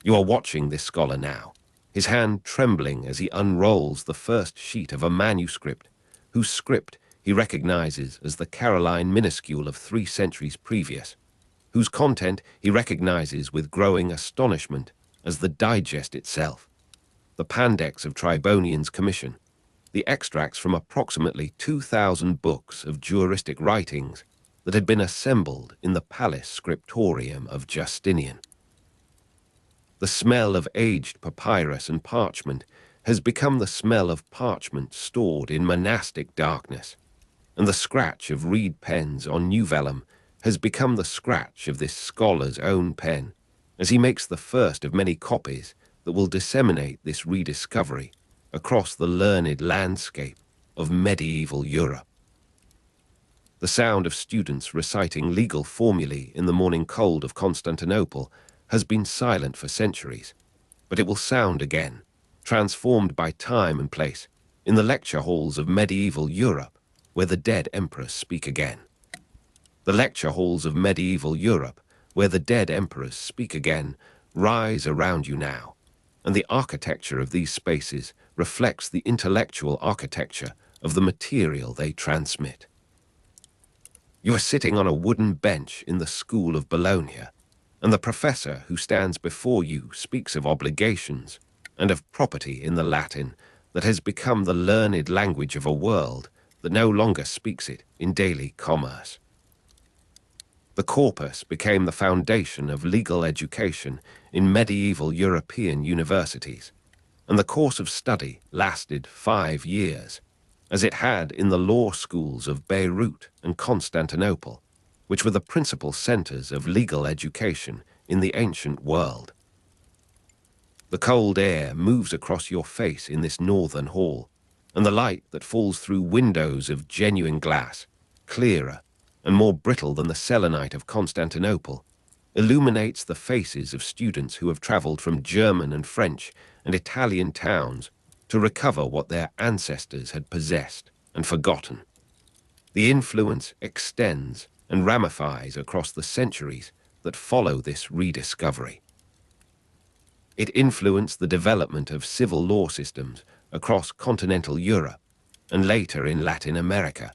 You are watching this scholar now, his hand trembling as he unrolls the first sheet of a manuscript, whose script he recognizes as the Caroline minuscule of 3 centuries previous, whose content he recognizes with growing astonishment as the digest itself, the Pandex of Tribonian's commission, the extracts from approximately 2,000 books of juristic writings that had been assembled in the palace scriptorium of Justinian. The smell of aged papyrus and parchment has become the smell of parchment stored in monastic darkness, and the scratch of reed pens on new vellum has become the scratch of this scholar's own pen, as he makes the first of many copies that will disseminate this rediscovery across the learned landscape of medieval Europe. The sound of students reciting legal formulae in the morning cold of Constantinople has been silent for centuries, but it will sound again, transformed by time and place, in the lecture halls of medieval Europe, where the dead emperors speak again. The lecture halls of medieval Europe, where the dead emperors speak again, rise around you now, and the architecture of these spaces reflects the intellectual architecture of the material they transmit. You are sitting on a wooden bench in the school of Bologna, and the professor who stands before you speaks of obligations and of property in the Latin that has become the learned language of a world that no longer speaks it in daily commerce. The Corpus became the foundation of legal education in medieval European universities, and the course of study lasted 5 years, as it had in the law schools of Beirut and Constantinople, which were the principal centers of legal education in the ancient world. The cold air moves across your face in this northern hall, and the light that falls through windows of genuine glass, clearer and more brittle than the selenite of Constantinople, illuminates the faces of students who have traveled from German and French and Italian towns to recover what their ancestors had possessed and forgotten. The influence extends and ramifies across the centuries that follow this rediscovery. It influenced the development of civil law systems across continental Europe and later in Latin America,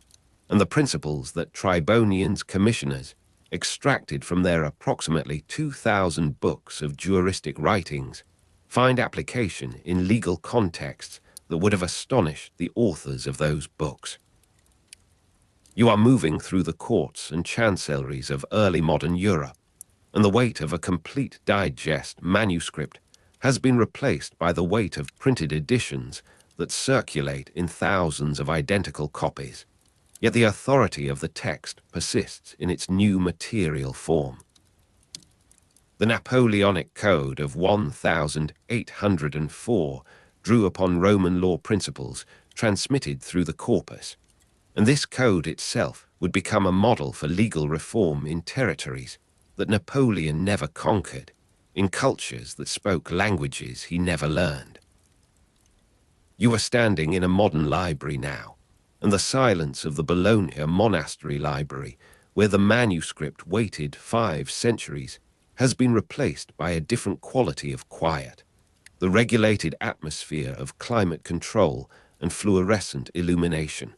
and the principles that Tribonian's commissioners extracted from their approximately 2,000 books of juristic writings find application in legal contexts that would have astonished the authors of those books. You are moving through the courts and chancelleries of early modern Europe, and the weight of a complete digest manuscript has been replaced by the weight of printed editions that circulate in thousands of identical copies. Yet the authority of the text persists in its new material form. The Napoleonic Code of 1804 drew upon Roman law principles transmitted through the Corpus, and this code itself would become a model for legal reform in territories that Napoleon never conquered, in cultures that spoke languages he never learned. You are standing in a modern library now, and the silence of the Bologna monastery library, where the manuscript waited 5 centuries, has been replaced by a different quality of quiet, the regulated atmosphere of climate control and fluorescent illumination.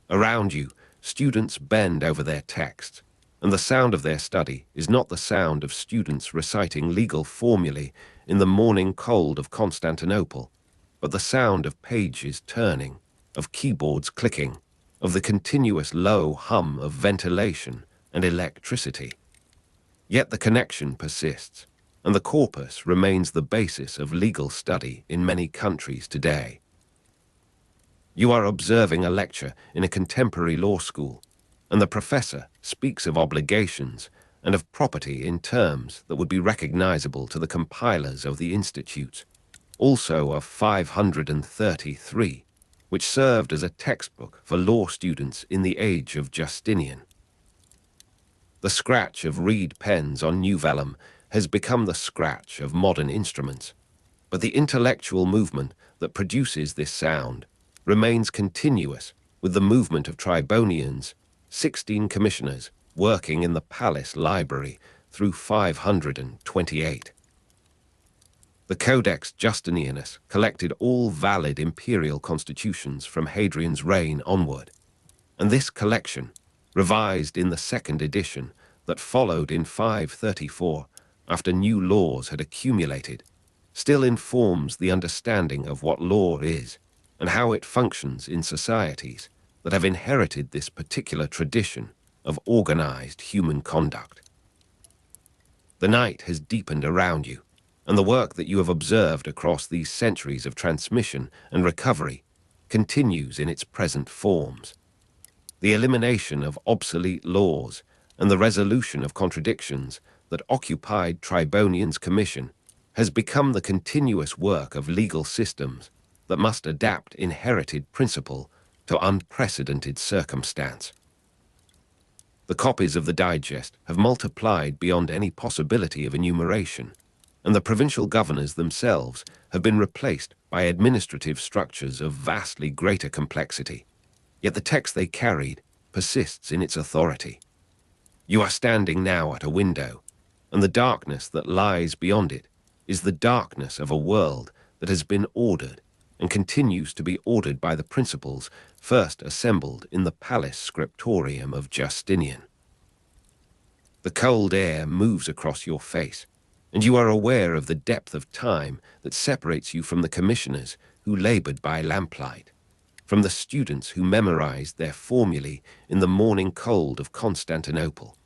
Around you, students bend over their texts, and the sound of their study is not the sound of students reciting legal formulae in the morning cold of Constantinople, but the sound of pages turning, of keyboards clicking, of the continuous low hum of ventilation and electricity. Yet the connection persists, and the corpus remains the basis of legal study in many countries today. You are observing a lecture in a contemporary law school, and the professor speaks of obligations and of property in terms that would be recognizable to the compilers of the institutes, also of 533, which served as a textbook for law students in the age of Justinian. The scratch of reed pens on new vellum has become the scratch of modern instruments, but the intellectual movement that produces this sound remains continuous with the movement of Tribonians, 16 commissioners working in the palace library through 528. The Codex Justinianus collected all valid imperial constitutions from Hadrian's reign onward, and this collection, revised in the second edition that followed in 534 after new laws had accumulated, still informs the understanding of what law is and how it functions in societies that have inherited this particular tradition of organized human conduct. The night has deepened around you, and the work that you have observed across these centuries of transmission and recovery continues in its present forms. The elimination of obsolete laws and the resolution of contradictions that occupied Tribonian's commission has become the continuous work of legal systems that must adapt inherited principle to unprecedented circumstance. The copies of the digest have multiplied beyond any possibility of enumeration, and the provincial governors themselves have been replaced by administrative structures of vastly greater complexity. Yet the text they carried persists in its authority. You are standing now at a window, and the darkness that lies beyond it is the darkness of a world that has been ordered and continues to be ordered by the principles first assembled in the palace scriptorium of Justinian. The cold air moves across your face, and you are aware of the depth of time that separates you from the commissioners who labored by lamplight, from the students who memorized their formulae in the morning cold of Constantinople,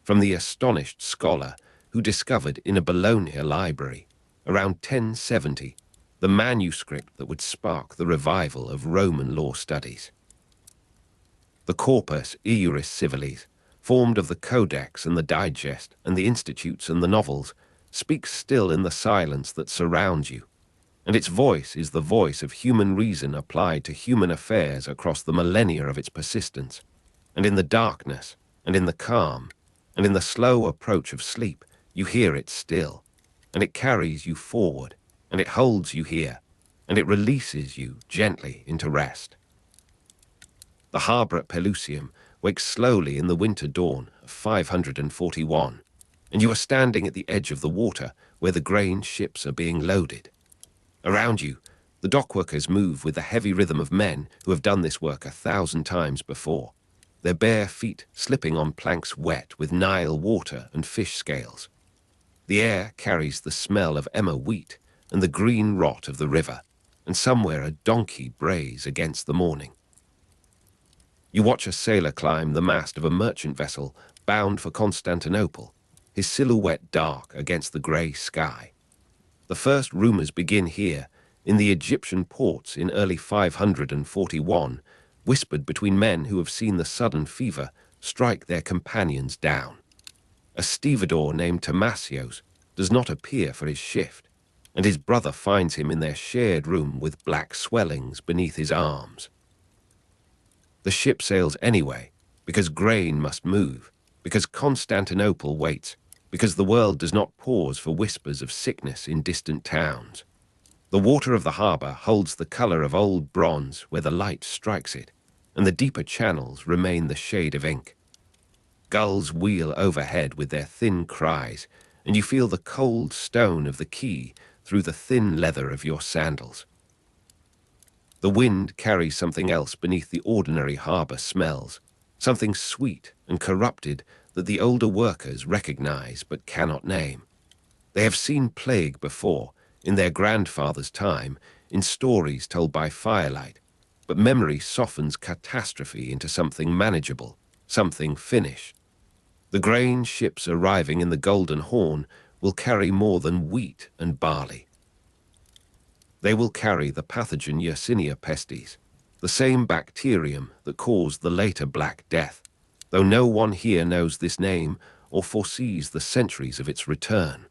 from the astonished scholar who discovered in a Bologna library, around 1070, the manuscript that would spark the revival of Roman law studies. The Corpus Juris Civilis, formed of the Codex and the Digest and the Institutes and the novels, speaks still in the silence that surrounds you, and its voice is the voice of human reason applied to human affairs across the millennia of its persistence, and in the darkness, and in the calm, and in the slow approach of sleep, you hear it still, and it carries you forward, and it holds you here, and it releases you gently into rest. The harbour at Pelusium wakes slowly in the winter dawn of 541, and you are standing at the edge of the water where the grain ships are being loaded. Around you, the dockworkers move with the heavy rhythm of men who have done this work 1,000 times before, their bare feet slipping on planks wet with Nile water and fish scales. The air carries the smell of emmer wheat and the green rot of the river, and somewhere a donkey brays against the morning. You watch a sailor climb the mast of a merchant vessel bound for Constantinople, his silhouette dark against the grey sky. The first rumors begin here, in the Egyptian ports in early 541, whispered between men who have seen the sudden fever strike their companions down. A stevedore named Tomasios does not appear for his shift, and his brother finds him in their shared room with black swellings beneath his arms. The ship sails anyway, because grain must move, because Constantinople waits, because the world does not pause for whispers of sickness in distant towns. The water of the harbour holds the colour of old bronze where the light strikes it, and the deeper channels remain the shade of ink. Gulls wheel overhead with their thin cries, and you feel the cold stone of the quay through the thin leather of your sandals. The wind carries something else beneath the ordinary harbour smells, something sweet and corrupted that the older workers recognize but cannot name. They have seen plague before, in their grandfather's time, in stories told by firelight, but memory softens catastrophe into something manageable, something finished. The grain ships arriving in the Golden Horn will carry more than wheat and barley. They will carry the pathogen Yersinia pestis, the same bacterium that caused the later Black Death, though no one here knows this name or foresees the centuries of its return.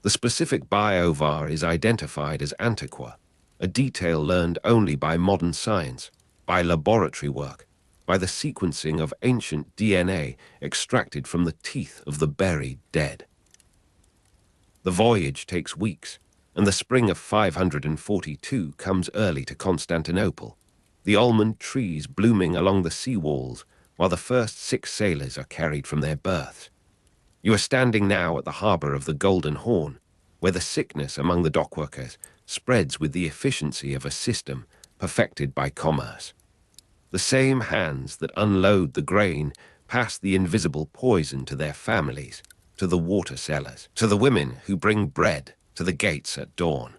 The specific biovar is identified as antiqua, a detail learned only by modern science, by laboratory work, by the sequencing of ancient DNA extracted from the teeth of the buried dead. The voyage takes weeks, and the spring of 542 comes early to Constantinople, the almond trees blooming along the sea walls while the first 6 sailors are carried from their berths. You are standing now at the harbour of the Golden Horn, where the sickness among the dockworkers spreads with the efficiency of a system perfected by commerce. The same hands that unload the grain pass the invisible poison to their families, to the water sellers, to the women who bring bread to the gates at dawn.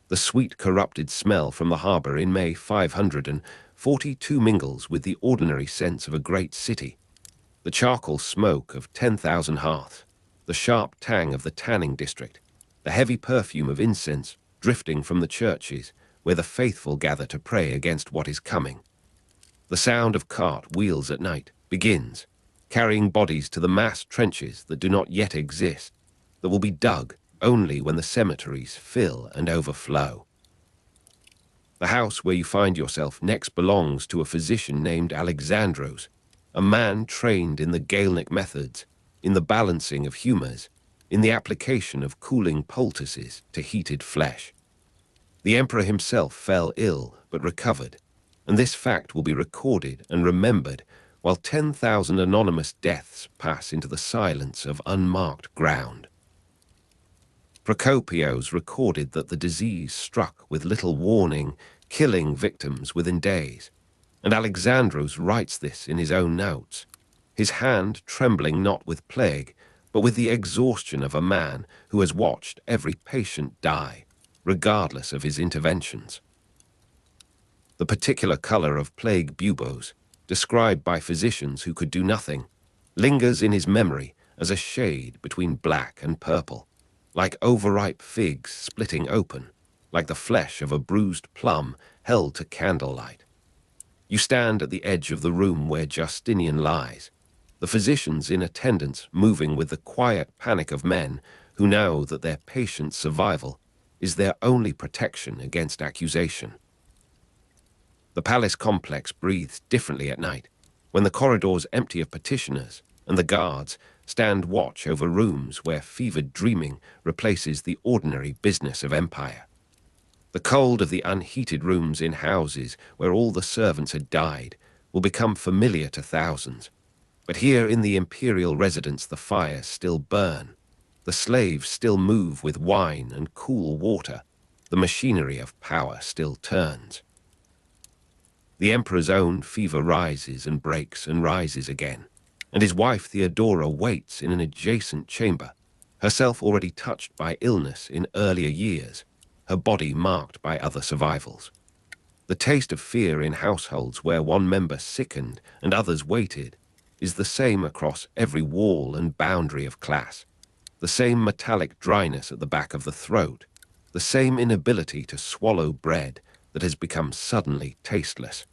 The sweet corrupted smell from the harbour in May 542 mingles with the ordinary sense of a great city. The charcoal smoke of 10,000 hearths, the sharp tang of the tanning district, the heavy perfume of incense drifting from the churches where the faithful gather to pray against what is coming. The sound of cart wheels at night begins, carrying bodies to the mass trenches that do not yet exist, that will be dug only when the cemeteries fill and overflow. The house where you find yourself next belongs to a physician named Alexandros, a man trained in the Galenic methods, in the balancing of humours, in the application of cooling poultices to heated flesh. The emperor himself fell ill but recovered, and this fact will be recorded and remembered while 10,000 anonymous deaths pass into the silence of unmarked ground. Procopius recorded that the disease struck with little warning, killing victims within days, and Alexandros writes this in his own notes, his hand trembling not with plague, but with the exhaustion of a man who has watched every patient die, regardless of his interventions. The particular colour of plague buboes, described by physicians who could do nothing, lingers in his memory as a shade between black and purple, like overripe figs splitting open, like the flesh of a bruised plum held to candlelight. You stand at the edge of the room where Justinian lies, the physicians in attendance moving with the quiet panic of men who know that their patient's survival is their only protection against accusation. The palace complex breathes differently at night, when the corridors empty of petitioners and the guards stand watch over rooms where fevered dreaming replaces the ordinary business of empire. The cold of the unheated rooms in houses where all the servants had died will become familiar to thousands. But here in the imperial residence the fires still burn, the slaves still move with wine and cool water, the machinery of power still turns. The emperor's own fever rises and breaks and rises again, and his wife Theodora waits in an adjacent chamber, herself already touched by illness in earlier years, her body marked by other survivals. The taste of fear in households where one member sickened and others waited is the same across every wall and boundary of class, the same metallic dryness at the back of the throat, the same inability to swallow bread that has become suddenly tasteless.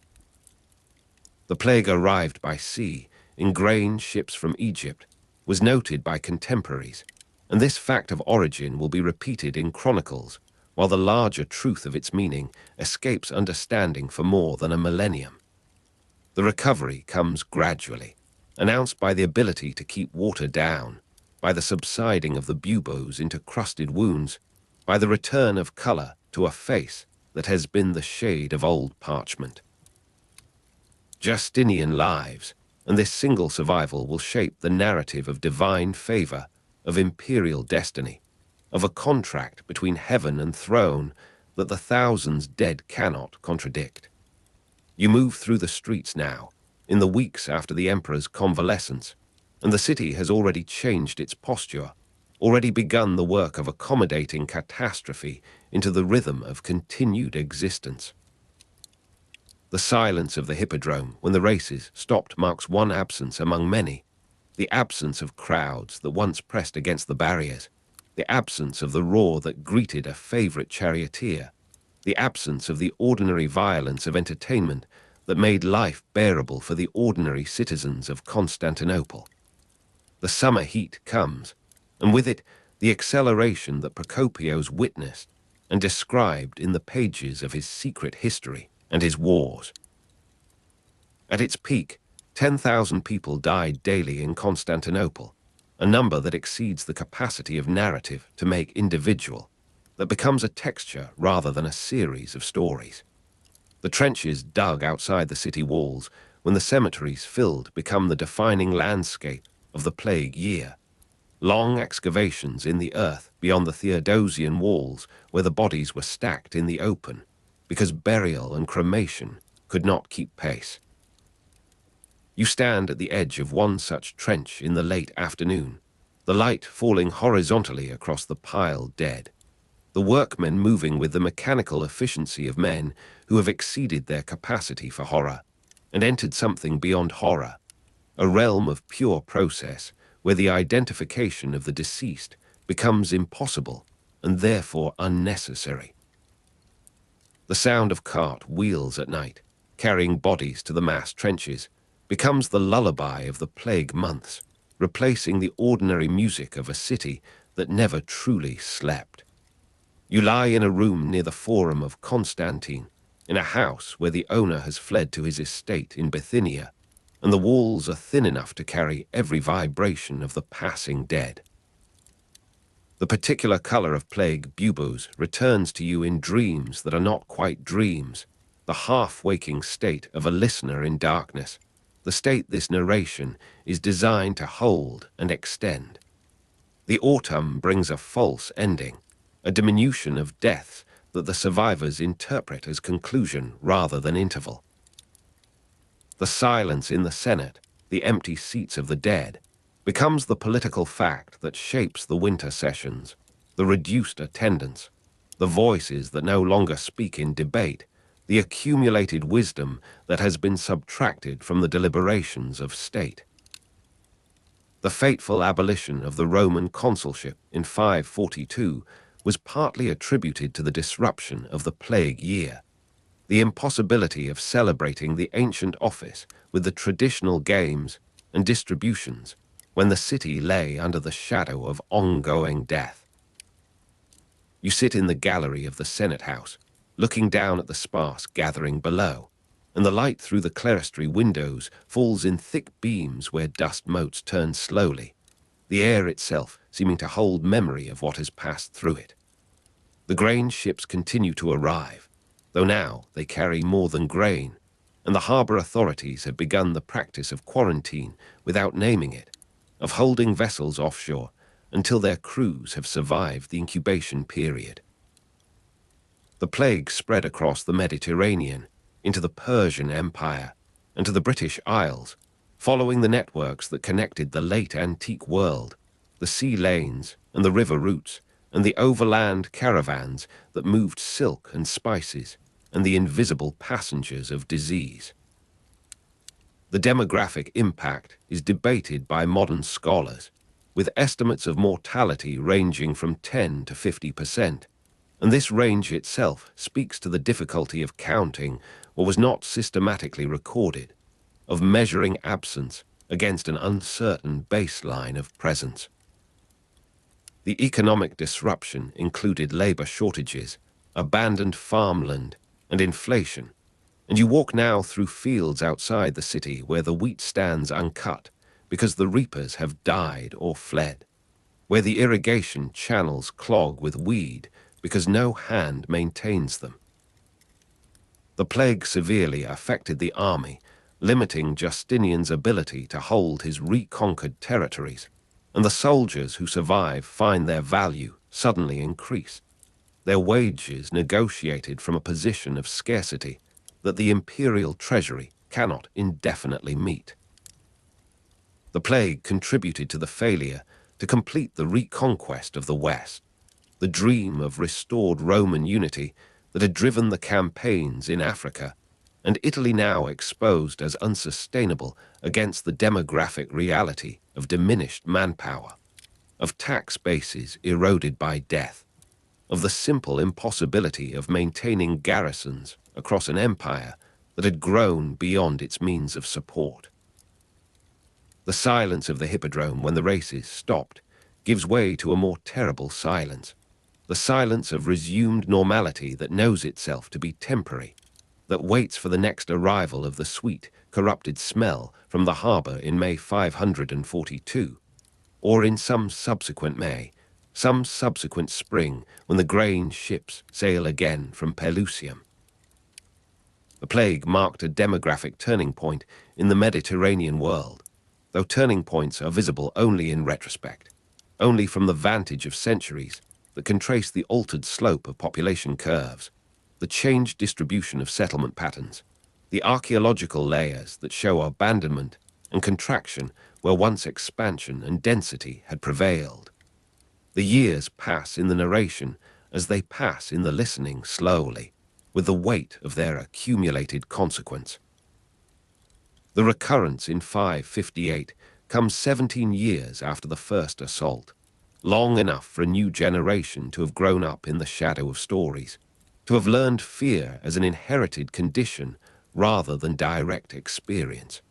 The plague arrived by sea, in grain ships from Egypt, was noted by contemporaries, and this fact of origin will be repeated in chronicles, while the larger truth of its meaning escapes understanding for more than a millennium. The recovery comes gradually, announced by the ability to keep water down, by the subsiding of the buboes into crusted wounds, by the return of colour to a face that has been the shade of old parchment. Justinian lives, and this single survival will shape the narrative of divine favour, of imperial destiny, of a contract between heaven and throne that the thousands dead cannot contradict. You move through the streets now, in the weeks after the emperor's convalescence, and the city has already changed its posture, already begun the work of accommodating catastrophe into the rhythm of continued existence. The silence of the hippodrome when the races stopped marks one absence among many, the absence of crowds that once pressed against the barriers, the absence of the roar that greeted a favorite charioteer, the absence of the ordinary violence of entertainment that made life bearable for the ordinary citizens of Constantinople. The summer heat comes, and with it the acceleration that Procopius witnessed and described in the pages of his secret history and his wars. At its peak, 10,000 people died daily in Constantinople, a number that exceeds the capacity of narrative to make individual, that becomes a texture rather than a series of stories. The trenches dug outside the city walls when the cemeteries filled become the defining landscape of the plague year. Long excavations in the earth beyond the Theodosian walls where the bodies were stacked in the open because burial and cremation could not keep pace. You stand at the edge of one such trench in the late afternoon, the light falling horizontally across the piled dead, the workmen moving with the mechanical efficiency of men who have exceeded their capacity for horror and entered something beyond horror, a realm of pure process where the identification of the deceased becomes impossible and therefore unnecessary. The sound of cart wheels at night, carrying bodies to the mass trenches, becomes the lullaby of the plague months, replacing the ordinary music of a city that never truly slept. You lie in a room near the Forum of Constantine, in a house where the owner has fled to his estate in Bithynia, and the walls are thin enough to carry every vibration of the passing dead. The particular color of plague buboes returns to you in dreams that are not quite dreams, the half-waking state of a listener in darkness, the state this narration is designed to hold and extend. The autumn brings a false ending, a diminution of deaths that the survivors interpret as conclusion rather than interval. The silence in the Senate, the empty seats of the dead, becomes the political fact that shapes the winter sessions, the reduced attendance, the voices that no longer speak in debate, the accumulated wisdom that has been subtracted from the deliberations of state. The fateful abolition of the Roman consulship in 542 was partly attributed to the disruption of the plague year, the impossibility of celebrating the ancient office with the traditional games and distributions when the city lay under the shadow of ongoing death. You sit in the gallery of the Senate House, looking down at the sparse gathering below, and the light through the clerestory windows falls in thick beams where dust motes turn slowly, the air itself seeming to hold memory of what has passed through it. The grain ships continue to arrive, though now they carry more than grain, and the harbour authorities have begun the practice of quarantine without naming it, of holding vessels offshore until their crews have survived the incubation period. The plague spread across the Mediterranean, into the Persian Empire, and to the British Isles, following the networks that connected the late antique world, the sea lanes and the river routes, and the overland caravans that moved silk and spices, and the invisible passengers of disease. The demographic impact is debated by modern scholars, with estimates of mortality ranging from 10 to 50%, and this range itself speaks to the difficulty of counting what was not systematically recorded, of measuring absence against an uncertain baseline of presence. The economic disruption included labor shortages, abandoned farmland, and inflation, and you walk now through fields outside the city where the wheat stands uncut because the reapers have died or fled, where the irrigation channels clog with weed because no hand maintains them. The plague severely affected the army, limiting Justinian's ability to hold his reconquered territories, and the soldiers who survive find their value suddenly increase, their wages negotiated from a position of scarcity that the imperial treasury cannot indefinitely meet. The plague contributed to the failure to complete the reconquest of the West, the dream of restored Roman unity that had driven the campaigns in Africa and Italy now exposed as unsustainable against the demographic reality of diminished manpower, of tax bases eroded by death, of the simple impossibility of maintaining garrisons across an empire that had grown beyond its means of support. The silence of the hippodrome when the races stopped gives way to a more terrible silence, the silence of resumed normality that knows itself to be temporary, that waits for the next arrival of the sweet, corrupted smell from the harbour in May 542, or in some subsequent May, some subsequent spring when the grain ships sail again from Pelusium. The plague marked a demographic turning point in the Mediterranean world, though turning points are visible only in retrospect, only from the vantage of centuries that can trace the altered slope of population curves, the changed distribution of settlement patterns, the archaeological layers that show abandonment and contraction where once expansion and density had prevailed. The years pass in the narration as they pass in the listening slowly, with the weight of their accumulated consequence. The recurrence in 558 comes 17 years after the first assault, long enough for a new generation to have grown up in the shadow of stories, to have learned fear as an inherited condition rather than direct experience.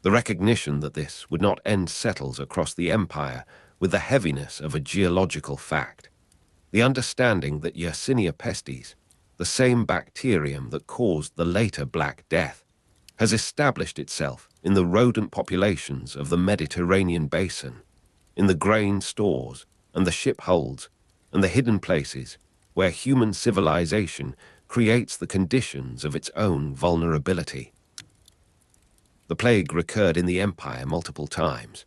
The recognition that this would not end settles across the empire with the heaviness of a geological fact. The understanding that Yersinia pestis, the same bacterium that caused the later Black Death, has established itself in the rodent populations of the Mediterranean basin, in the grain stores and the ship holds and the hidden places where human civilization creates the conditions of its own vulnerability. The plague recurred in the empire multiple times: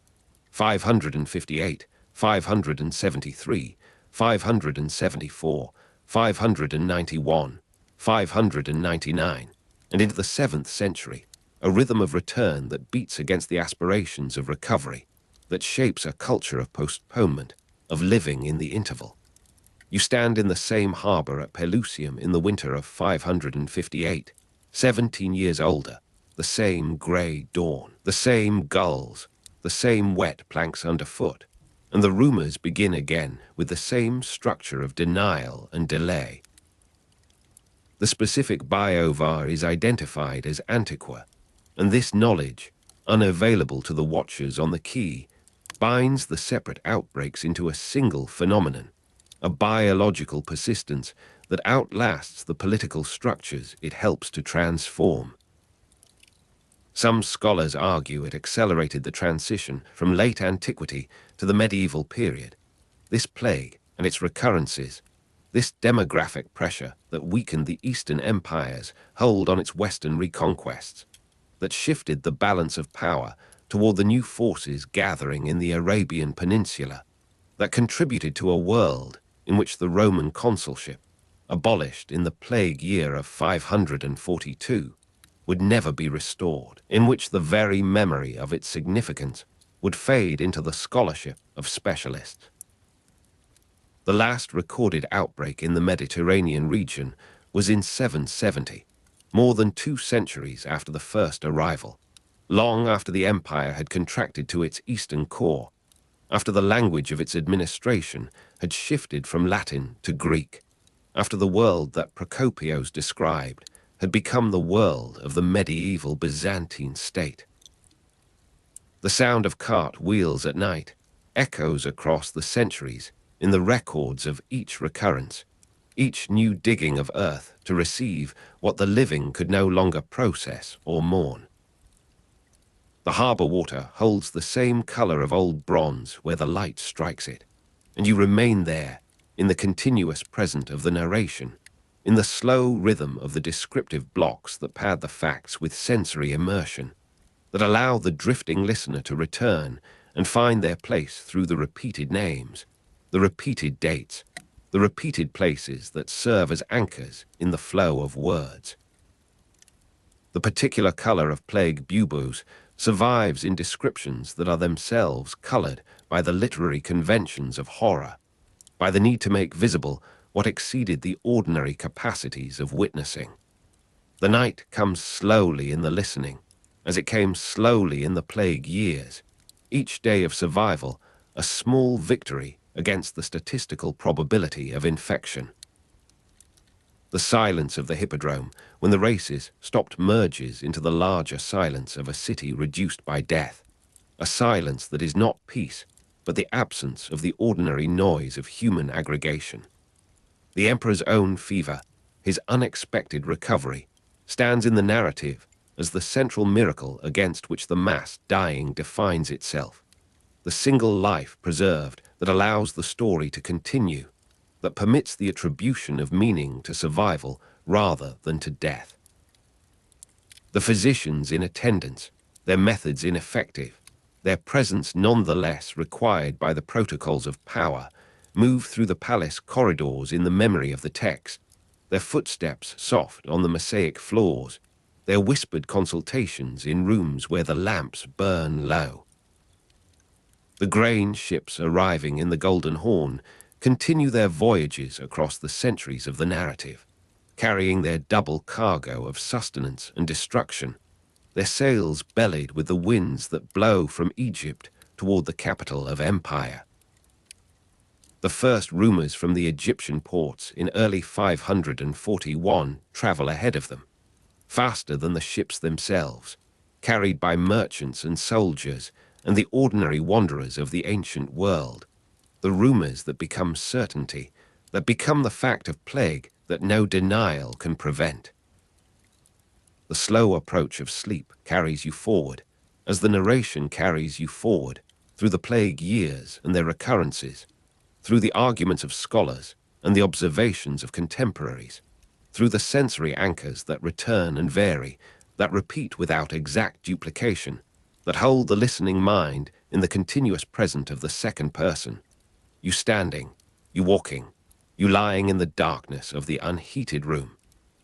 558, 573, 574, 591, 599, and into the 7th century, a rhythm of return that beats against the aspirations of recovery, that shapes a culture of postponement, of living in the interval. You stand in the same harbour at Pelusium in the winter of 558, 17 years older, the same grey dawn, the same gulls, the same wet planks underfoot, and the rumours begin again with the same structure of denial and delay. The specific biovar is identified as Antiqua, and this knowledge, unavailable to the watchers on the quay, binds the separate outbreaks into a single phenomenon, a biological persistence that outlasts the political structures it helps to transform. Some scholars argue it accelerated the transition from late antiquity to the medieval period. This plague and its recurrences, this demographic pressure that weakened the Eastern Empire's hold on its Western reconquests, that shifted the balance of power toward the new forces gathering in the Arabian Peninsula, that contributed to a world in which the Roman consulship, abolished in the plague year of 542, would never be restored, in which the very memory of its significance would fade into the scholarship of specialists. The last recorded outbreak in the Mediterranean region was in 770, more than 2 centuries after the first arrival, long after the empire had contracted to its eastern core, after the language of its administration had shifted from Latin to Greek, after the world that Procopius described had become the world of the medieval Byzantine state. The sound of cart wheels at night echoes across the centuries in the records of each recurrence, each new digging of earth to receive what the living could no longer process or mourn. The harbour water holds the same colour of old bronze where the light strikes it, and you remain there in the continuous present of the narration, in the slow rhythm of the descriptive blocks that pad the facts with sensory immersion, that allow the drifting listener to return and find their place through the repeated names, the repeated dates, the repeated places that serve as anchors in the flow of words. The particular colour of plague buboes survives in descriptions that are themselves coloured by the literary conventions of horror, by the need to make visible what exceeded the ordinary capacities of witnessing. The night comes slowly in the listening, as it came slowly in the plague years. Each day of survival, a small victory against the statistical probability of infection. The silence of the hippodrome, when the races stopped, merges into the larger silence of a city reduced by death. A silence that is not peace, but the absence of the ordinary noise of human aggregation. The emperor's own fever, his unexpected recovery, stands in the narrative as the central miracle against which the mass dying defines itself. The single life preserved that allows the story to continue, that permits the attribution of meaning to survival rather than to death. The physicians in attendance, their methods ineffective, their presence nonetheless required by the protocols of power, move through the palace corridors in the memory of the text, their footsteps soft on the mosaic floors, their whispered consultations in rooms where the lamps burn low. The grain ships arriving in the Golden Horn continue their voyages across the centuries of the narrative, carrying their double cargo of sustenance and destruction, their sails bellied with the winds that blow from Egypt toward the capital of empire. The first rumors from the Egyptian ports in early 541 travel ahead of them, faster than the ships themselves, carried by merchants and soldiers and the ordinary wanderers of the ancient world. The rumors that become certainty, that become the fact of plague that no denial can prevent. The slow approach of sleep carries you forward, as the narration carries you forward through the plague years and their recurrences, through the arguments of scholars and the observations of contemporaries, through the sensory anchors that return and vary, that repeat without exact duplication, that hold the listening mind in the continuous present of the second person. You standing, you walking, you lying in the darkness of the unheated room,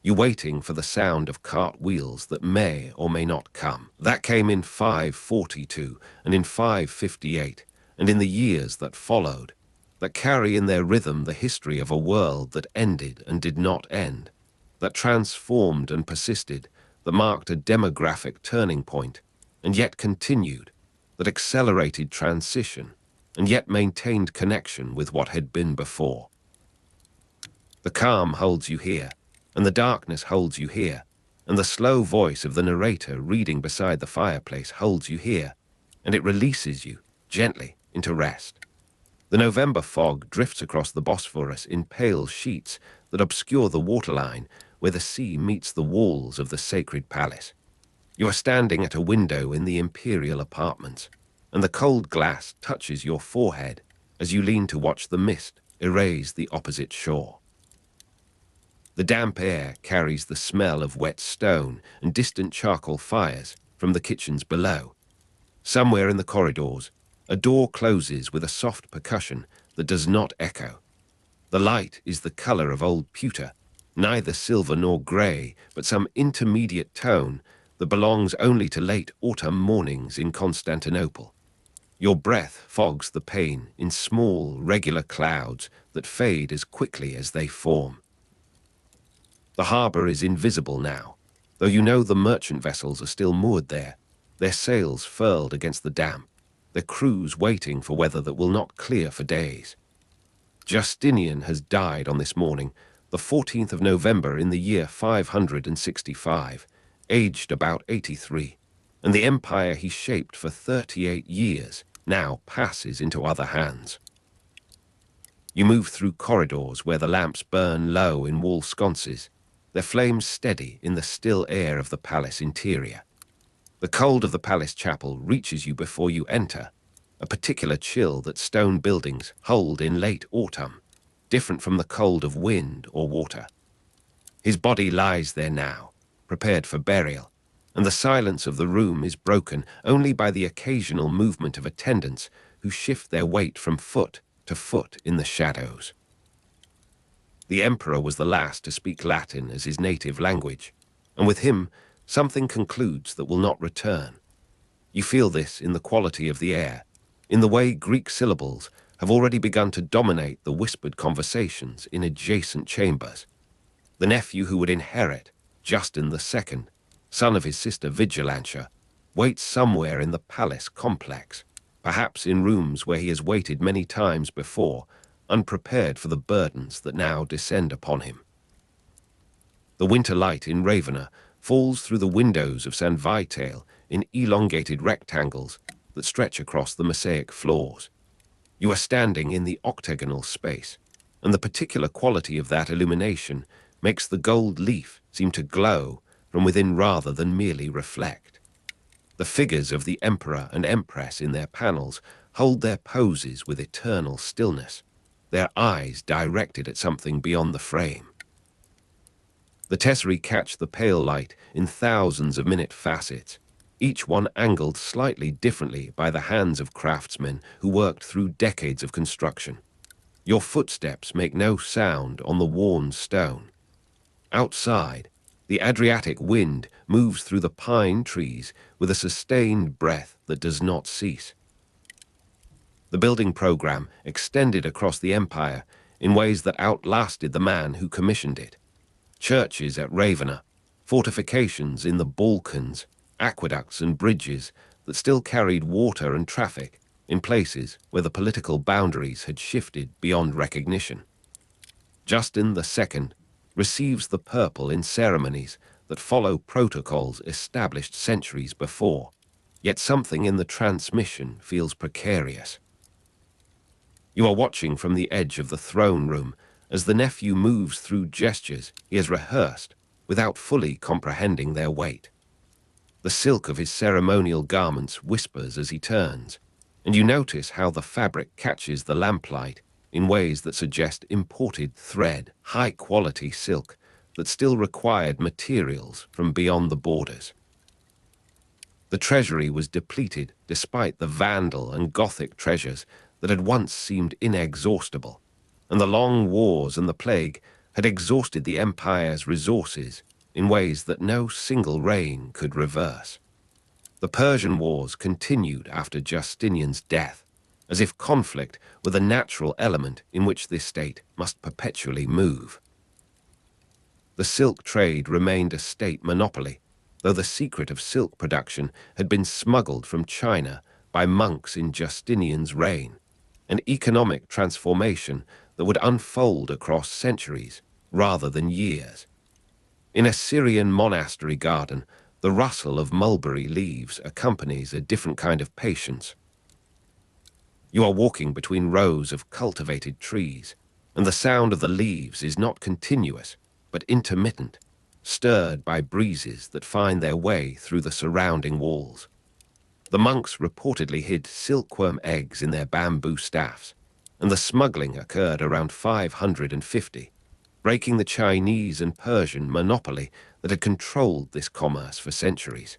you waiting for the sound of cart wheels that may or may not come. That came in 542 and in 558 and in the years that followed, that carry in their rhythm the history of a world that ended and did not end, that transformed and persisted, that marked a demographic turning point, and yet continued, that accelerated transition, and yet maintained connection with what had been before. The calm holds you here, and the darkness holds you here, and the slow voice of the narrator reading beside the fireplace holds you here, and it releases you, gently, into rest. The November fog drifts across the Bosphorus in pale sheets that obscure the waterline where the sea meets the walls of the sacred palace. You are standing at a window in the imperial apartments, and the cold glass touches your forehead as you lean to watch the mist erase the opposite shore. The damp air carries the smell of wet stone and distant charcoal fires from the kitchens below. Somewhere in the corridors, a door closes with a soft percussion that does not echo. The light is the color of old pewter, neither silver nor gray, but some intermediate tone that belongs only to late autumn mornings in Constantinople. Your breath fogs the pane in small, regular clouds that fade as quickly as they form. The harbor is invisible now, though you know the merchant vessels are still moored there, their sails furled against the damp, their crews waiting for weather that will not clear for days. Justinian has died on this morning, the 14th of November in the year 565, aged about 83, and the empire he shaped for 38 years now passes into other hands. You move through corridors where the lamps burn low in wall sconces, their flames steady in the still air of the palace interior. The cold of the palace chapel reaches you before you enter, a particular chill that stone buildings hold in late autumn, different from the cold of wind or water. His body lies there now, prepared for burial, and the silence of the room is broken only by the occasional movement of attendants who shift their weight from foot to foot in the shadows. The emperor was the last to speak Latin as his native language, and with him, something concludes that will not return. You feel this in the quality of the air, in the way Greek syllables have already begun to dominate the whispered conversations in adjacent chambers. The nephew who would inherit, Justin II, son of his sister Vigilantia, waits somewhere in the palace complex, perhaps in rooms where he has waited many times before, unprepared for the burdens that now descend upon him. The winter light in Ravenna falls through the windows of San Vitale in elongated rectangles that stretch across the mosaic floors. You are standing in the octagonal space, and the particular quality of that illumination makes the gold leaf seem to glow from within rather than merely reflect. The figures of the emperor and empress in their panels hold their poses with eternal stillness, their eyes directed at something beyond the frame. The tesserae catch the pale light in thousands of minute facets, each one angled slightly differently by the hands of craftsmen who worked through decades of construction. Your footsteps make no sound on the worn stone. Outside, the Adriatic wind moves through the pine trees with a sustained breath that does not cease. The building program extended across the empire in ways that outlasted the man who commissioned it. Churches at Ravenna, fortifications in the Balkans, aqueducts and bridges that still carried water and traffic in places where the political boundaries had shifted beyond recognition. Justin II receives the purple in ceremonies that follow protocols established centuries before, yet something in the transmission feels precarious. You are watching from the edge of the throne room as the nephew moves through gestures he has rehearsed without fully comprehending their weight. The silk of his ceremonial garments whispers as he turns, and you notice how the fabric catches the lamplight in ways that suggest imported thread, high-quality silk that still required materials from beyond the borders. The treasury was depleted despite the Vandal and Gothic treasures that had once seemed inexhaustible, and the long wars and the plague had exhausted the empire's resources in ways that no single reign could reverse. The Persian Wars continued after Justinian's death, as if conflict were the natural element in which this state must perpetually move. The silk trade remained a state monopoly, though the secret of silk production had been smuggled from China by monks in Justinian's reign, an economic transformation that would unfold across centuries rather than years. In a Syrian monastery garden, the rustle of mulberry leaves accompanies a different kind of patience. You are walking between rows of cultivated trees, and the sound of the leaves is not continuous, but intermittent, stirred by breezes that find their way through the surrounding walls. The monks reportedly hid silkworm eggs in their bamboo staffs, and the smuggling occurred around 550, breaking the Chinese and Persian monopoly that had controlled this commerce for centuries.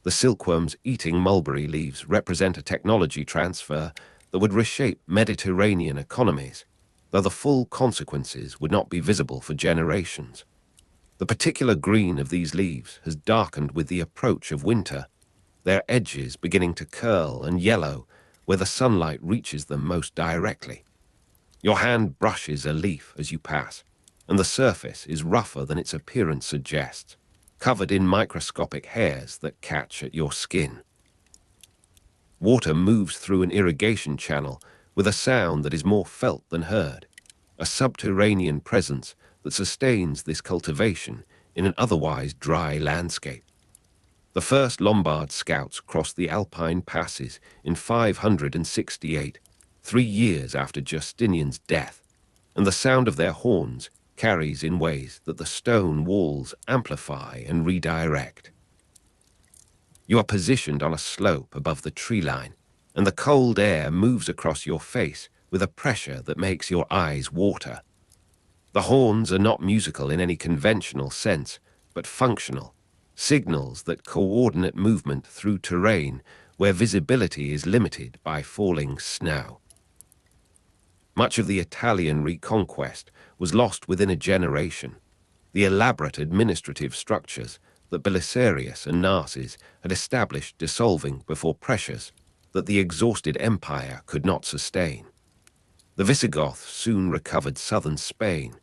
The silkworms eating mulberry leaves represent a technology transfer that would reshape Mediterranean economies, though the full consequences would not be visible for generations. The particular green of these leaves has darkened with the approach of winter, their edges beginning to curl and yellow where the sunlight reaches them most directly. Your hand brushes a leaf as you pass, and the surface is rougher than its appearance suggests, covered in microscopic hairs that catch at your skin. Water moves through an irrigation channel with a sound that is more felt than heard, a subterranean presence that sustains this cultivation in an otherwise dry landscape. The first Lombard scouts crossed the Alpine passes in 568, 3 years after Justinian's death, and the sound of their horns carries in ways that the stone walls amplify and redirect. You are positioned on a slope above the tree line, and the cold air moves across your face with a pressure that makes your eyes water. The horns are not musical in any conventional sense, but functional, signals that coordinate movement through terrain where visibility is limited by falling snow. Much of the Italian reconquest was lost within a generation. The elaborate administrative structures that Belisarius and Narses had established dissolving before pressures that the exhausted empire could not sustain. The Visigoths soon recovered southern Spain,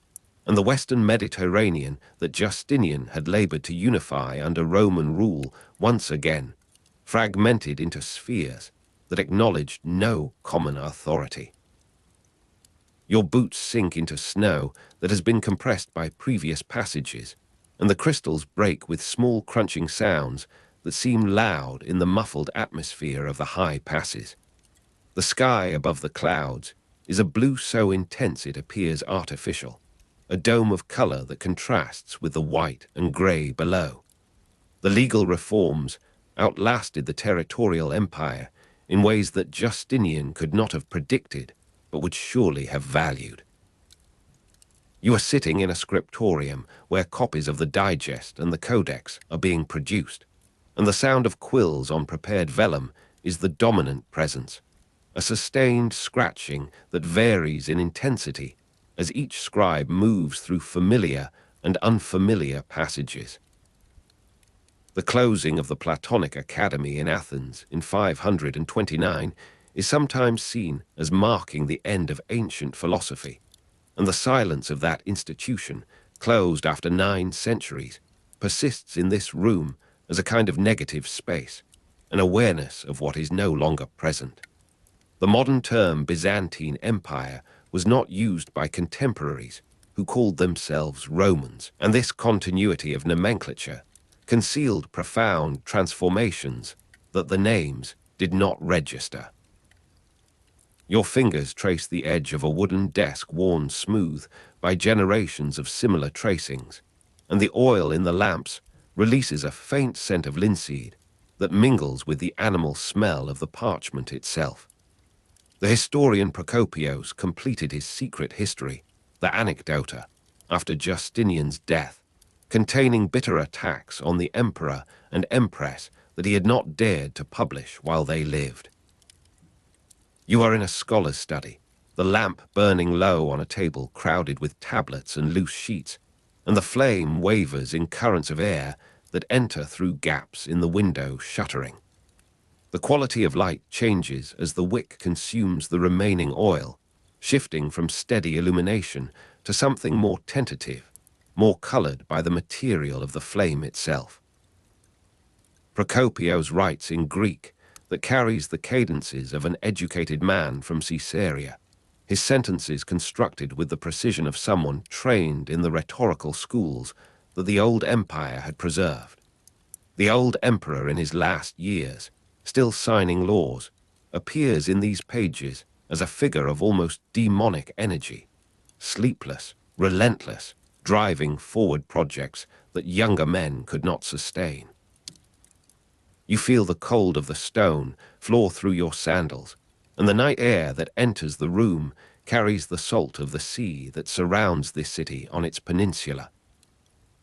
and the Western Mediterranean that Justinian had labored to unify under Roman rule once again fragmented into spheres that acknowledged no common authority. Your boots sink into snow that has been compressed by previous passages, and the crystals break with small crunching sounds that seem loud in the muffled atmosphere of the high passes. The sky above the clouds is a blue so intense it appears artificial, a dome of color that contrasts with the white and gray below. The legal reforms outlasted the territorial empire in ways that Justinian could not have predicted but would surely have valued. You are sitting in a scriptorium where copies of the digest and the codex are being produced, and the sound of quills on prepared vellum is the dominant presence, a sustained scratching that varies in intensity as each scribe moves through familiar and unfamiliar passages. The closing of the Platonic Academy in Athens in 529 is sometimes seen as marking the end of ancient philosophy, and the silence of that institution, closed after 9 centuries, persists in this room as a kind of negative space, an awareness of what is no longer present. The modern term Byzantine Empire was not used by contemporaries who called themselves Romans, and this continuity of nomenclature concealed profound transformations that the names did not register. Your fingers trace the edge of a wooden desk worn smooth by generations of similar tracings, and the oil in the lamps releases a faint scent of linseed that mingles with the animal smell of the parchment itself. The historian Procopius completed his secret history, the Anecdota, after Justinian's death, containing bitter attacks on the emperor and empress that he had not dared to publish while they lived. You are in a scholar's study, the lamp burning low on a table crowded with tablets and loose sheets, and the flame wavers in currents of air that enter through gaps in the window shuttering. The quality of light changes as the wick consumes the remaining oil, shifting from steady illumination to something more tentative, more colored by the material of the flame itself. Procopius writes in Greek that carries the cadences of an educated man from Caesarea, his sentences constructed with the precision of someone trained in the rhetorical schools that the old empire had preserved. The old emperor in his last years, still signing laws, appears in these pages as a figure of almost demonic energy, sleepless, relentless, driving forward projects that younger men could not sustain. You feel the cold of the stone flow through your sandals, and the night air that enters the room carries the salt of the sea that surrounds this city on its peninsula.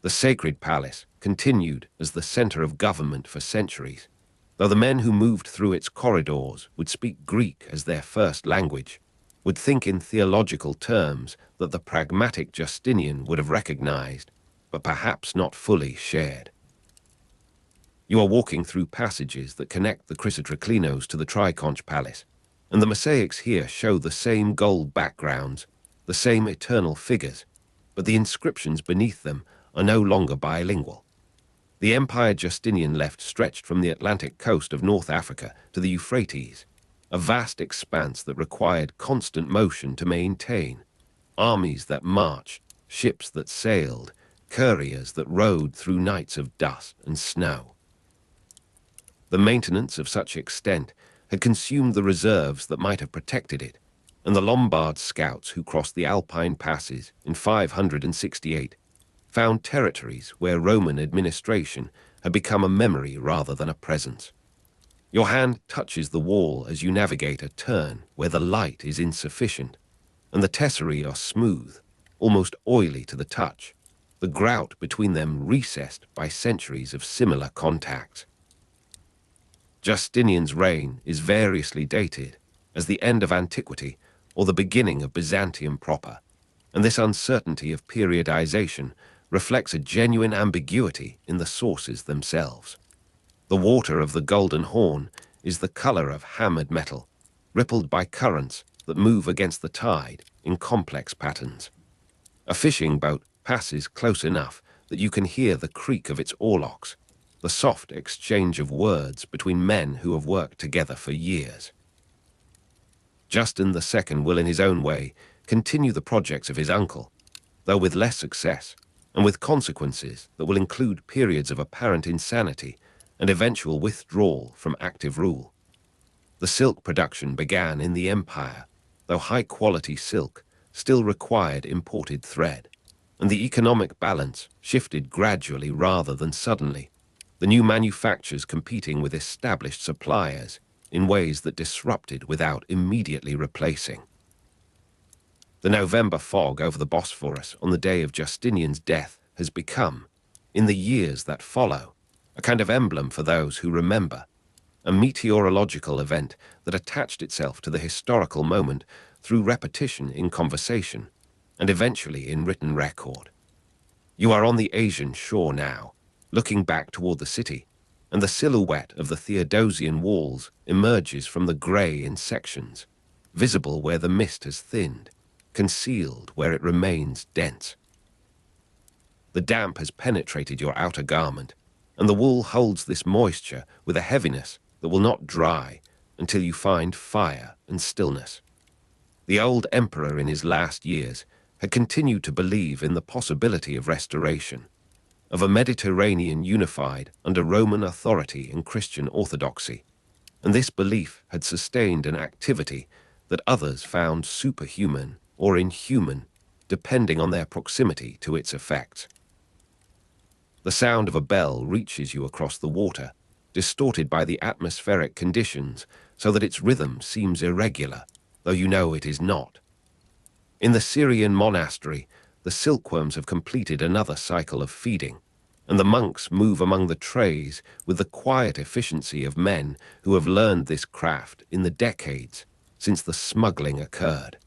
The sacred palace continued as the center of government for centuries, though the men who moved through its corridors would speak Greek as their first language, would think in theological terms that the pragmatic Justinian would have recognized, but perhaps not fully shared. You are walking through passages that connect the Chrysotriclinos to the Triconch Palace, and the mosaics here show the same gold backgrounds, the same eternal figures, but the inscriptions beneath them are no longer bilingual. The empire Justinian left stretched from the Atlantic coast of North Africa to the Euphrates, a vast expanse that required constant motion to maintain, armies that marched, ships that sailed, couriers that rode through nights of dust and snow. The maintenance of such extent had consumed the reserves that might have protected it, and the Lombard scouts who crossed the Alpine passes in 568 found territories where Roman administration had become a memory rather than a presence. Your hand touches the wall as you navigate a turn where the light is insufficient, and the tesserae are smooth, almost oily to the touch, the grout between them recessed by centuries of similar contacts. Justinian's reign is variously dated as the end of antiquity or the beginning of Byzantium proper, and this uncertainty of periodization reflects a genuine ambiguity in the sources themselves. The water of the Golden Horn is the color of hammered metal, rippled by currents that move against the tide in complex patterns. A fishing boat passes close enough that you can hear the creak of its oarlocks, the soft exchange of words between men who have worked together for years. Justin II will, in his own way, continue the projects of his uncle, though with less success, and with consequences that will include periods of apparent insanity and eventual withdrawal from active rule. The silk production began in the empire, though high-quality silk still required imported thread, and the economic balance shifted gradually rather than suddenly, the new manufacturers competing with established suppliers in ways that disrupted without immediately replacing. The November fog over the Bosphorus on the day of Justinian's death has become, in the years that follow, a kind of emblem for those who remember, a meteorological event that attached itself to the historical moment through repetition in conversation, and eventually in written record. You are on the Asian shore now, looking back toward the city, and the silhouette of the Theodosian walls emerges from the grey in sections, visible where the mist has thinned, concealed where it remains dense. The damp has penetrated your outer garment, and the wool holds this moisture with a heaviness that will not dry until you find fire and stillness. The old emperor in his last years had continued to believe in the possibility of restoration, of a Mediterranean unified under Roman authority and Christian orthodoxy, and this belief had sustained an activity that others found superhuman or inhuman, depending on their proximity to its effects. The sound of a bell reaches you across the water, distorted by the atmospheric conditions so that its rhythm seems irregular, though you know it is not. In the Syrian monastery, the silkworms have completed another cycle of feeding, and the monks move among the trays with the quiet efficiency of men who have learned this craft in the decades since the smuggling occurred.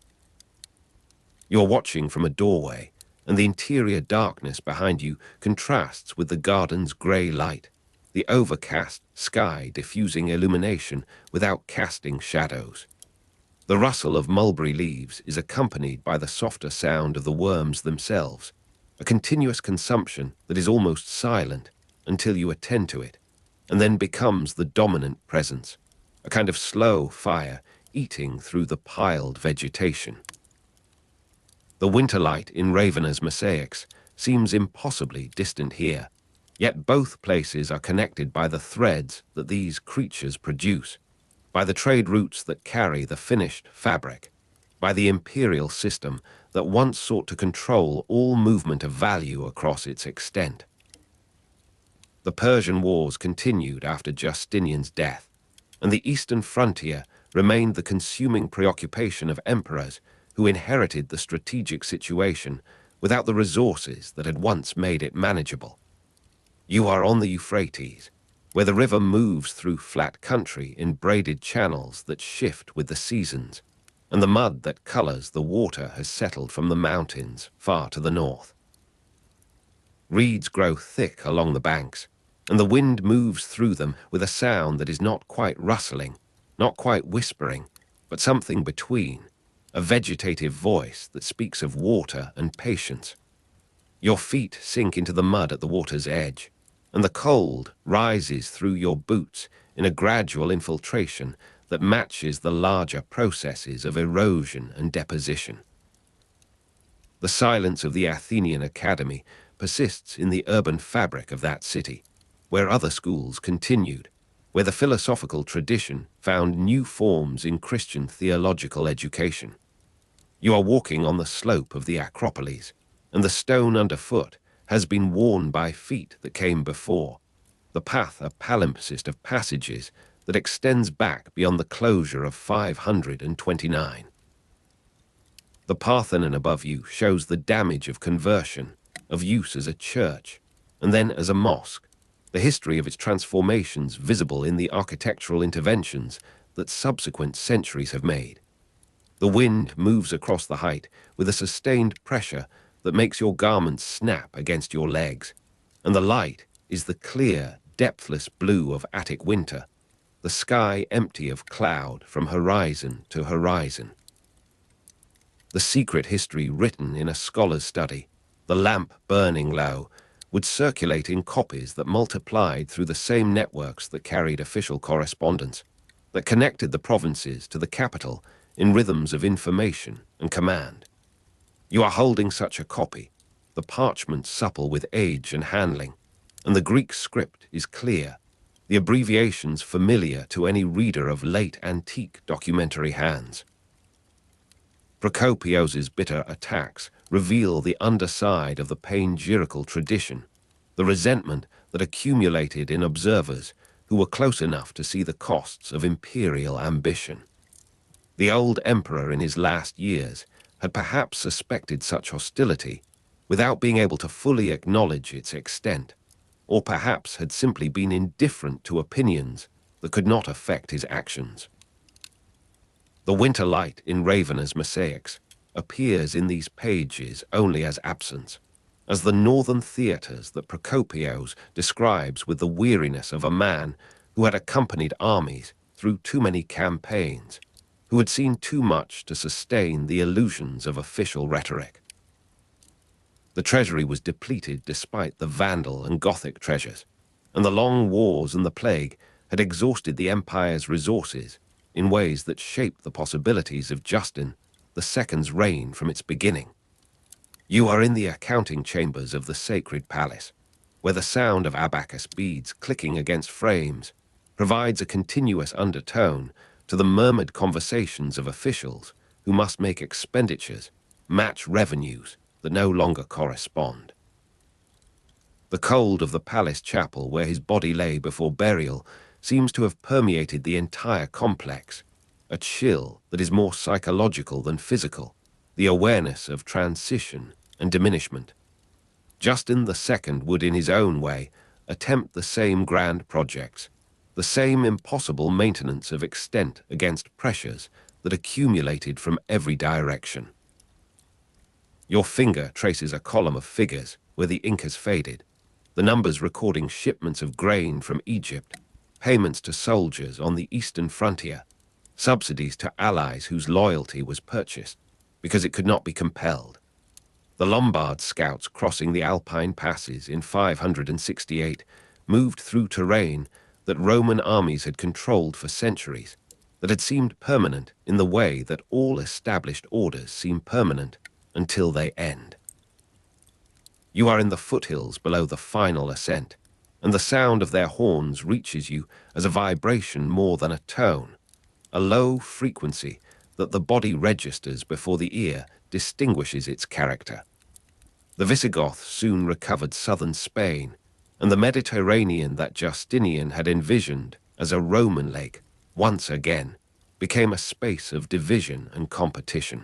You're watching from a doorway, and the interior darkness behind you contrasts with the garden's grey light, the overcast sky diffusing illumination without casting shadows. The rustle of mulberry leaves is accompanied by the softer sound of the worms themselves, a continuous consumption that is almost silent until you attend to it, and then becomes the dominant presence, a kind of slow fire eating through the piled vegetation. The winter light in Ravenna's mosaics seems impossibly distant here, yet both places are connected by the threads that these creatures produce, by the trade routes that carry the finished fabric, by the imperial system that once sought to control all movement of value across its extent. The Persian Wars continued after Justinian's death, and the eastern frontier remained the consuming preoccupation of emperors who inherited the strategic situation without the resources that had once made it manageable. You are on the Euphrates, where the river moves through flat country in braided channels that shift with the seasons, and the mud that colors the water has settled from the mountains far to the north. Reeds grow thick along the banks, and the wind moves through them with a sound that is not quite rustling, not quite whispering, but something between, a vegetative voice that speaks of water and patience. Your feet sink into the mud at the water's edge, and the cold rises through your boots in a gradual infiltration that matches the larger processes of erosion and deposition. The silence of the Athenian Academy persists in the urban fabric of that city, where other schools continued, where the philosophical tradition found new forms in Christian theological education. You are walking on the slope of the Acropolis, and the stone underfoot has been worn by feet that came before, the path a palimpsest of passages that extends back beyond the closure of 529. The Parthenon above you shows the damage of conversion, of use as a church, and then as a mosque, the history of its transformations visible in the architectural interventions that subsequent centuries have made. The wind moves across the height with a sustained pressure that makes your garments snap against your legs, and the light is the clear, depthless blue of Attic winter, the sky empty of cloud from horizon to horizon. The secret history written in a scholar's study, the lamp burning low, would circulate in copies that multiplied through the same networks that carried official correspondence, that connected the provinces to the capital in rhythms of information and command. You are holding such a copy, the parchment supple with age and handling, and the Greek script is clear, the abbreviations familiar to any reader of late antique documentary hands. Procopius's bitter attacks reveal the underside of the panegyrical tradition, the resentment that accumulated in observers who were close enough to see the costs of imperial ambition. The old emperor in his last years had perhaps suspected such hostility without being able to fully acknowledge its extent, or perhaps had simply been indifferent to opinions that could not affect his actions. The winter light in Ravenna's mosaics appears in these pages only as absence, as the northern theatres that Procopius describes with the weariness of a man who had accompanied armies through too many campaigns, who had seen too much to sustain the illusions of official rhetoric. The treasury was depleted despite the Vandal and Gothic treasures, and the long wars and the plague had exhausted the empire's resources in ways that shaped the possibilities of Justin II's reign from its beginning. You are in the accounting chambers of the sacred palace, where the sound of abacus beads clicking against frames provides a continuous undertone to the murmured conversations of officials who must make expenditures match revenues that no longer correspond. The cold of the palace chapel where his body lay before burial seems to have permeated the entire complex, a chill that is more psychological than physical, the awareness of transition and diminishment. Justin II would, in his own way, attempt the same grand projects, the same impossible maintenance of extent against pressures that accumulated from every direction. Your finger traces a column of figures where the ink has faded, the numbers recording shipments of grain from Egypt, payments to soldiers on the eastern frontier, subsidies to allies whose loyalty was purchased because it could not be compelled. The Lombard scouts crossing the Alpine passes in 568 moved through terrain that Roman armies had controlled for centuries, that had seemed permanent in the way that all established orders seem permanent until they end. You are in the foothills below the final ascent, and the sound of their horns reaches you as a vibration more than a tone, a low frequency that the body registers before the ear distinguishes its character. The Visigoths soon recovered southern Spain, and the Mediterranean that Justinian had envisioned as a Roman lake, once again, became a space of division and competition.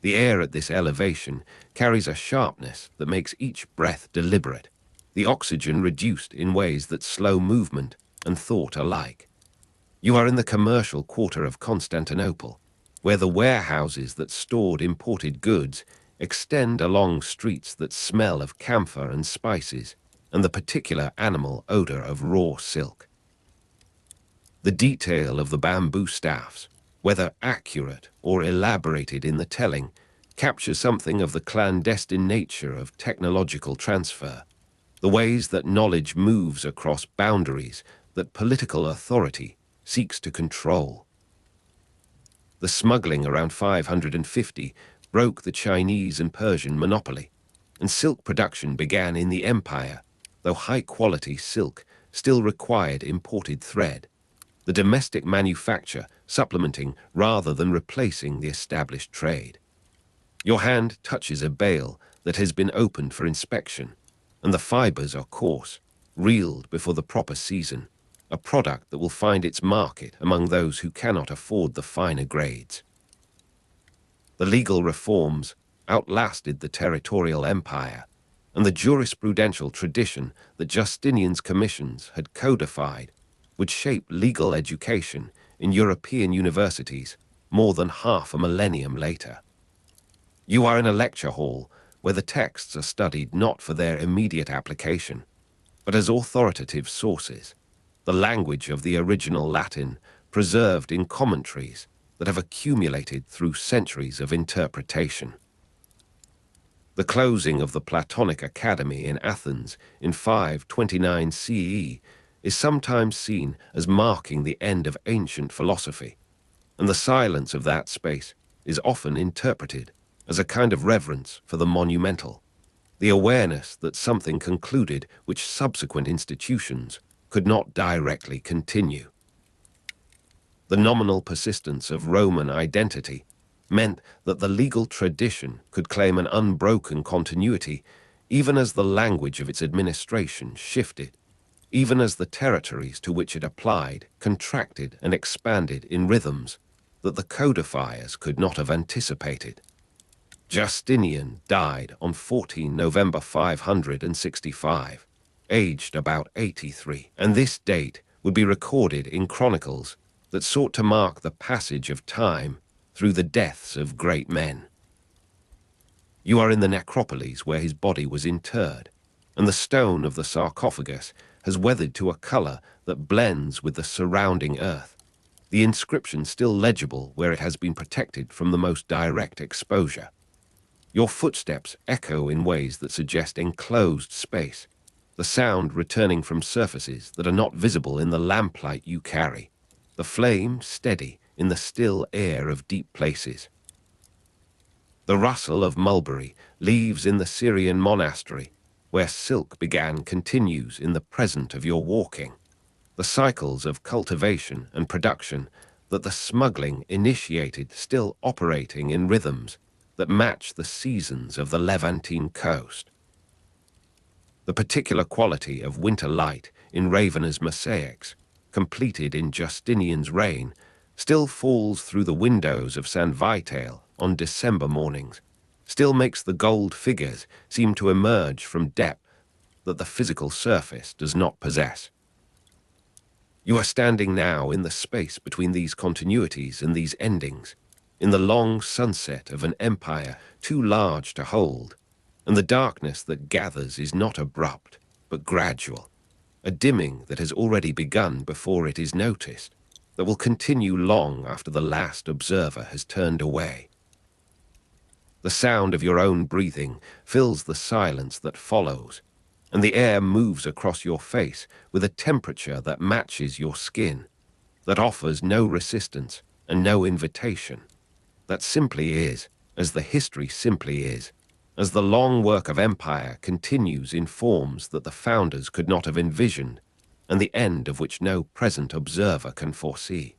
The air at this elevation carries a sharpness that makes each breath deliberate, the oxygen reduced in ways that slow movement and thought alike. You are in the commercial quarter of Constantinople, where the warehouses that stored imported goods extend along streets that smell of camphor and spices and the particular animal odor of raw silk. The detail of the bamboo staffs, whether accurate or elaborated in the telling, captures something of the clandestine nature of technological transfer, the ways that knowledge moves across boundaries that political authority seeks to control. The smuggling around 550 broke the Chinese and Persian monopoly, and silk production began in the empire, though high-quality silk still required imported thread, the domestic manufacture supplementing rather than replacing the established trade. Your hand touches a bale that has been opened for inspection, and the fibers are coarse, reeled before the proper season, a product that will find its market among those who cannot afford the finer grades. The legal reforms outlasted the territorial empire, and the jurisprudential tradition that Justinian's commissions had codified would shape legal education in European universities more than half a millennium later. You are in a lecture hall where the texts are studied not for their immediate application, but as authoritative sources, the language of the original Latin preserved in commentaries that have accumulated through centuries of interpretation. The closing of the Platonic Academy in Athens in 529 CE is sometimes seen as marking the end of ancient philosophy, and the silence of that space is often interpreted as a kind of reverence for the monumental, the awareness that something concluded which subsequent institutions could not directly continue. The nominal persistence of Roman identity meant that the legal tradition could claim an unbroken continuity even as the language of its administration shifted, even as the territories to which it applied contracted and expanded in rhythms that the codifiers could not have anticipated. Justinian died on 14 November 565, aged about 83, and this date would be recorded in chronicles that sought to mark the passage of time through the deaths of great men. You are in the necropolis where his body was interred, and the stone of the sarcophagus has weathered to a color that blends with the surrounding earth, the inscription still legible where it has been protected from the most direct exposure. Your footsteps echo in ways that suggest enclosed space, the sound returning from surfaces that are not visible in the lamplight you carry, the flame steady in the still air of deep places. The rustle of mulberry leaves in the Syrian monastery, where silk began, continues in the present of your walking. The cycles of cultivation and production that the smuggling initiated still operating in rhythms that match the seasons of the Levantine coast. The particular quality of winter light in Ravenna's mosaics, completed in Justinian's reign, still falls through the windows of San Vitale on December mornings, still makes the gold figures seem to emerge from depth that the physical surface does not possess. You are standing now in the space between these continuities and these endings, in the long sunset of an empire too large to hold, and the darkness that gathers is not abrupt, but gradual, a dimming that has already begun before it is noticed, that will continue long after the last observer has turned away. The sound of your own breathing fills the silence that follows, and the air moves across your face with a temperature that matches your skin, that offers no resistance and no invitation, that simply is, as the history simply is, as the long work of empire continues in forms that the founders could not have envisioned, and the end of which no present observer can foresee.